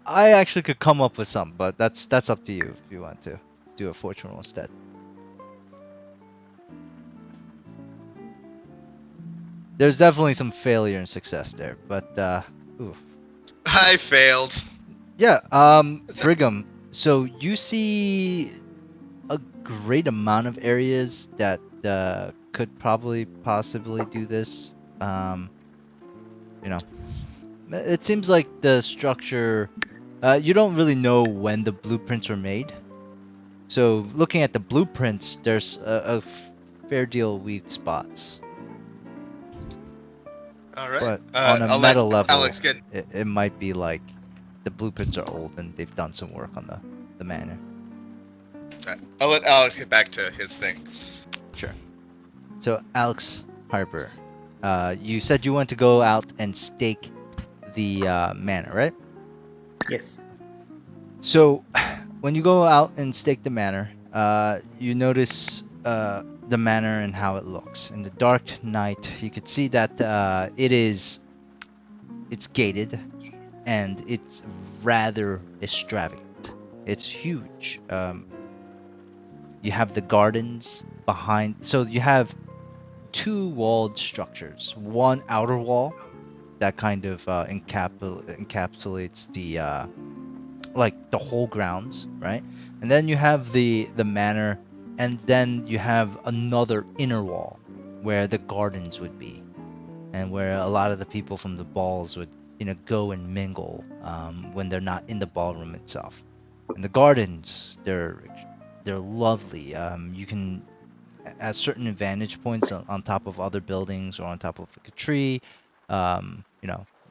I actually could come up with some, but that's up to you if you want to do a fortune roll instead. There's definitely some failure and success there, but oof. I failed. Yeah, Brigham, so you see a great amount of areas that could possibly do this. It seems like the structure, you don't really know when the blueprints were made. So looking at the blueprints, there's a fair deal of weak spots. All right. But I'll on a let meta level, Alex get... it might be like the blueprints are old and they've done some work on the manor. I'll let Alex get back to his thing. Sure. So Alex Harper, you said you want to go out and stake the manor, right? Yes. So when you go out and stake the manor, you notice the manor and how it looks. In the dark night, you could see that it's gated and it's rather extravagant. It's huge. You have the gardens behind, so you have two walled structures. One outer wall that kind of encapsulates the like the whole grounds, right? And then you have the manor, and then you have another inner wall where the gardens would be, and where a lot of the people from the balls would go and mingle when they're not in the ballroom itself. And the gardens, they're lovely. You can at certain vantage points on top of other buildings or on top of like a tree,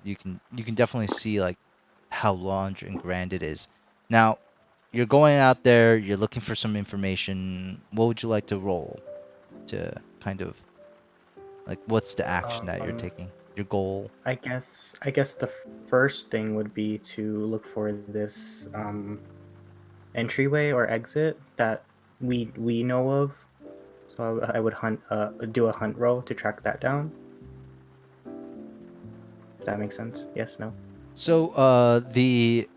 you can definitely see like how large and grand it is. Now, you're going out there, you're looking for some information. What would you like to roll to kind of like what's the action that you're taking? Your goal? I guess the first thing would be to look for this entryway or exit that we know of. So I would do a hunt roll to track that down. Does that make sense? Yes, no? So the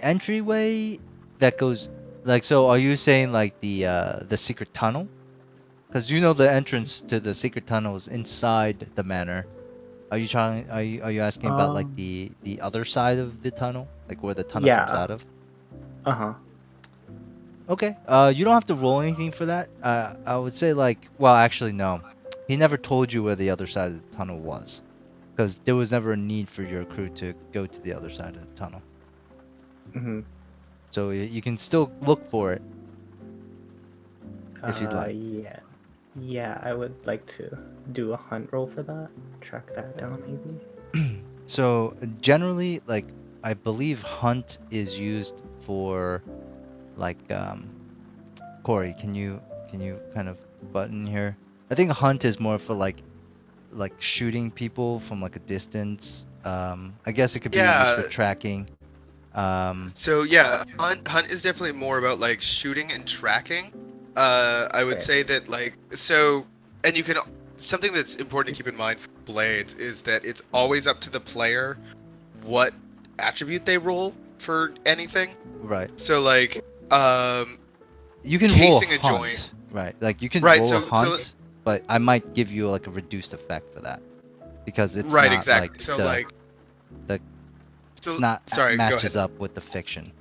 entryway that goes like, so are you saying like the secret tunnel? Because you know the entrance to the secret tunnel is inside the manor. Are you asking about like Um, the other side of the tunnel, like where the tunnel comes yeah. out of? Uh-huh. Okay. You don't have to roll anything for that. I would say like, well, actually no. He never told you where the other side of the tunnel was, because there was never a need for your crew to go to the other side of the tunnel. Mm-hmm. So you can still look for it if you'd like. Yeah. Yeah, I would like to do a hunt roll for that. Track that down, maybe. So generally, like, I believe hunt is used for like Corey, can you kind of button here? I think hunt is more for like shooting people from like a distance. I guess it could be used for Yeah. tracking. So yeah, hunt is definitely more about like shooting and tracking. I would Okay. say that like so, and you can something that's important to keep in mind for blades is that it's always up to the player what attribute they roll for anything. Right. So like You can roll casing a hunt, joint. right? Like you can Right. roll a So hunt, but I might give you like a reduced effect for that because it's right, not exactly. like So the like the so it's not sorry, go ahead. matches up with the fiction.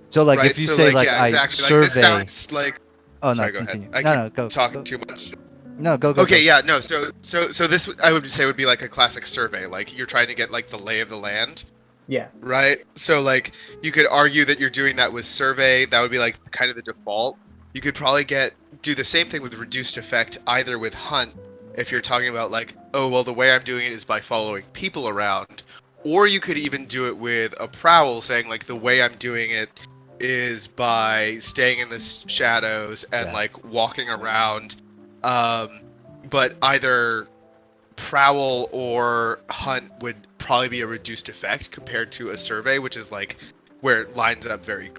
So like Right. if you So say like like yeah, I exactly. Like this survey. sounds like. Oh no, Sorry, go ahead. continue. I No, keep no, go. talking too much. No, go. Okay, yeah, no. So this I would say would be like a classic survey. Like you're trying to get like the lay of the land, Yeah. right? So like you could argue that you're doing that with survey. That would be like kind of the default. You could probably do the same thing with reduced effect either with hunt if you're talking about like, oh well, the way I'm doing it is by following people around, or you could even do it with a prowl, saying like the way I'm doing it is by staying in the shadows and Yeah. like walking around. But either prowl or hunt would probably be a reduced effect compared to a survey, which is like where it lines up very.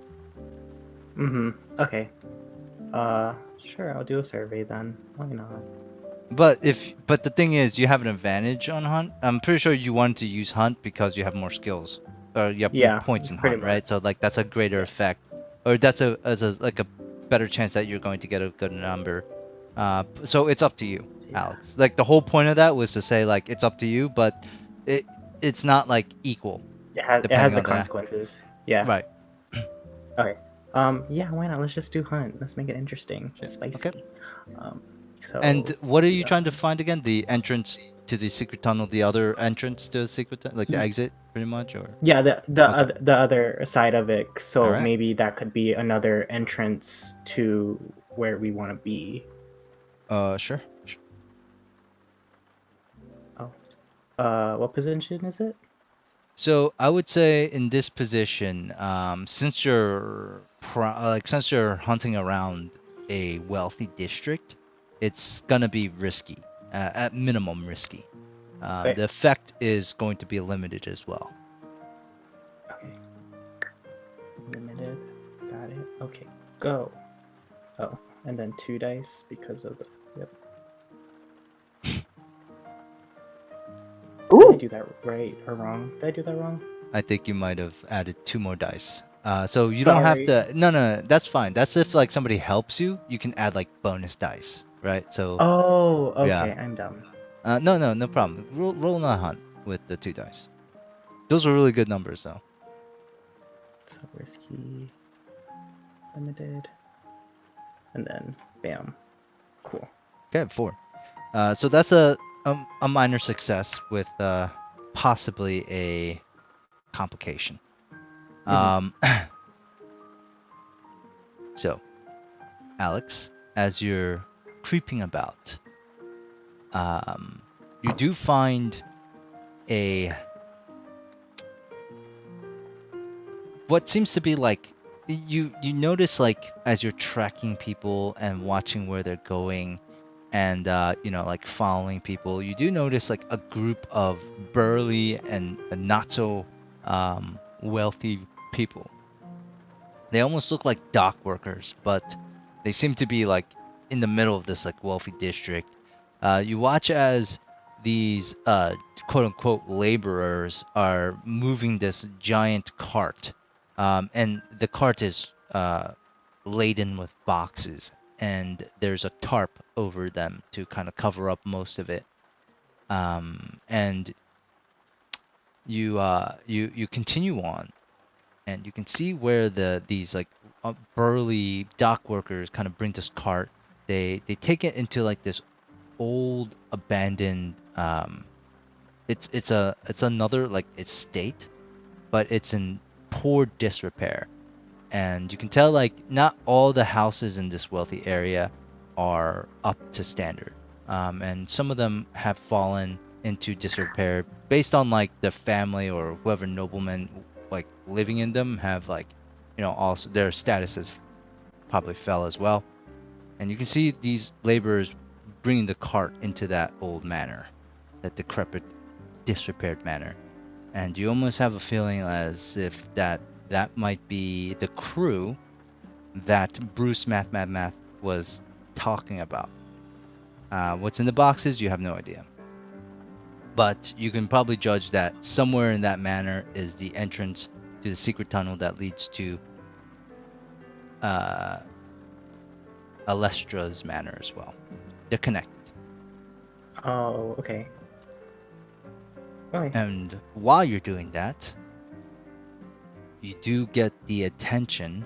Mm-hmm. Okay. Sure, I'll do a survey then. Why not? But the thing is, you have an advantage on hunt. I'm pretty sure you wanted to use hunt because you have more skills, or you have more Yeah, points in pretty hunt, right? much. So like that's a greater effect, or that's like a better chance that you're going to get a good number. So it's up to you, Yeah. Alex. Like the whole point of that was to say like it's up to you, but it's not like equal. It has Depending the on that. consequences. Yeah. Right. Okay. Yeah, why not? Let's just do hunt. Let's make it interesting. Just spicy. Okay. So And what are you yeah. trying to find again? The entrance to the secret tunnel, the other entrance to the secret tunnel, like the exit, pretty much, or? Yeah, the Okay. the other side of it. So Alright. maybe that could be another entrance to where we want to be. Sure. What position is it? So I would say in this position, since you're since you're hunting around a wealthy district, it's gonna be risky, at minimum risky. Okay. The effect is going to be limited as well. Okay. Limited. Got it. Okay. Go. Oh, and then 2 dice because of the. Yep. Did I Ooh, do that right or wrong? Did I do that wrong? I think you might have added 2 more dice. So you don't have Sorry. to. No, that's fine. That's if like somebody helps you, you can add like bonus dice, right? So Oh, okay. Yeah. I'm dumb. no problem. Roll on a hunt with the 2 dice. Those are really good numbers, though. So risky. Limited. And then, bam. Cool. Okay, 4. So that's a minor success with possibly a complication. So, Alex, as you're creeping about, you do find what seems to be like you notice, like, as you're tracking people and watching where they're going and like following people, you do notice like a group of burly and not so wealthy people. They almost look like dock workers, but they seem to be like in the middle of this like wealthy district. You watch as these quote unquote laborers are moving this giant cart, and the cart is laden with boxes, and there's a tarp over them to kind of cover up most of it. And you continue on, and you can see where these like burly dock workers kind of bring this cart. They take it into like this old abandoned it's another like estate, but it's in poor disrepair. And you can tell like not all the houses in this wealthy area are up to standard. And some of them have fallen into disrepair based on like the family or whoever noblemen like living in them have like, also their statuses probably fell as well. And you can see these laborers bringing the cart into that old manor, that decrepit, disrepaired manor. And you almost have a feeling as if that might be the crew that Bruce Math was talking about. What's in the boxes, you have no idea. But you can probably judge that somewhere in that manor is the entrance to the secret tunnel that leads to Alestra's manor as well. They're connected. Oh, okay. Okay. And while you're doing that, you do get the attention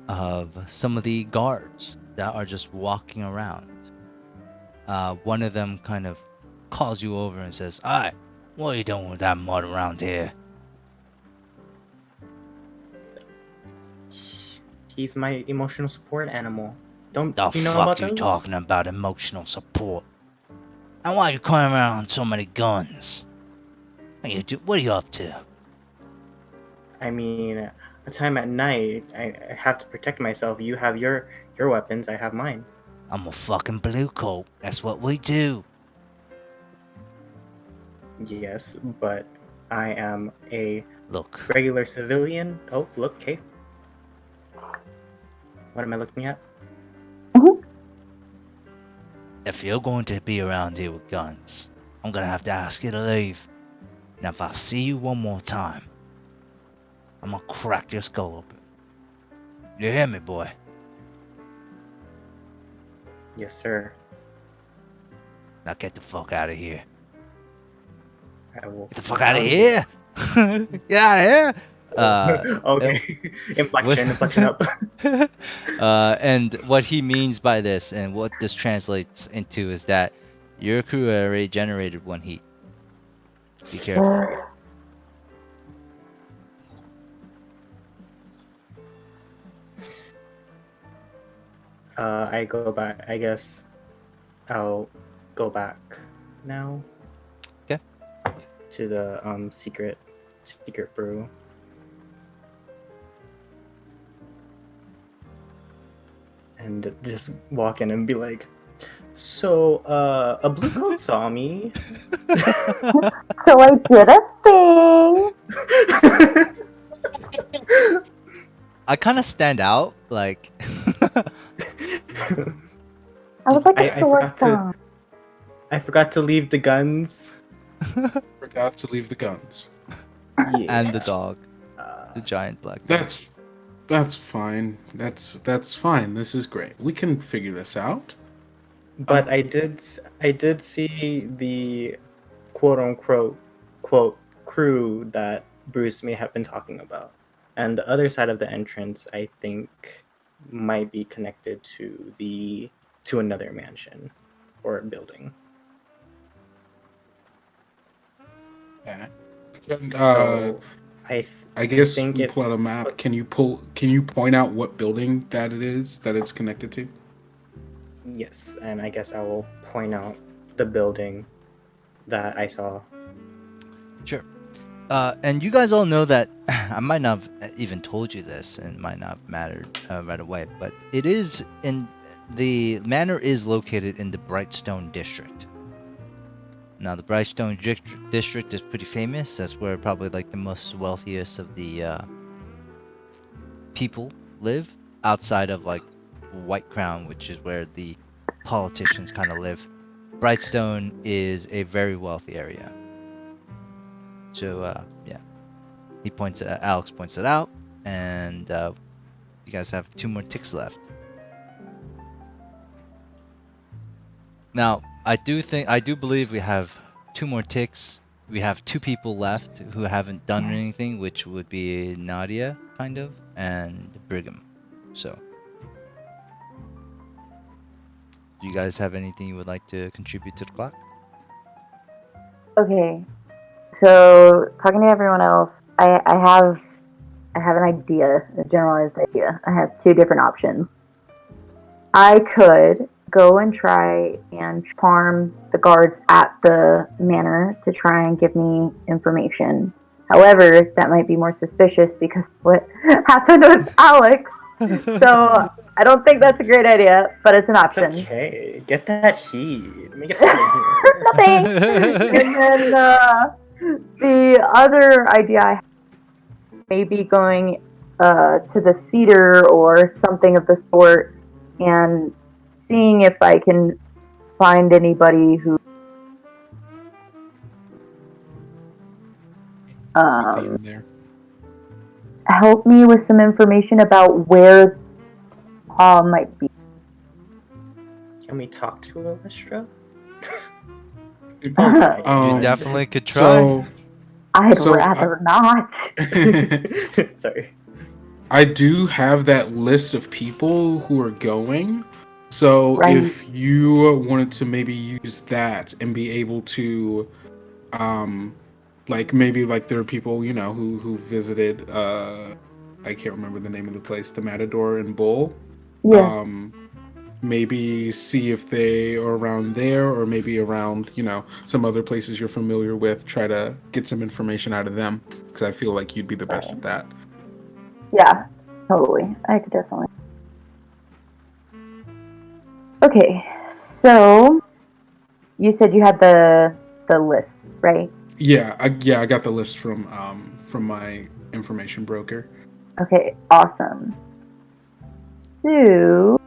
of some of the guards that are just walking around. One of them kind of calls you over and says, "Hi, what are you doing with that mud around here?" He's my emotional support animal. Don't The you know fuck about you those? talking about emotional support? And why are you carrying around so many guns? What are you up to? I mean, a time at night, I have to protect myself. You have your weapons, I have mine. I'm a fucking blue coat. That's what we do. Yes, but I am a Look, regular civilian. Oh, look, okay. What am I looking at? if you're going to be around here with guns, I'm gonna have to ask you to leave. Now if I see you one more time, I'm gonna crack your skull open. You hear me, boy? Yes, sir. Now get the fuck out of here. I will. Get the fuck out of here! Get out of here! Okay. inflection up. And what he means by this, and what this translates into, is that your crew already generated one heat. Be careful. I go back. I guess I'll go back now. Okay. To the secret brew. And just walk in and be like, "So, a blue coat saw me." So I did a thing. I kind of stand out, like. I was like a sore thumb. I forgot to leave the guns. Forgot to leave the guns. Yeah. And the dog, the giant black dog. That's fine. That's fine. This is great. We can figure this out. But I did see the quote unquote crew that Bruce may have been talking about, and the other side of the entrance I think might be connected to another mansion or building. Okay. So I guess think we if- pull out a map. Can you point out what building that it's connected to? Yes, and I guess I will point out the building that I saw. Sure. And you guys all know that I might not have even told you this, and it might not have mattered right away, but the manor is located in the Brightstone district. Now, the Brightstone district is pretty famous. That's where probably like the most wealthiest of the people live outside of like White Crown, which is where the politicians kind of live. Brightstone is a very wealthy area. So yeah, Alex points it out, and you guys have 2 more ticks left. Now, I do believe we have 2 more ticks. We have 2 people left who haven't done anything, which would be Nadia, kind of, and Brigham. So, do you guys have anything you would like to contribute to the clock? Okay, so talking to everyone else, I have an idea, a generalized idea. I have 2 different options. I could go and try and charm the guards at the manor to try and give me information. However, that might be more suspicious because of what happened with Alex. So I don't think that's a great idea, but it's an It's option. okay. Get that heat. Make it happen. Nothing. And then the other idea I have, maybe going to the theater or something of the sort and seeing if I can find anybody who There. help me with some information about where Paul might be. Can we talk to Alestra? You definitely could try. So, I'd rather not. Sorry. I do have that list of people who are going. So Right. if you wanted to maybe use that and be able to, like maybe like there are people who visited. I can't remember the name of the place, the Matador and Bull. Yeah. Maybe see if they are around there, or maybe around some other places you're familiar with. Try to get some information out of them, because I feel like you'd be the best at that. Yeah, totally. I could definitely. Okay, so you said you had the list, right? Yeah, I got the list from my information broker. Okay, awesome. So,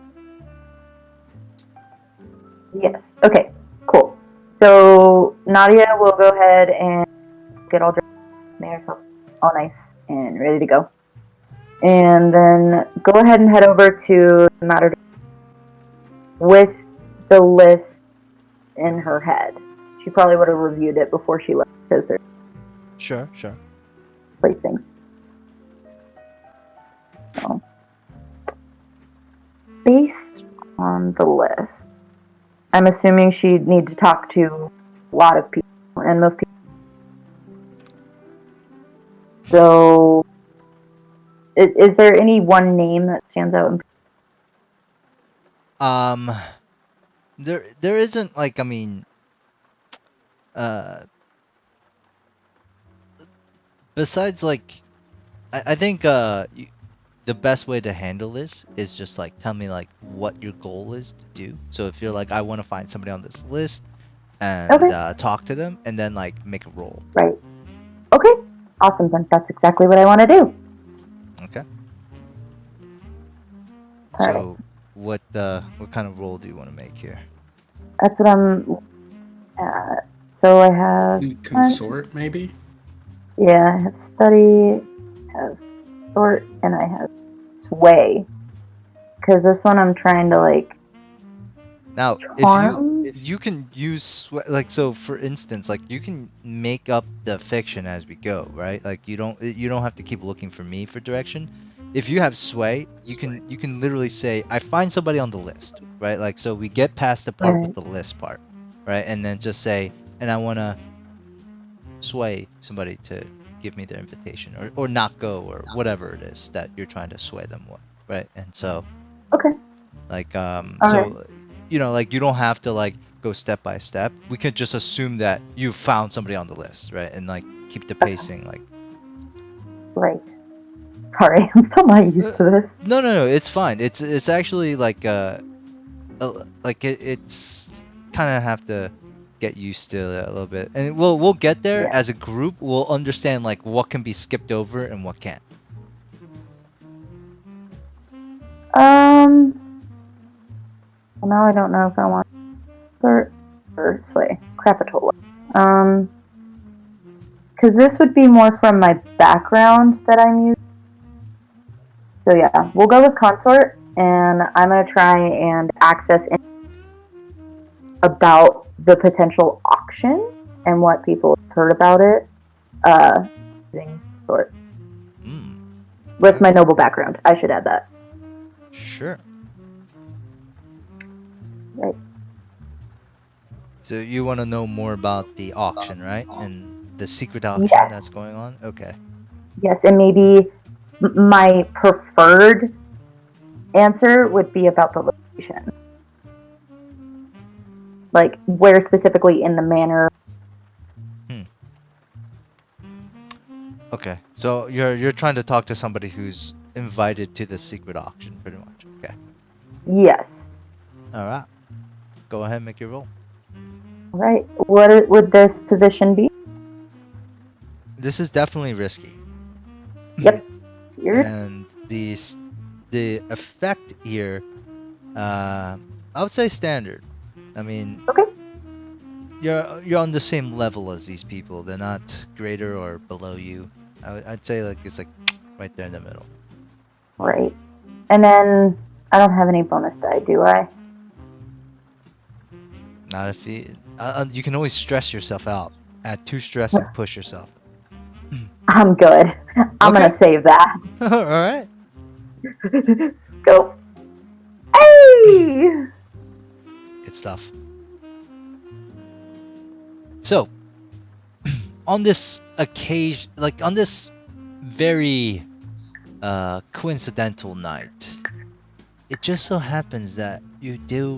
yes. Okay, cool. So Nadia will go ahead and get all dressed, make herself all nice and ready to go. And then go ahead and head over to the Matador with the list in her head. She probably would have reviewed it before she left because there's Sure. place things. So, based on the list, I'm assuming she'd need to talk to a lot of people, and most people. So, is there any one name that stands out? There isn't, like, I mean, besides, like, I think the best way to handle this is just like tell me like what your goal is to do. So if you're like, I want to find somebody on this list and talk to them, and then like make a roll. Right. Okay. Awesome. Then that's exactly what I want to do. Okay. All so what kind of roll do you want to make here? That's what I'm. So I have Consort, maybe. Yeah, I have study, I have sort, and I have sway. Because this one I'm trying to like. Now, charm? if you can use like, so for instance, like you can make up the fiction as we go, right? Like you don't have to keep looking for me for direction. If you have sway, you can literally say, I find somebody on the list, right? Like, so we get past the part with the list part, right? And then just say, and I want to sway somebody to give me their invitation, or not go, or whatever it is that you're trying to sway them with, right? And so, like, so, like you don't have to like go step by step. We could just assume that you found somebody on the list, right? And like keep the pacing like. Right. Sorry, I'm still not used to this. No, it's fine. It's actually like it's kind of have to get used to it a little bit, and we'll get there as a group. We'll understand like what can be skipped over and what can't. Well, now I don't know if I want sway Crapitola. Because this would be more from my background that I'm using. So yeah, we'll go with Consort, and I'm gonna try and access about the potential auction and what people have heard about it. Using Consort. With my noble background, I should add that. Sure. Right. So you want to know more about the auction, right? And the secret auction that's going on? Okay. Yes, and maybe my preferred answer would be about the location. Like, where specifically in the manor. Okay. So you're trying to talk to somebody who's invited to the secret auction, pretty much. Okay. Yes. Alright. Go ahead and make your roll. Right. What would this position be? This is definitely risky. Yep. And the effect here, I would say standard. I mean, okay. You're on the same level as these people. They're not greater or below you. I'd say like it's like right there in the middle. Right. And then I don't have any bonus die, do I? Not if you. You can always stress yourself out. Add 2 stress and push yourself. I'm good. I'm gonna save that. All right. Go. Hey! Good stuff. So, on this occasion, like on this very coincidental night, it just so happens that you do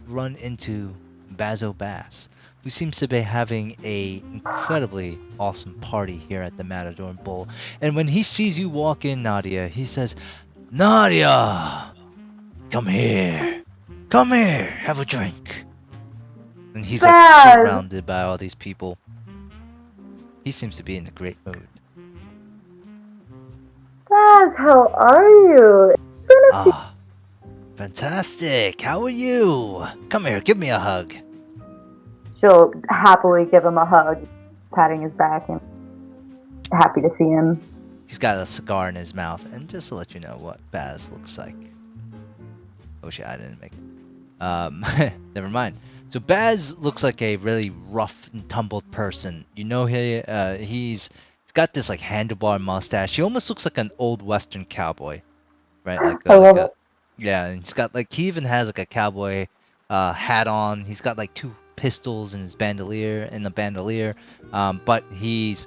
run into Bazo Bass, who seems to be having a incredibly awesome party here at the Matador Bowl. And when he sees you walk in, Nadia, he says, "Nadia, come here, have a drink." And he's like surrounded by all these people. He seems to be in a great mood. Baz, how are you? Ah, fantastic. How are you? Come here, give me a hug. She'll happily give him a hug, patting his back and happy to see him. He's got a cigar in his mouth, and just to let you know what Baz looks like. Oh shit, I didn't make it. Never mind. So Baz looks like a really rough and tumbled person. You know, he's got this like handlebar mustache. He almost looks like an old western cowboy, right? Like yeah, and he's got like he even has like a cowboy hat on. He's got like 2 pistols in his bandolier, but he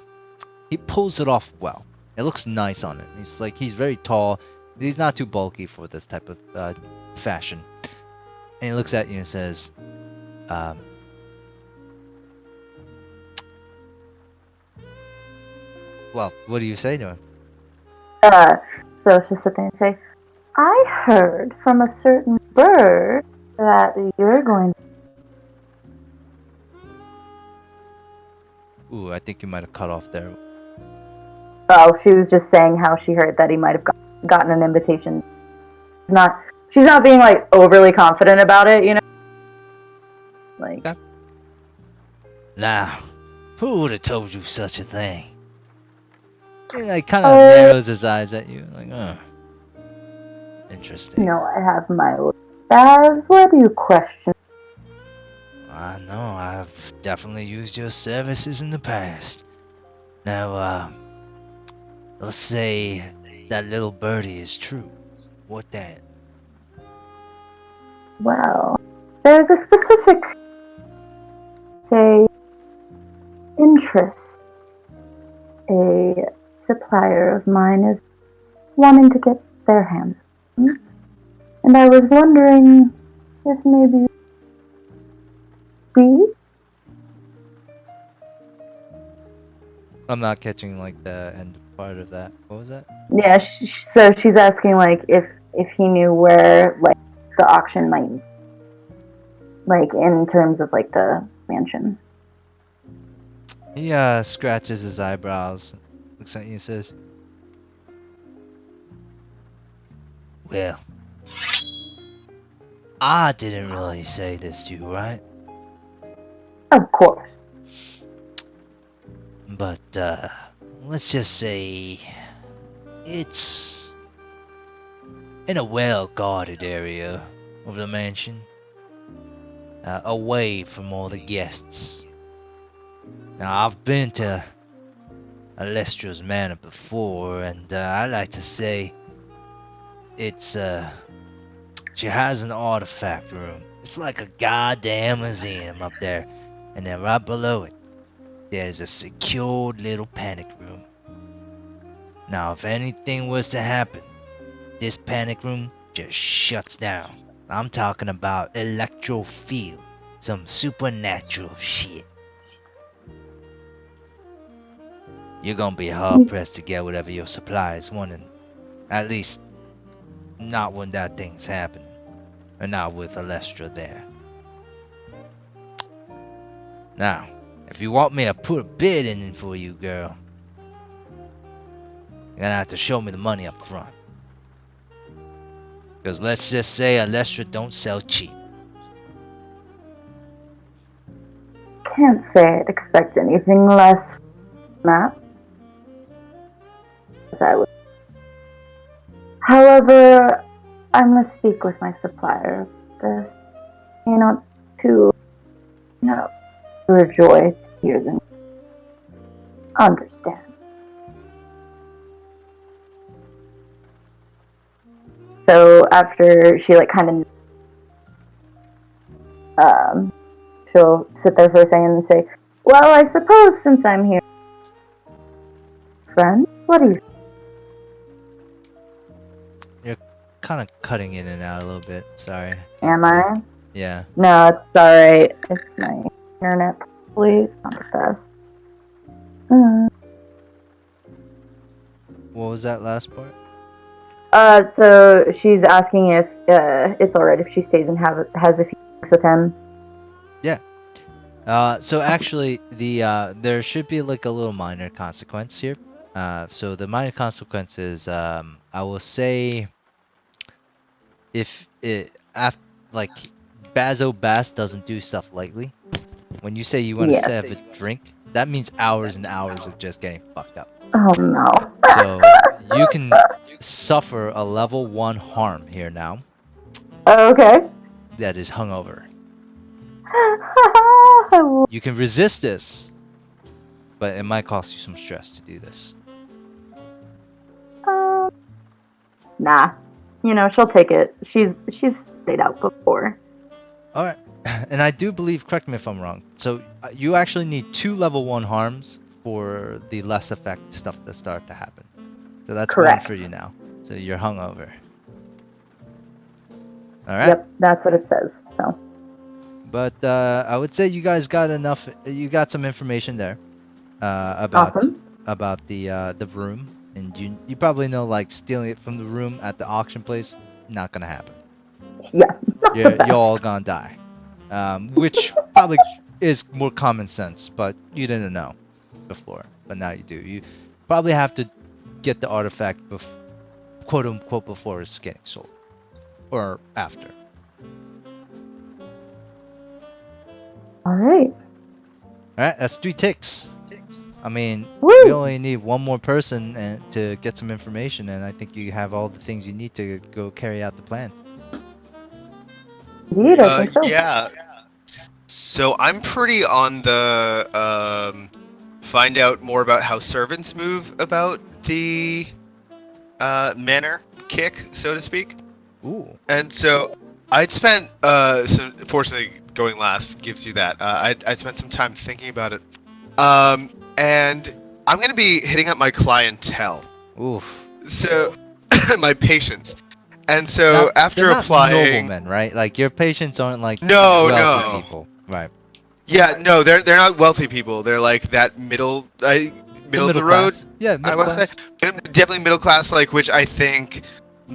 pulls it off well. It looks nice on him. He's very tall. He's not too bulky for this type of fashion. And he looks at you and says, well, what do you say to him? So she'll sit there and say, I heard from a certain bird that you're going to... Ooh, I think you might have cut off there. Oh, she was just saying how she heard that he might have gotten an invitation. She's not being like overly confident about it, you know? Like... Okay. Now, who would have told you such a thing? He like kind of narrows his eyes at you, like, oh, interesting. I have my Baz, what do you question? I know, I've definitely used your services in the past. Now, let's say that little birdie is true. What then? Well, there's a specific, say, interest. A supplier of mine is wanting to get their hands on them. And I was wondering if maybe I'm not catching like the end part of that. What was that? Yeah, so she's asking like if he knew where like the auction might, like in terms of like the mansion. He scratches his eyebrows, looks at you and says, "Well, I didn't really say this to you, right? Of course. But, let's just say it's in a well-guarded area of the mansion, away from all the guests. Now, I've been to Alestra's manor before, and I like to say it's, she has an artifact room. It's like a goddamn museum up there, and then right below it, there's a secured little panic room. Now, if anything was to happen, this panic room just shuts down. I'm talking about electro field, some supernatural shit. You're gonna be hard pressed to get whatever your supplies wanting. At least, not when that thing's happening. Or not with Alestra there. Now, if you want me to put a bid in for you, girl, you're gonna have to show me the money up front. Because let's just say Alestra don't sell cheap. Can't say I'd expect anything less than that. As I would. However, I must speak with my supplier. This, not too, overjoyed to hear them. Understand. So after she kind of, she'll sit there for a second and say, "Well, I suppose since I'm here, friend, what do you?" You're kind of cutting in and out a little bit. Sorry. Am I? Yeah. No, it's alright. It's my internet. Probably it's not the best. What was that last part? So she's asking if it's alright if she stays and has a few weeks with him. Yeah. So actually, there should be like a little minor consequence here. So the minor consequence is, I will say, if Bazo Bass doesn't do stuff lightly. When you say you want to have a drink, that means hours and hours of just getting fucked up. Oh no. So you can suffer a level 1 harm here now. Okay. That is hungover. You can resist this, but it might cost you some stress to do this. Nah. She'll take it. She's stayed out before. Alright. And I do believe, correct me if I'm wrong, so you actually need 2 level 1 harms for the less effect stuff to start to happen. So that's correct. 1 for you now. So you're hungover. Alright? Yep, that's what it says. So. But I would say you guys got enough. You got some information there about the room, and you probably know like stealing it from the room at the auction place, not gonna happen. Yeah. You're all gonna die, which probably is more common sense, but you didn't know before, but now you do. You probably have to get the artifact quote unquote before it's getting sold, or after. Alright. Alright, that's 3 ticks. I mean, Woo! we only need 1 more person to get some information, and I think you have all the things you need to go carry out the plan. Indeed, I think so. Yeah. So I'm pretty on the find out more about how servants move about the manor kick, so to speak. Ooh. And so I'd spent so fortunately going last gives you that. I'd spent some time thinking about it. And I'm gonna be hitting up my clientele. Oof. So my patients. And so after they're not applying, noblemen, right? Like your patients aren't like wealthy wealthy people, right? Yeah, no, they're not wealthy people. They're like that middle of the road. Class. Yeah, middle I want to class. say definitely middle class, like which I think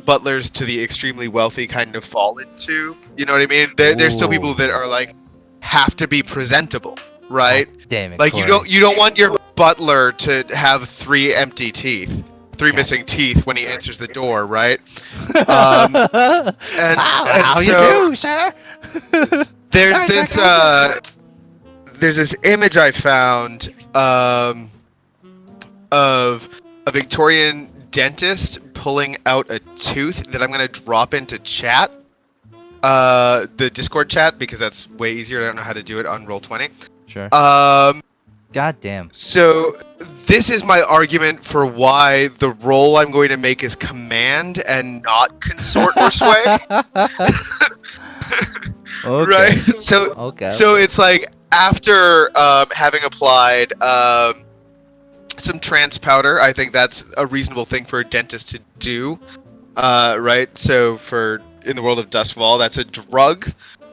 butlers to the extremely wealthy kind of fall into. You know what I mean? There's still people that are like have to be presentable, right? Damn it! Like Corey. you don't want your butler to have 3 empty teeth. 3 missing teeth when he answers the door, right? How you so do, sir? there's this image I found of a Victorian dentist pulling out a tooth that I'm gonna drop into chat, the Discord chat, because that's way easier. I don't know how to do it on Roll20. Sure. Um, God damn. So this is my argument for why the role I'm going to make is command and not consort or sway. Okay. Right? So Okay. so it's like after having applied some trance powder, I think that's a reasonable thing for a dentist to do. Right? So for in the world of Duskfall, that's a drug.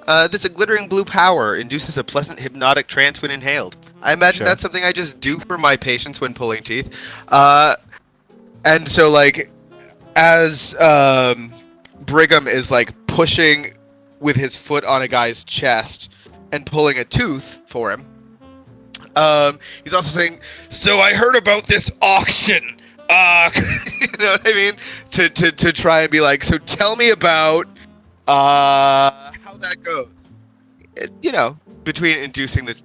That's a glittering blue power, induces a pleasant hypnotic trance when inhaled. I imagine Sure. that's something I just do for my patients when pulling teeth. And so, like, as Brigham is, like, pushing with his foot on a guy's chest and pulling a tooth for him, he's also saying, so I heard about this auction. You know what I mean? To try and be like, so tell me about how that goes. You know, between inducing the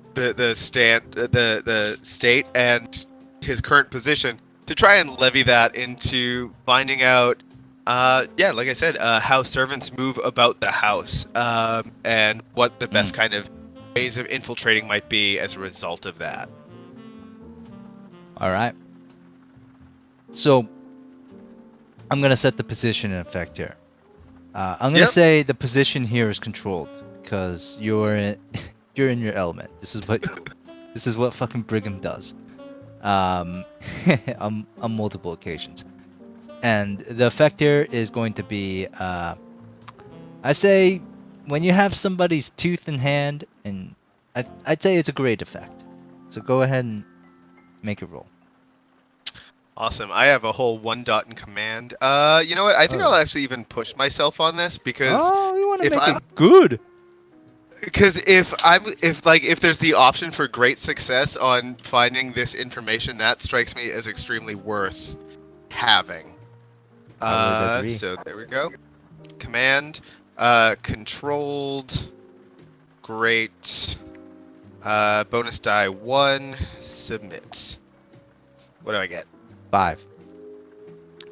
state and his current position, to try and levy that into finding out, like I said, how servants move about the house, and what the best kind of ways of infiltrating might be as a result of that. All right. So I'm gonna set the position in effect here. I'm gonna say the position here is controlled because you're in your element. This is what fucking Brigham does, on multiple occasions. And the effect here is going to be, I say, when you have somebody's tooth in hand, and I'd say it's a great effect. So go ahead and make a roll. Awesome. I have a whole 1 dot in command. You know what? I think I'll actually even push myself on this because you want to if make I'm it good. Because if there's the option for great success on finding this information, that strikes me as extremely worth having. I would agree. So there we go. Command, controlled, great, bonus die 1, submit. What do I get? 5.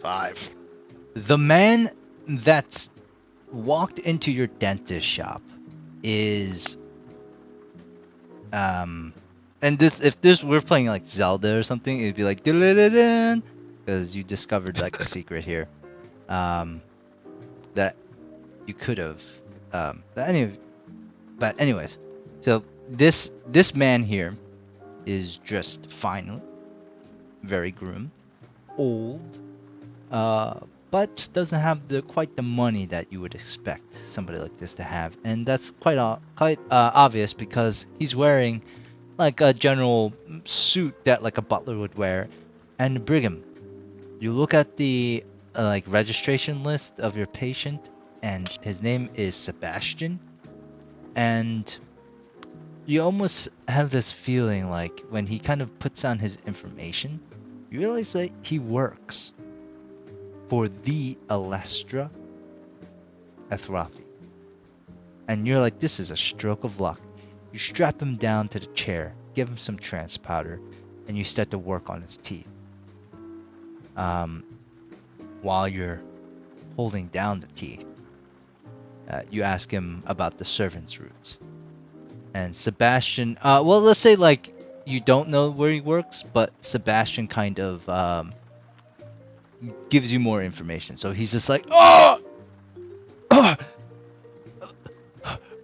5. The man that's walked into your dentist shop is and this if this we're playing like Zelda or something, it'd be like because you discovered like a secret here that you could have but anyways, so this man here is dressed finely, very groomed, old, but doesn't have quite the money that you would expect somebody like this to have, and that's quite obvious because he's wearing like a general suit that like a butler would wear. And Brigham, you look at the like registration list of your patient, and his name is Sebastian, and you almost have this feeling like when he kind of puts on his information, you realize that he works for the Alestra Ethrafi. And you're like, this is a stroke of luck. You strap him down to the chair, give him some trance powder, and you start to work on his teeth. While you're holding down the teeth, you ask him about the servants' routes. And Sebastian, well, let's say like you don't know where he works, but Sebastian kind of gives you more information. So he's just like,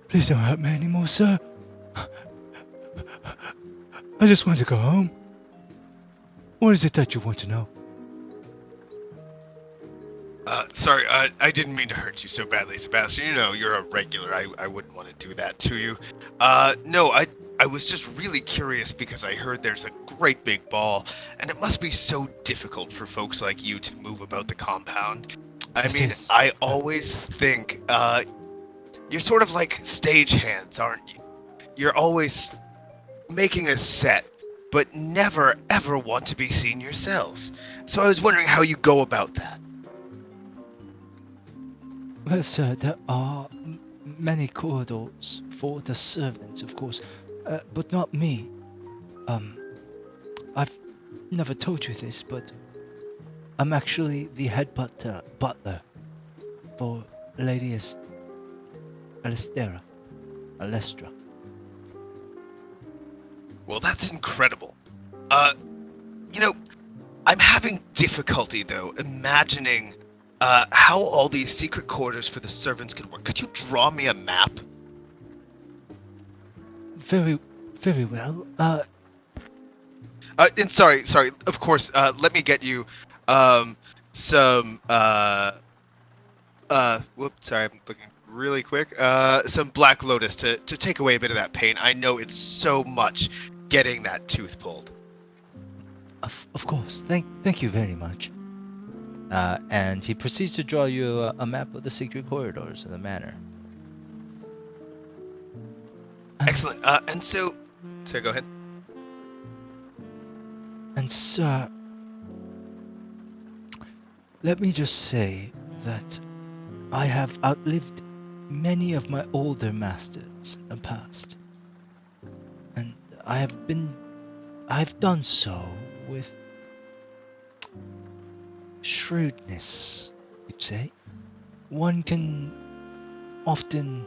please don't hurt me anymore, sir. I just want to go home. What is it that you want to know? Sorry, I didn't mean to hurt you so badly, Sebastian. You know, you're a regular. I wouldn't want to do that to you. No, I was just really curious because I heard there's a great big ball, and it must be so difficult for folks like you to move about the compound. I mean, I always think, you're sort of like stagehands, aren't you? You're always making a set, but never ever want to be seen yourselves. So I was wondering how you go about that. Well, sir, there are many corridors for the servants, of course, but not me. I've never told you this, but I'm actually the head butler for Lady Alestra. Well, that's incredible. You know, I'm having difficulty, though, imagining how all these secret quarters for the servants could work. Could you draw me a map? Very, very well. And sorry, of course, let me get you some, whoops, sorry, I'm looking really quick. Some Black Lotus to take away a bit of that pain. I know it's so much getting that tooth pulled. Of course. Thank you very much. And he proceeds to draw you a map of the secret corridors of the manor. Excellent. And so go ahead. And sir, let me just say that I have outlived many of my older masters in the past. And I've done so with shrewdness, you'd say. One can often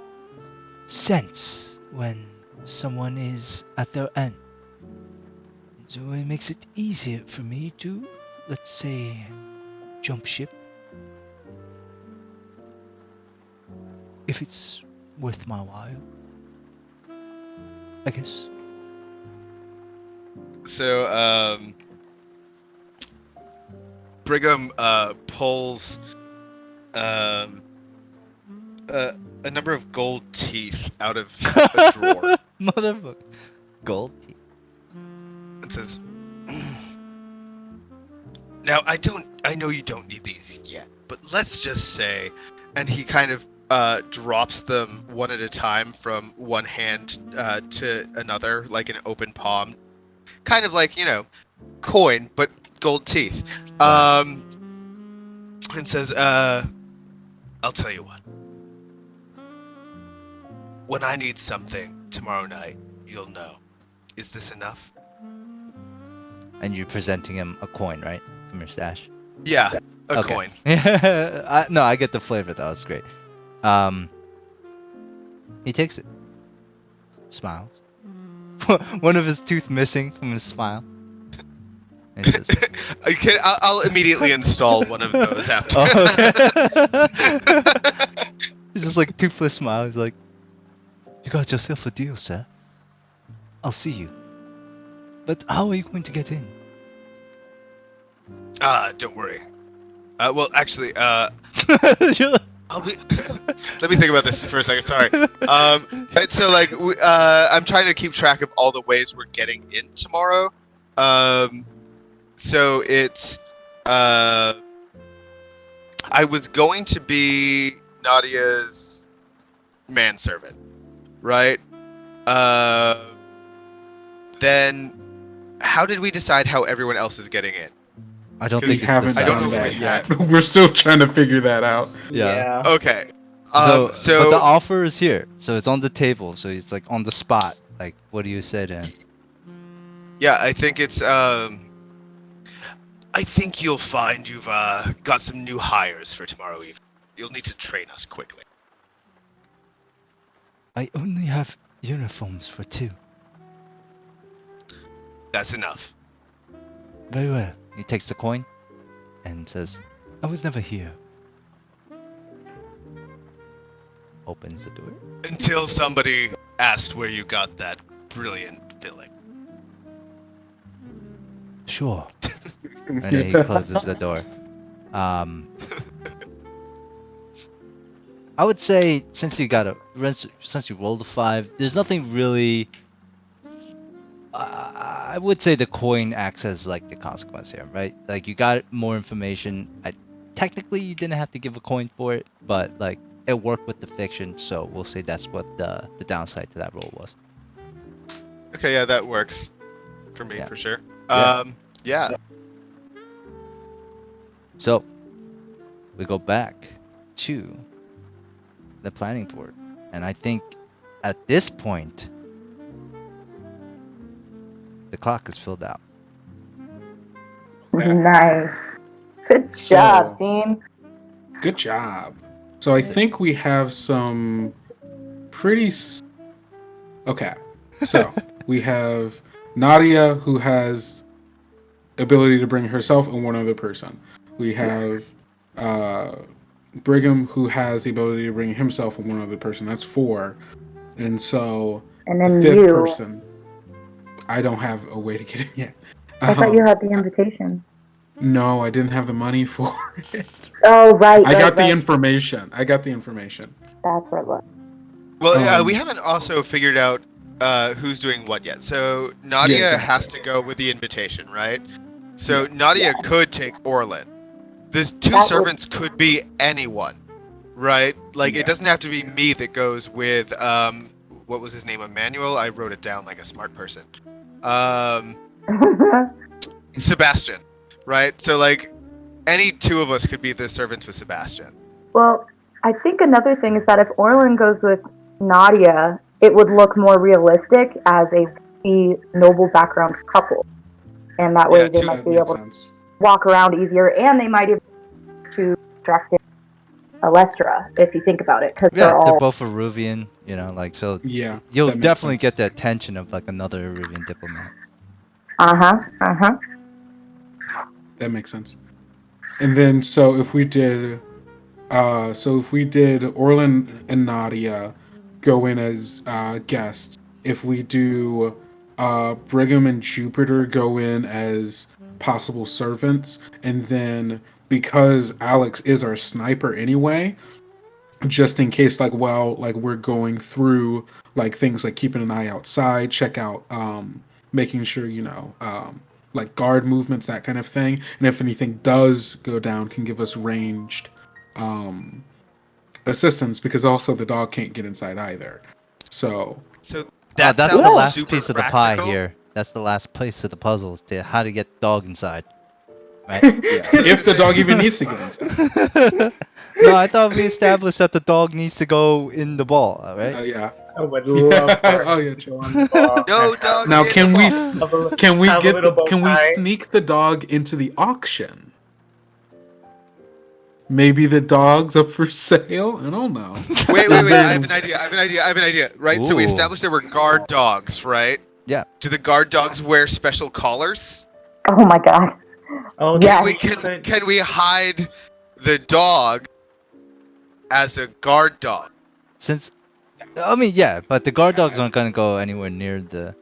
sense when someone is at their end. So it makes it easier for me to, let's say, jump ship. If it's worth my while, I guess. So, Brigham pulls a number of gold teeth out of a drawer. Motherfucker. Gold teeth. And says, "Now, I know you don't need these yet, but let's just say," and he kind of drops them one at a time from one hand to another, like an open palm, kind of like, coin, but gold teeth. And says, "I'll tell you what. When I need something tomorrow night, you'll know. Is this enough?" And you're presenting him a coin, right? From your stash? Yeah, a Okay. coin. No, I get the flavor though. That's great. He takes it. Smiles. One of his tooth missing from his smile. And he says, I'll immediately install one of those after. oh, okay. He's just like toothless smile. He's like, "You got yourself a deal, sir. I'll see you. But how are you going to get in?" Don't worry. Well, actually, You're like, I'll be. Let me think about this for a second. Sorry. So like, I'm trying to keep track of all the ways we're getting in tomorrow. So it's. I was going to be Nadia's manservant, right? Then, how did we decide how everyone else is getting in? I don't We think it's haven't decided. I don't know done if that we yet. We're still trying to figure that out. Yeah. Okay. So, So but the offer is here, so it's on the table. So it's like on the spot. Like, what do you say to him? yeah, I think it's. I think you'll find you've got some new hires for tomorrow evening. You'll need to train us quickly. I only have uniforms for 2. That's enough. Very well. He takes the coin and says, "I was never here." Opens the door. Until somebody asked where you got that brilliant filling. Sure. And then he closes the door. I would say since you rolled a 5, there's nothing really. I would say the coin acts as like the consequence here, right? Like you got more information. Technically, you didn't have to give a coin for it, but like it worked with the fiction, so we'll say that's what the downside to that roll was. Okay, yeah, that works. for me, Yeah. for sure. Yeah. Yeah. So we go back to the planning board, and I think at this point the clock is filled out. Okay. Nice. Good So- job, team. Good job. So I think we have some pretty. Okay. So we have Nadia, who has ability to bring herself and one other person. We have Brigham, who has the ability to bring himself and one other person. That's 4. And so And the then 5th you. person, I don't have a way to get in yet. I thought you had the invitation. No, I didn't have the money for it. Oh, right. I got the right. information. That's where it was. Well, we haven't also figured out who's doing what yet. So Nadia Yeah, exactly. has to go with the invitation, right? So Nadia could take Orlan. The 2 That servants could be anyone, right? Like Yeah. it doesn't have to be me that goes with what was his name? Emmanuel. I wrote it down like a smart person. Sebastian, right? So like any 2 of us could be the servants with Sebastian. Well, I think another thing is that if Orlan goes with Nadia, it would look more realistic as a really noble background couple. And that way Yeah, they too. might That be makes able to sense. walk around easier, and they might be able to attract Alestra, if you think about it, because Yeah, they're they're all... both Aruvian, you know, like so. Yeah, You'll that makes definitely sense. get the attention of like another Aruvian diplomat. Uh-huh. That makes sense. And then so if we did Orlan and Nadia go in as guests, if we do Brigham and Jupiter go in as possible servants, and then because Alex is our sniper anyway, just in case like we're going through like things like keeping an eye outside, check out making sure like guard movements, that kind of thing, and if anything does go down, can give us ranged assistance, because also the dog can't get inside either. So That That's sounds the last super piece of the practical. pie here. That's the last piece of the puzzle, is to how to get the dog inside. Right? if the dog even needs to get inside. No, I thought we established that the dog needs to go in the ball, right? Yeah. I would love for Oh yeah. Joe on the ball. No and dogs Now in can the we ball. can we have a get little bow can we tie. sneak the dog into the auction? Maybe the dog's up for sale. I don't know. Wait. And I have then- an idea. Right. So we Ooh. established there were guard dogs, right? Yeah. Do the guard dogs wear special collars? Oh my god. Oh, Yeah. Can we hide the dog as a guard dog? Since, I mean, yeah, but the guard dogs aren't gonna go anywhere near the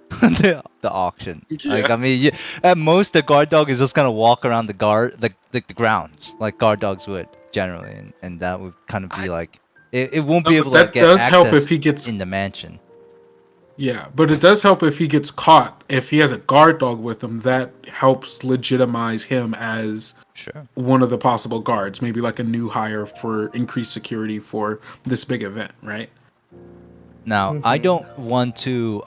the auction. Like, Yeah. I mean, at most the guard dog is just gonna walk around the grounds like guard dogs would generally, and that would kind of be like it won't be No, able but to that get does access help if he gets in the mansion. Yeah, but it does help if he gets caught. If he has a guard dog with him, that helps legitimize him as Sure. one of the possible guards, maybe like a new hire for increased security for this big event, right? Now, I Mhm. don't want to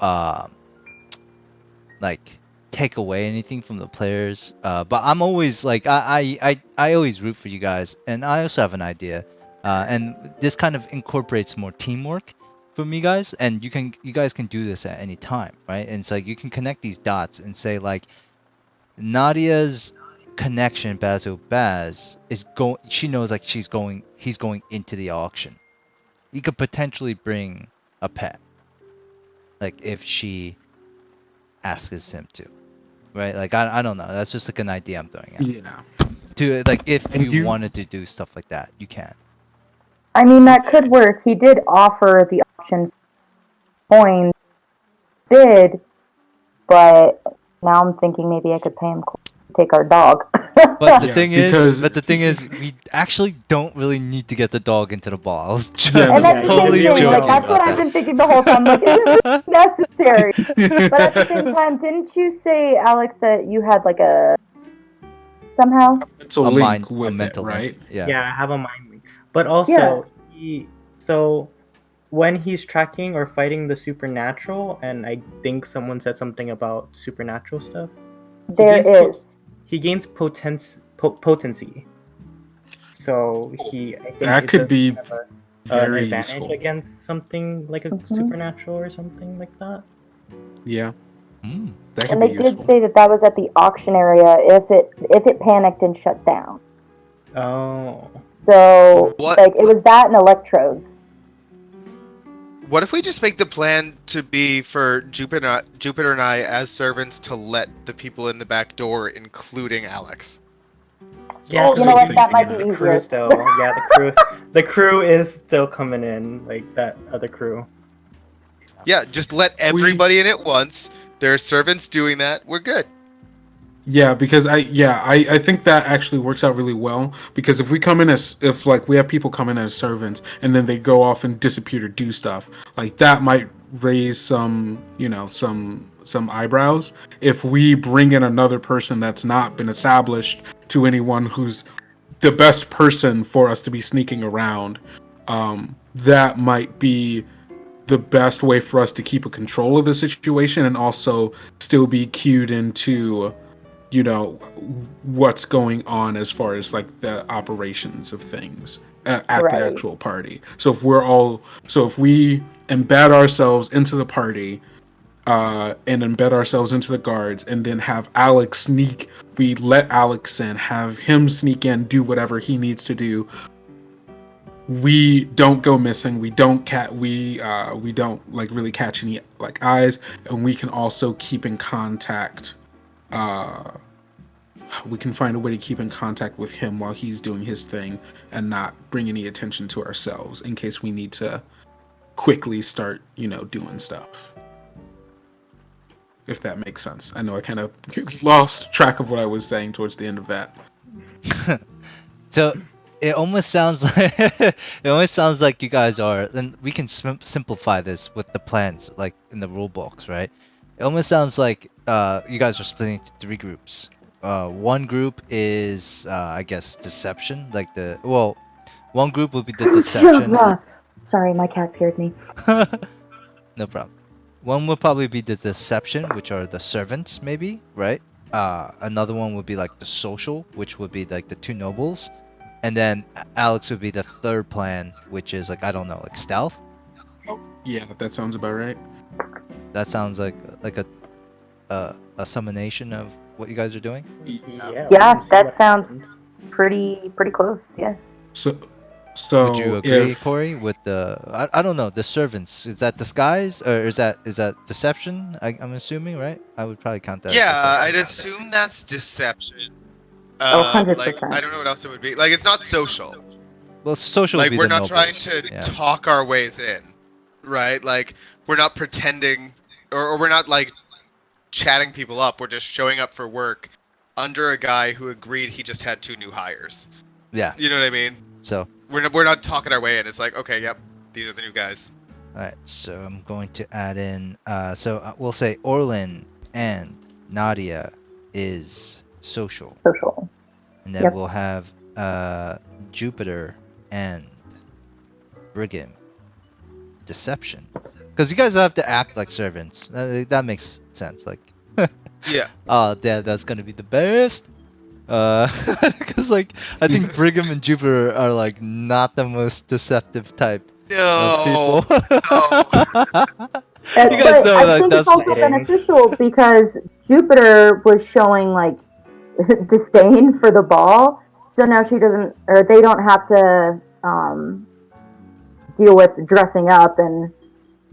like take away anything from the players, but I'm always like I always root for you guys, and I also have an idea, and this kind of incorporates more teamwork from you guys, and you guys can do this at any time, right? And it's like you can connect these dots and say like Nadia's connection Basil Baz is going, she knows like he's going into the auction. He could potentially bring a pet, like if she asks him to, right? Like I don't know, that's just like an idea I'm throwing out. Yeah. To like if And you you- wanted to do stuff like that, you can. I mean, that could work. He did offer the option coins, but now I'm thinking maybe I could pay him to take our dog. But the Yeah, thing is, we actually don't really need to get the dog into the ball. I was Yeah, And that's the totally same thing. joking Like, that's about what I've that. been thinking the whole time. Like, is this necessary? But at the same time, didn't you say, Alex, that you had like a somehow? It's a link with mental it, right? link. Yeah. Yeah, I have a mind link. But also, so when he's tracking or fighting the supernatural, and I think someone said something about supernatural stuff. There is. He gains potency. So I think That it could does be have an very advantage useful. against something like a supernatural or something like that. Yeah. Mm. That could And be they did useful. say that was at the auction area if it panicked and shut down. Oh. So What- like it was that and electrodes. What if we just make the plan to be for Jupiter and I as servants to let the people in the back door, including Alex? Yeah, You know what? That might be the easier. crew still. Yeah, the crew is still coming in, like that other crew. Yeah, just let everybody in at once. There are servants doing that. We're good. Yeah, because I think that actually works out really well, because if we come in as, if like we have people come in as servants and then they go off and disappear to do stuff, like that might raise some, you know, some eyebrows. If we bring in another person that's not been established to anyone who's the best person for us to be sneaking around, that might be the best way for us to keep a control of the situation and also still be cued into, you know, what's going on as far as like the operations of things at Right. the actual party. So if we embed ourselves into the party, and embed ourselves into the guards, and then have Alex sneak, we let Alex in, have him sneak in, do whatever he needs to do. We don't go missing. We don't like really catch any like eyes, and we can also keep in contact. We can find a way to keep in contact with him while he's doing his thing and not bring any attention to ourselves in case we need to quickly start, you know, doing stuff. If that makes sense. I know I kind of lost track of what I was saying towards the end of that. So it almost sounds like you guys are. Then we can simplify this with the plans, like in the rule books, right? It almost sounds like you guys are splitting into 3 groups. One group is I guess deception, like one group would be the deception. Sorry, my cat scared me. No problem. One would probably be the deception, which are the servants, maybe, right? Another one would be like the social, which would be like the 2 nobles, and then Alex would be the third plan, which is like, I don't know, like stealth. Yeah, that sounds about right. That sounds like a summonation of what you guys are doing. Yeah, that sounds pretty close. Yeah. So Would you agree, if, Corey, with the I don't know, the servants? Is that disguise or is that deception? I'm assuming, right? I would probably count that. Yeah, as I'd assume that's deception. 100%. Like, I don't know what else it would be. Like, it's not social. well, social. Like, would be we're the not nobles. trying to Yeah. talk our ways in, right? Like, we're not pretending, or we're not, like, chatting people up. We're just showing up for work under a guy who agreed he just had 2 new hires. Yeah. You know what I mean? So. We're not talking our way in. It's like, okay, yep, these are the new guys. Alright, so I'm going to add in, we'll say Orlan and Nadia is social. Social. And then Yep. we'll have Jupiter and Brigham deception. Because you guys have to act like servants. That makes sense. Like, Yeah. oh, that's gonna be the best. Because like I think Brigham and Jupiter are like not the most deceptive type of people. You guys know I like think that's it's also beneficial because Jupiter was showing like disdain for the ball, so now she doesn't, or they don't have to deal with dressing up and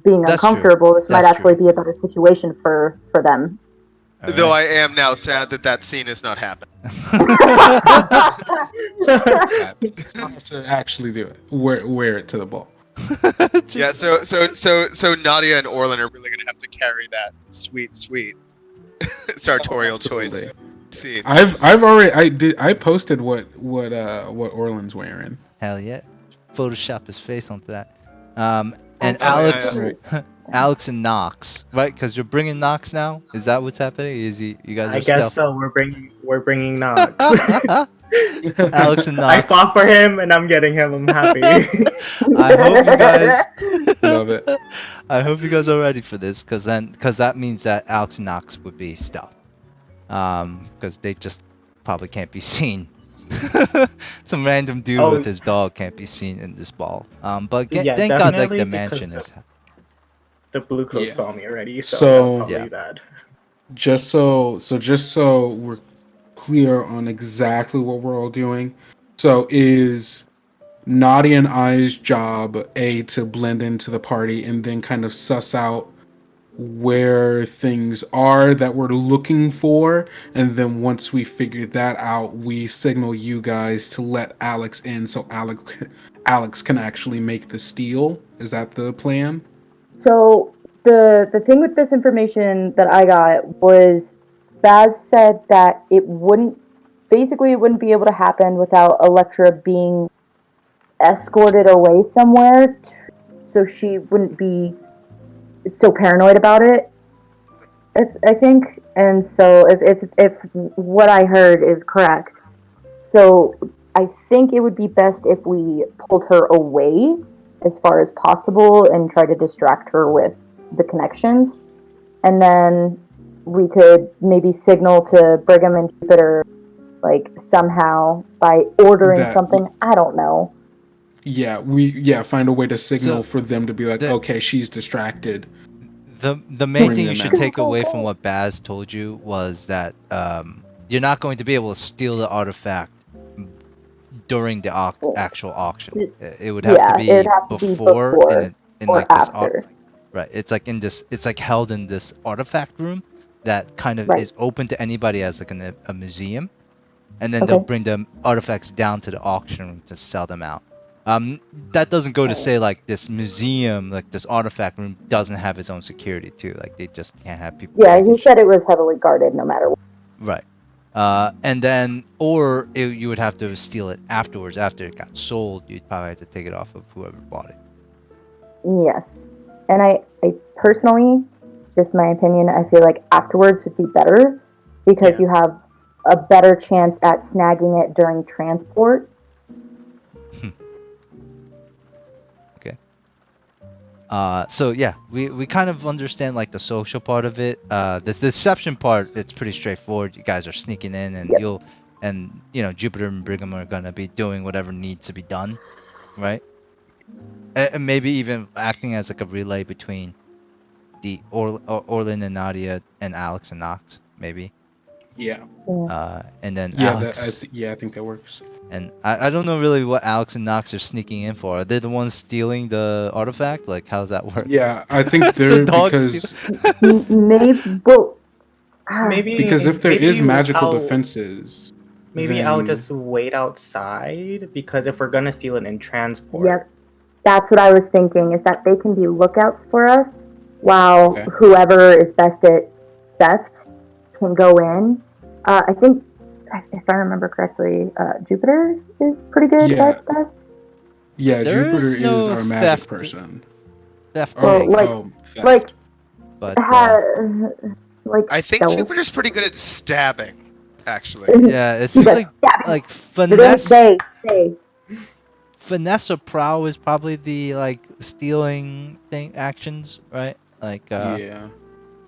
being That's true. uncomfortable. This might That's actually be a better situation for them. Though I am now sad that scene is not happening. it's not to actually do it. Wear it to the ball. Yeah, so Nadia and Orlan are really gonna have to carry that sweet sartorial choice scene. I posted what Orlan's wearing. Hell yeah, Photoshop his face onto that. And Oh, Alex, yeah. Alex and Nox, right? Because you're bringing Nox now. Is that what's happening? Is you guys are I guess stealth? so. We're bringing Nox. Alex and I Nox. fought for him, and I'm getting him. I'm happy. I hope you guys. love it. I hope you guys are ready for this, because that means that Alex and Nox would be stealth, because they just probably can't be seen. Some random dude Oh, with his dog can't be seen in this ball. But yeah, thank God, like definitely, the because mansion is. the blue coat Yeah. saw me already, so that So- would probably Yeah. be bad. Just so we're clear on exactly what we're all doing. So is Nadia and I's job to blend into the party and then kind of suss out where things are that we're looking for, and then once we figure that out, we signal you guys to let Alex in so Alex can actually make the steal. Is that the plan? So the thing with this information that I got was Baz said that it wouldn't be able to happen without Electra being escorted away somewhere, so she wouldn't be so paranoid about it. I think, and so if what I heard is correct, so I think it would be best if we pulled her away as far as possible and try to distract her with the connections, and then we could maybe signal to Brigham and Jupiter, like somehow by ordering That- something. I don't know. Find a way to signal So, for them to be like, the- okay, she's distracted. The main Bring thing you them should out. take away from what Baz told you was that you're not going to be able to steal the artifact during the actual auction. It would have to be it'd have to be before before in or like this after. right. It's like in this. It's like held in this artifact room that kind of Right. is open to anybody as like a museum, and then they'll Okay. bring the artifacts down to the auction room to sell them out. That doesn't go to say like this museum, like this artifact room, doesn't have its own security too. Like they just can't have people. Yeah, breaking he said it was heavily guarded no matter what. Right. And then, you would have to steal it afterwards. After it got sold, you'd probably have to take it off of whoever bought it. Yes. And I personally, just my opinion, I feel like afterwards would be better because you have a better chance at snagging it during transport. Okay. So yeah, we kind of understand like the social part of it. The deception part, it's pretty straightforward. You guys are sneaking in, and Jupiter and Brigham are gonna be doing whatever needs to be done, right? And maybe even acting as like a relay between the Orlan and Nadia and Alex and Nox, maybe. Yeah. And then Yeah, Alex. I think that works. And I don't know really what Alex and Nox are sneaking in for. Are they the ones stealing the artifact? Like, how does that work? Yeah, I think they're dogs because Maybe, well, Maybe because if there is maybe magical I'll- defenses, Maybe I'll then- just wait outside, because if we're gonna steal it in transport, Yep. That's what I was thinking, is that they can be lookouts for us while Okay. whoever is best at theft can go in. I think, if I remember correctly, Jupiter is pretty good Yeah. at theft. yeah, There Jupiter is is no our magic theft- person. theft Well, thing, like- theft. like- but Like I think stealth. Jupiter's pretty good at stabbing, actually. yeah, it seems like They finesse. say. Finesse or prow is probably the like stealing thing actions, right? Like Yeah.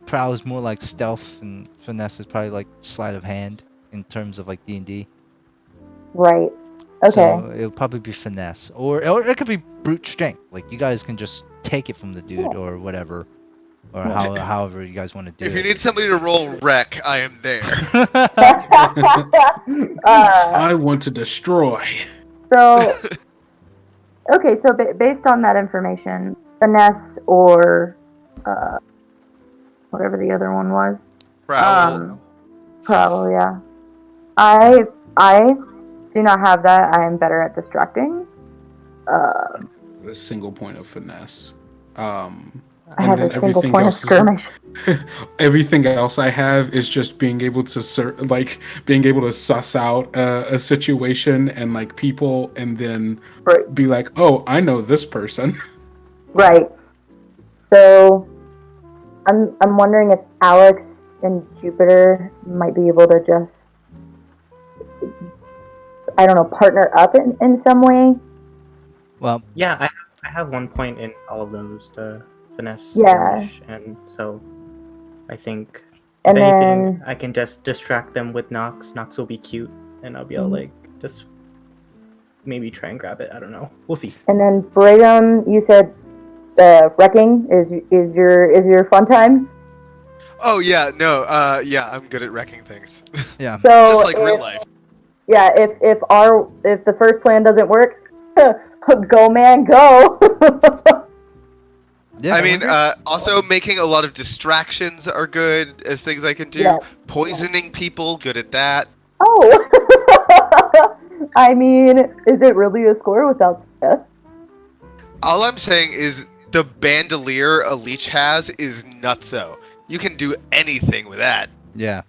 prow is more like stealth, and finesse is probably like sleight of hand in terms of like D&D. Right. Okay. So it'll probably be finesse, or it could be brute strength. Like you guys can just take it from the dude or whatever, or however you guys want to do If it. you need somebody to roll wreck, I am there. I want to destroy. So, okay, so based on that information, finesse or whatever the other one was, Prowl. probably, yeah. I do not have that. I am better at distracting. A single point of finesse. I And have then a single everything point of else is- skirmish. Everything else I have is just being able to suss out a situation and like people, and then Right. be like, oh, I know this person. Right. So, I'm wondering if Alex and Jupiter might be able to just, I don't know, partner up in some way. Well, yeah, I have I have 1 point in all of those, the finesse, Yeah. skirmish, and so I think if And anything, then I can just distract them with Nox. Nox will be cute, and I'll be all like, just maybe try and grab it. I don't know. We'll see. and then Brigham, you said wrecking is your fun time. Oh yeah, no, yeah, I'm good at wrecking things. Yeah. So Just like real if- life. Yeah, if the first plan doesn't work, go man, go. Yeah. I mean, wonder- also making a lot of distractions are good as things I can do. Yeah. Poisoning people, good at that. Oh, I mean, is it really a score without success? All I'm saying is the bandolier a leech has is nutso. You can do anything with that. Yeah.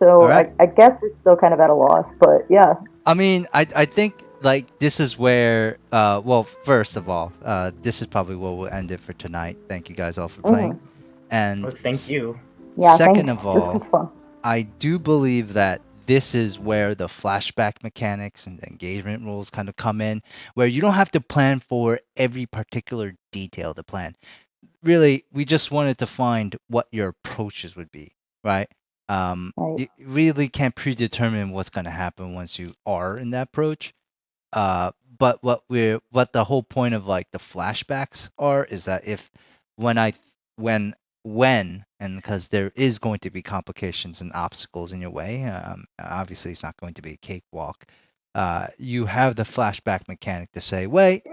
So Alright. I guess we're still kind of at a loss, but yeah. I mean, I think like this is where well, first of all, this is probably where we'll end it for tonight. Thank you guys all for playing. And Oh, thank you. Yeah, second thanks. of all, This is fun. I do believe that this is where the flashback mechanics and the engagement rules kind of come in, where you don't have to plan for every particular detail to plan. Really, we just wanted to find what your approaches would be, right? Right. You really can't predetermine what's going to happen once you are in that approach. But what the whole point of like the flashbacks are is that if when I when and because there is going to be complications and obstacles in your way, obviously it's not going to be a cakewalk. You have the flashback mechanic to say, wait,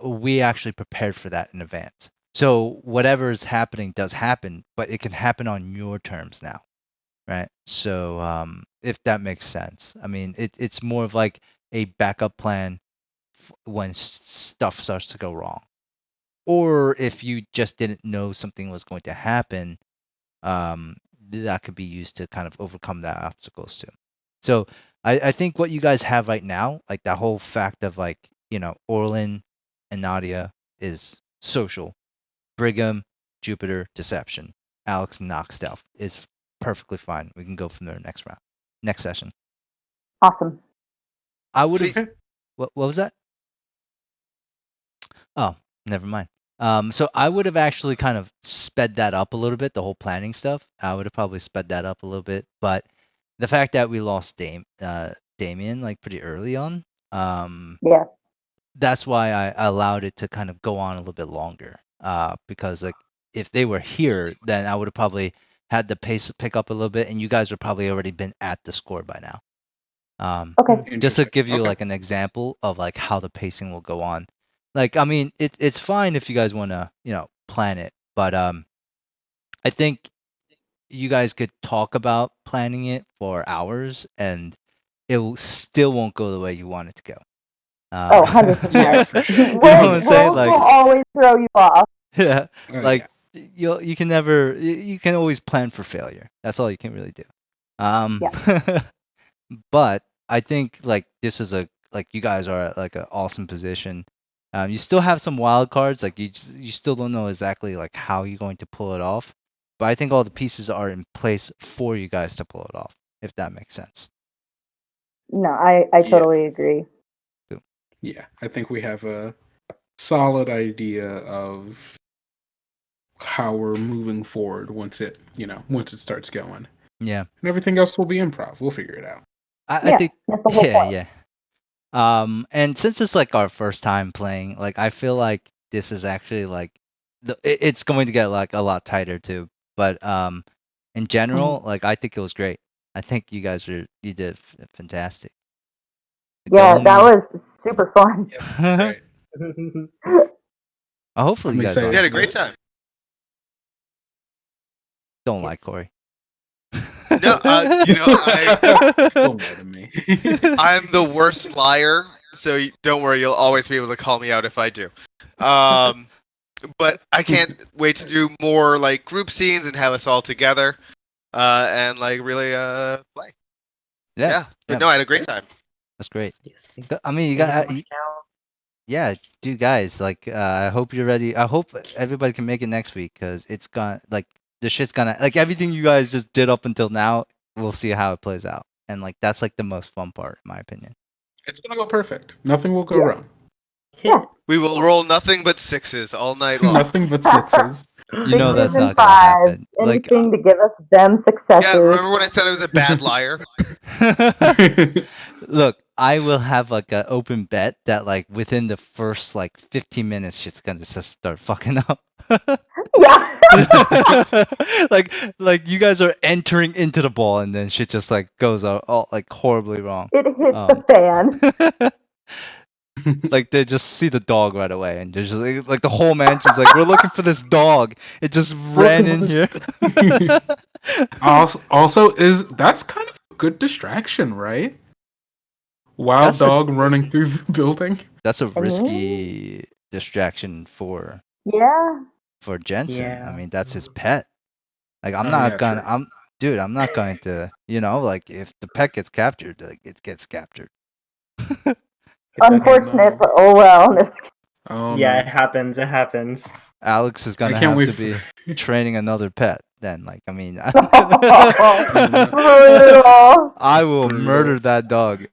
we actually prepared for that in advance. So whatever is happening does happen, but it can happen on your terms now, right? So if that makes sense, I mean, it's more of like a backup plan when stuff starts to go wrong, or if you just didn't know something was going to happen, that could be used to kind of overcome that obstacles too. So I think what you guys have right now, like that whole fact of like, Orlan and Nadia is social, Brigham, Jupiter, deception, Alex and Nox stealth is perfectly fine. We can go from there next session. Awesome. I would Sweet. have. What was that? Oh, never mind. So I would have actually kind of sped that up a little bit, the whole planning stuff. I would have probably sped that up a little bit, but the fact that we lost Damien like pretty early on, Yeah. that's why I allowed it to kind of go on a little bit longer. Because like if they were here, then I would have probably had the pace pick up a little bit, and you guys would probably already been at the score by now. Okay. Just to Interesting. give you Okay. like an example of like how the pacing will go on. Like, I mean, it's fine if you guys want to, plan it, but I think you guys could talk about planning it for hours, and still won't go the way you want it to go. Oh, 100%. Yeah, for sure. You know what I'm saying? Worlds Like, will always throw you off. yeah, Oh, like yeah. you can never, you can always plan for failure. That's all you can really do. But I think like this is like you guys are at like an awesome position. You still have some wild cards, like you still don't know exactly like how you're going to pull it off. But I think all the pieces are in place for you guys to pull it off, if that makes sense. No, I Yeah. totally agree. Yeah, I think we have a solid idea of how we're moving forward once it starts going. Yeah, And everything else will be improv. We'll figure it out. I Yeah, think that's the whole point. yeah. And since it's like our first time playing, like I feel like this is actually like it's going to get like a lot tighter too. But in general, like I think it was great. I think you did fantastic. Yeah, that Going, was super fun. Right. hopefully I'm you guys excited. We had a great time. don't like Yes. Corey. No, I Don't lie to me. I'm the worst liar, so don't worry, you'll always be able to call me out if I do. But I can't wait to do more like group scenes and have us all together, and like really play. Yeah, but no, I had a great time. That's great. Yes. I mean, you Thank you so got much, Cal. yeah, dude, guys. Like, I hope you're ready. I hope everybody can make it next week because it's gonna like the shit's gonna like everything you guys just did up until now. We'll see how it plays out, and like that's like the most fun part, in my opinion. It's gonna go perfect. Nothing will go Yeah. wrong. Hit. We will roll nothing but sixes all night long. Nothing but sixes. You know Sixes that's and not gonna fives, happen. Like, anything to give us them successes. Yeah, remember when I said I was a bad liar? look, I will have like an open bet that like within the first like 15 minutes, she's gonna just start fucking up. Yeah. like you guys are entering into the ball and then shit just like goes out all like horribly wrong. It hits the fan. Like they just see the dog right away and they're just like the whole mansion's like, we're looking for this dog. It just ran in here. Also, that's kind of a good distraction, right? Wild That's a- dog running through the building. That's a mean- risky distraction for Yeah. Jensen. I Yeah. mean, that's his pet. Like I'm Oh, not yeah, gonna true. I'm not going to, like if the pet gets captured, like it gets captured. Unfortunate, no. but oh well. Oh Yeah, no. it happens. It happens. Alex is I gonna can't have wait to be training another pet then. Like I mean Brutal. I will Brutal. murder that dog.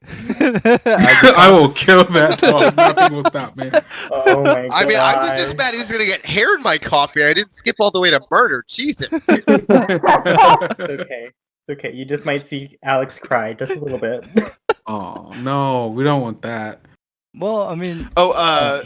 I will kill that dog. Nothing will stop me. Oh my god. I mean, I was just mad he was gonna get hair in my coffee. I didn't skip all the way to murder. Jesus. Okay. Okay, you just might see Alex cry just a little bit. Oh no, we don't want that. Well, I mean, I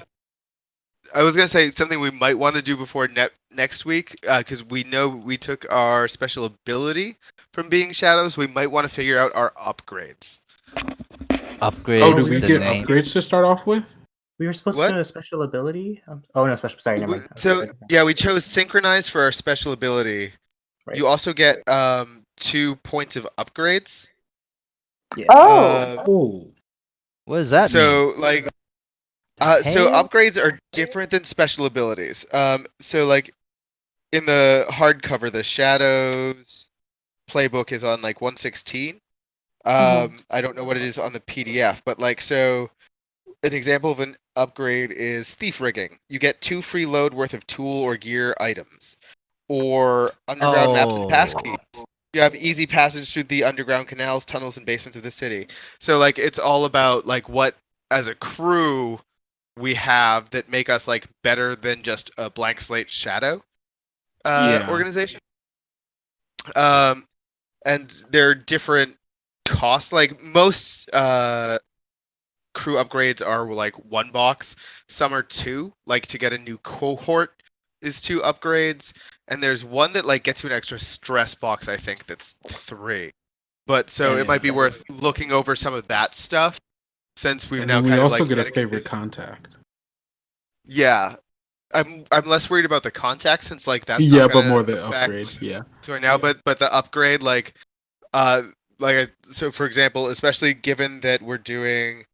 was gonna say something we might want to do before next week, because we know we took our special ability from being shadows. We might want to figure out our upgrades. upgrades. Oh, do we the get name. upgrades to start off with? We were supposed What? to do a special ability? Oh no, special. Sorry, never mind. So yeah, we chose synchronize for our special ability. Right. You also get 2 points of upgrades. Yeah. Oh. Oh. What does that mean? So like, so Hell? upgrades are different than special abilities. So like, in the hardcover, the Shadows playbook is on like 116. I don't know what it is on the PDF, but like, so an example of an upgrade is thief rigging. You get 2 free load worth of tool or gear items, or underground maps and passkeys. You have easy passage through the underground canals, tunnels, and basements of the city. So like, it's all about like what as a crew we have that make us like better than just a blank slate shadow organization. And they're different costs. Like most crew upgrades are like 1 box. Some are 2. Like to get a new cohort is 2 upgrades, and there's one that like gets you an extra stress box. I think that's 3. But so And it might be so- worth looking over some of that stuff since we've And now then we kind of also like get a dedicated- favorite contact. Yeah. I'm less worried about the contact since like that's Yeah, not but gonna more the affect upgrade. Yeah. to right now, but the upgrade so for example, especially given that we're doing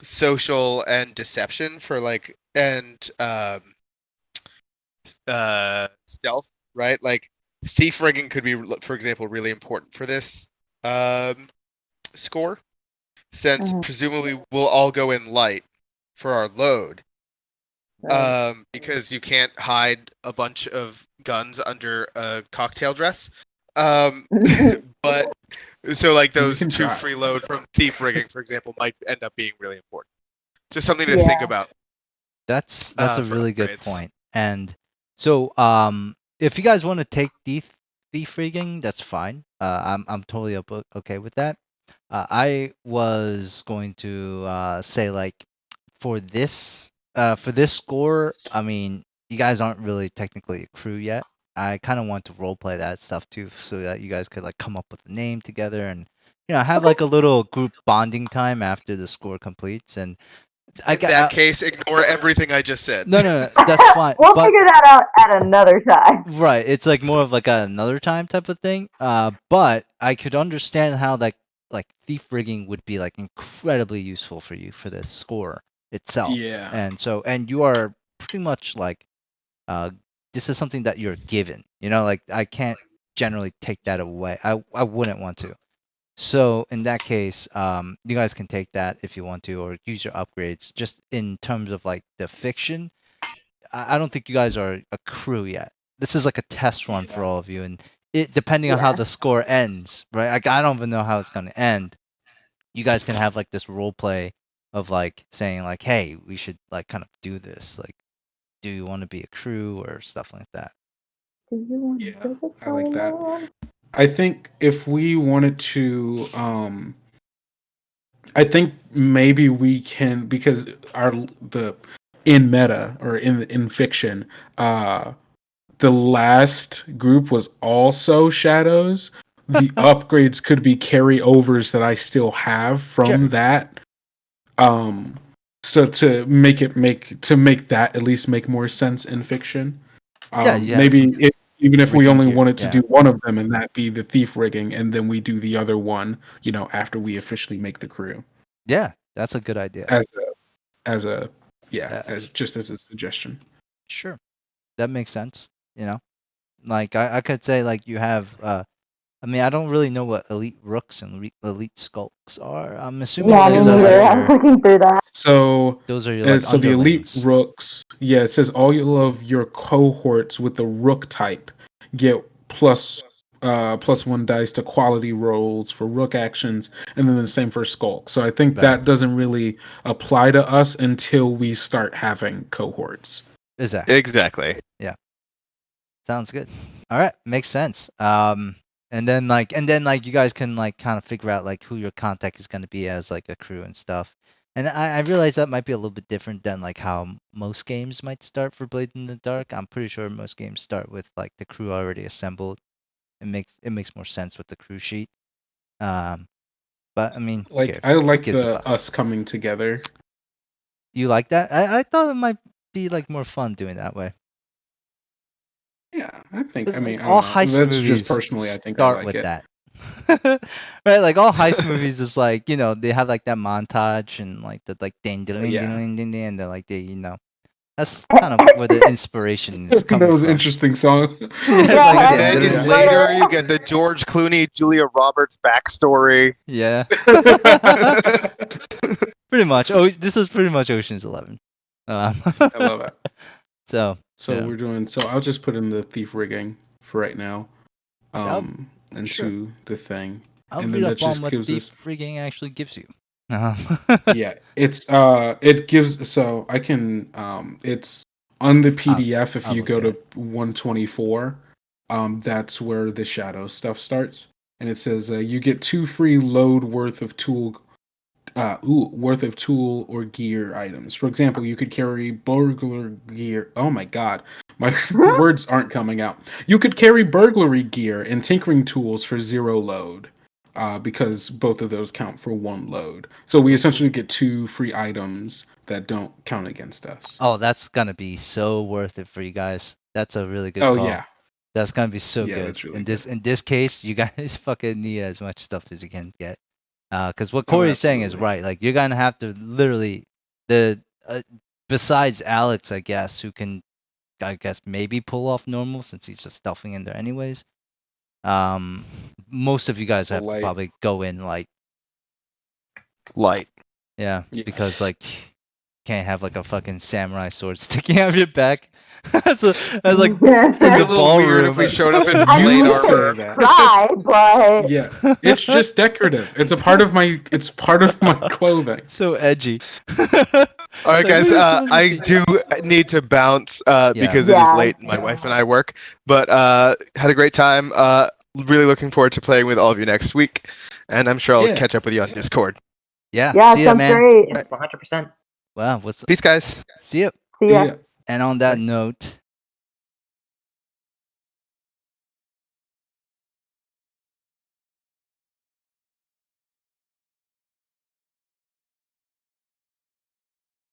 social and deception for like and stealth, right? Like thief rigging could be, for example, really important for this score, since presumably we'll all go in light for our load. Because you can't hide a bunch of guns under a cocktail dress. But so like You those can 2 try. free load from thief rigging, for example, might end up being really important. Just something to Yeah. think about. That's a for really good upgrades. point. And so, if you guys want to take thief rigging, that's fine. I'm totally okay with that. I was going to say like for this score, I mean, you guys aren't really technically a crew yet. I kind of want to roleplay that stuff too, so that you guys could like come up with a name together and have like a little group bonding time after the score completes. And In that case, ignore everything I just said. no, that's fine. We'll but, figure that out at another time. Right, it's like more of like another time type of thing. But I could understand how like thief rigging would be like incredibly useful for you for this score itself. Yeah. And you are pretty much like this is something that you're given. Like I can't generally take that away. I wouldn't want to. So in that case, you guys can take that if you want to, or use your upgrades. Just in terms of like the fiction, I don't think you guys are a crew yet. This is like a test run for all of you, and it depending on how the score ends, right? Like I don't even know how it's gonna end. You guys can have like this role play of like saying like, hey, we should like kind of do this. Like, do you want to be a crew or stuff like that? Do you want to Yeah, do this I like that. solo? I think if we wanted to, I think maybe we can, because the in meta or in fiction, the last group was also shadows. The upgrades could be carryovers that I still have from Sure. that. So to make that at least make more sense in fiction. Yeah, you have Maybe some even if we rigging only gear. wanted to Yeah. do one of them and that be the thief rigging, and then we do the other one, after we officially make the crew. Yeah, that's a good idea. As a just as a suggestion. Sure, that makes sense. You know, like I could say like you have. I mean, I don't really know what elite rooks and elite skulks are. I'm assuming Yeah, me these are neither. like I was your, looking through that. So those are your like so the elite underlings. rooks, it says all of your cohorts with the rook type get plus 1 dice to quality rolls for rook actions, and then the same for skulk. So I think Right. that doesn't really apply to us until we start having cohorts. Exactly. Yeah. Sounds good. All right, makes sense. And then like you guys can like kind of figure out like who your contact is going to be as like a crew and stuff. And I realize that might be a little bit different than like how most games might start for Blade in the Dark. I'm pretty sure most games start with like the crew already assembled. It makes more sense with the crew sheet. But I mean, Like who I like gives a the fuck? us coming together. You like that? I thought it might be like more fun doing that way. Yeah, I think. I mean, Like I all don't know. heist That's just movies personally. I think I start like with it. that. Right, like all heist movies is like, they have like that montage and like the like ding ding ding Yeah. ding ding ding, and then like that's kind of where the inspiration is That coming was an from. interesting song. Yeah, like And ding, then ding, ding, later you get the George Clooney, Julia Roberts backstory. yeah. Pretty much. Oh, this is pretty much Ocean's 11. I love it. So we're doing. So I'll just put in the thief rigging for right now. Into sure. the thing, I'll and read then that up on just what gives deep us. rigging actually gives you. Yeah, it's it gives, so I can it's on the PDF. If I'll you look go at to it. 124, that's where the shadow stuff starts, and it says you get 2 free load worth of tool or gear items. For example, you could carry burglar gear. Oh my god, my words aren't coming out. You could carry burglary gear and tinkering tools for 0 load, because both of those count for 1 load. So we essentially get 2 free items that don't count against us. Oh, that's gonna be so worth it for you guys. That's a really good Oh call. yeah, That's gonna be so yeah, good. that's really In good. this case, you guys fucking need as much stuff as you can get. Because what Oh, Corey's saying is absolutely. right. Like you're gonna have to literally the besides Alex, I guess, who can maybe pull off normal since he's just stuffing in there anyways. Most of you guys have to Light. probably go in like Light. yeah, Yeah. because like can't have like a fucking samurai sword sticking out of your back. that's like It'd be in a the little weird if ballroom. we showed up in I mean, plate we armor. could try, but Yeah, it's just decorative. It's part of my clothing. So edgy. All right, Like, guys. oh, you're supposed to I be. do need to bounce Yeah. because it is yeah. late and my wife and I work. But had a great time. Really looking forward to playing with all of you next week, and I'm sure I'll Yeah. catch up with you on Discord. Yeah. Yeah, See ya, sounds man. great. Yes, 100%. Wow. What's Peace, guys. see ya. See ya. Yeah. And on that Bye. note,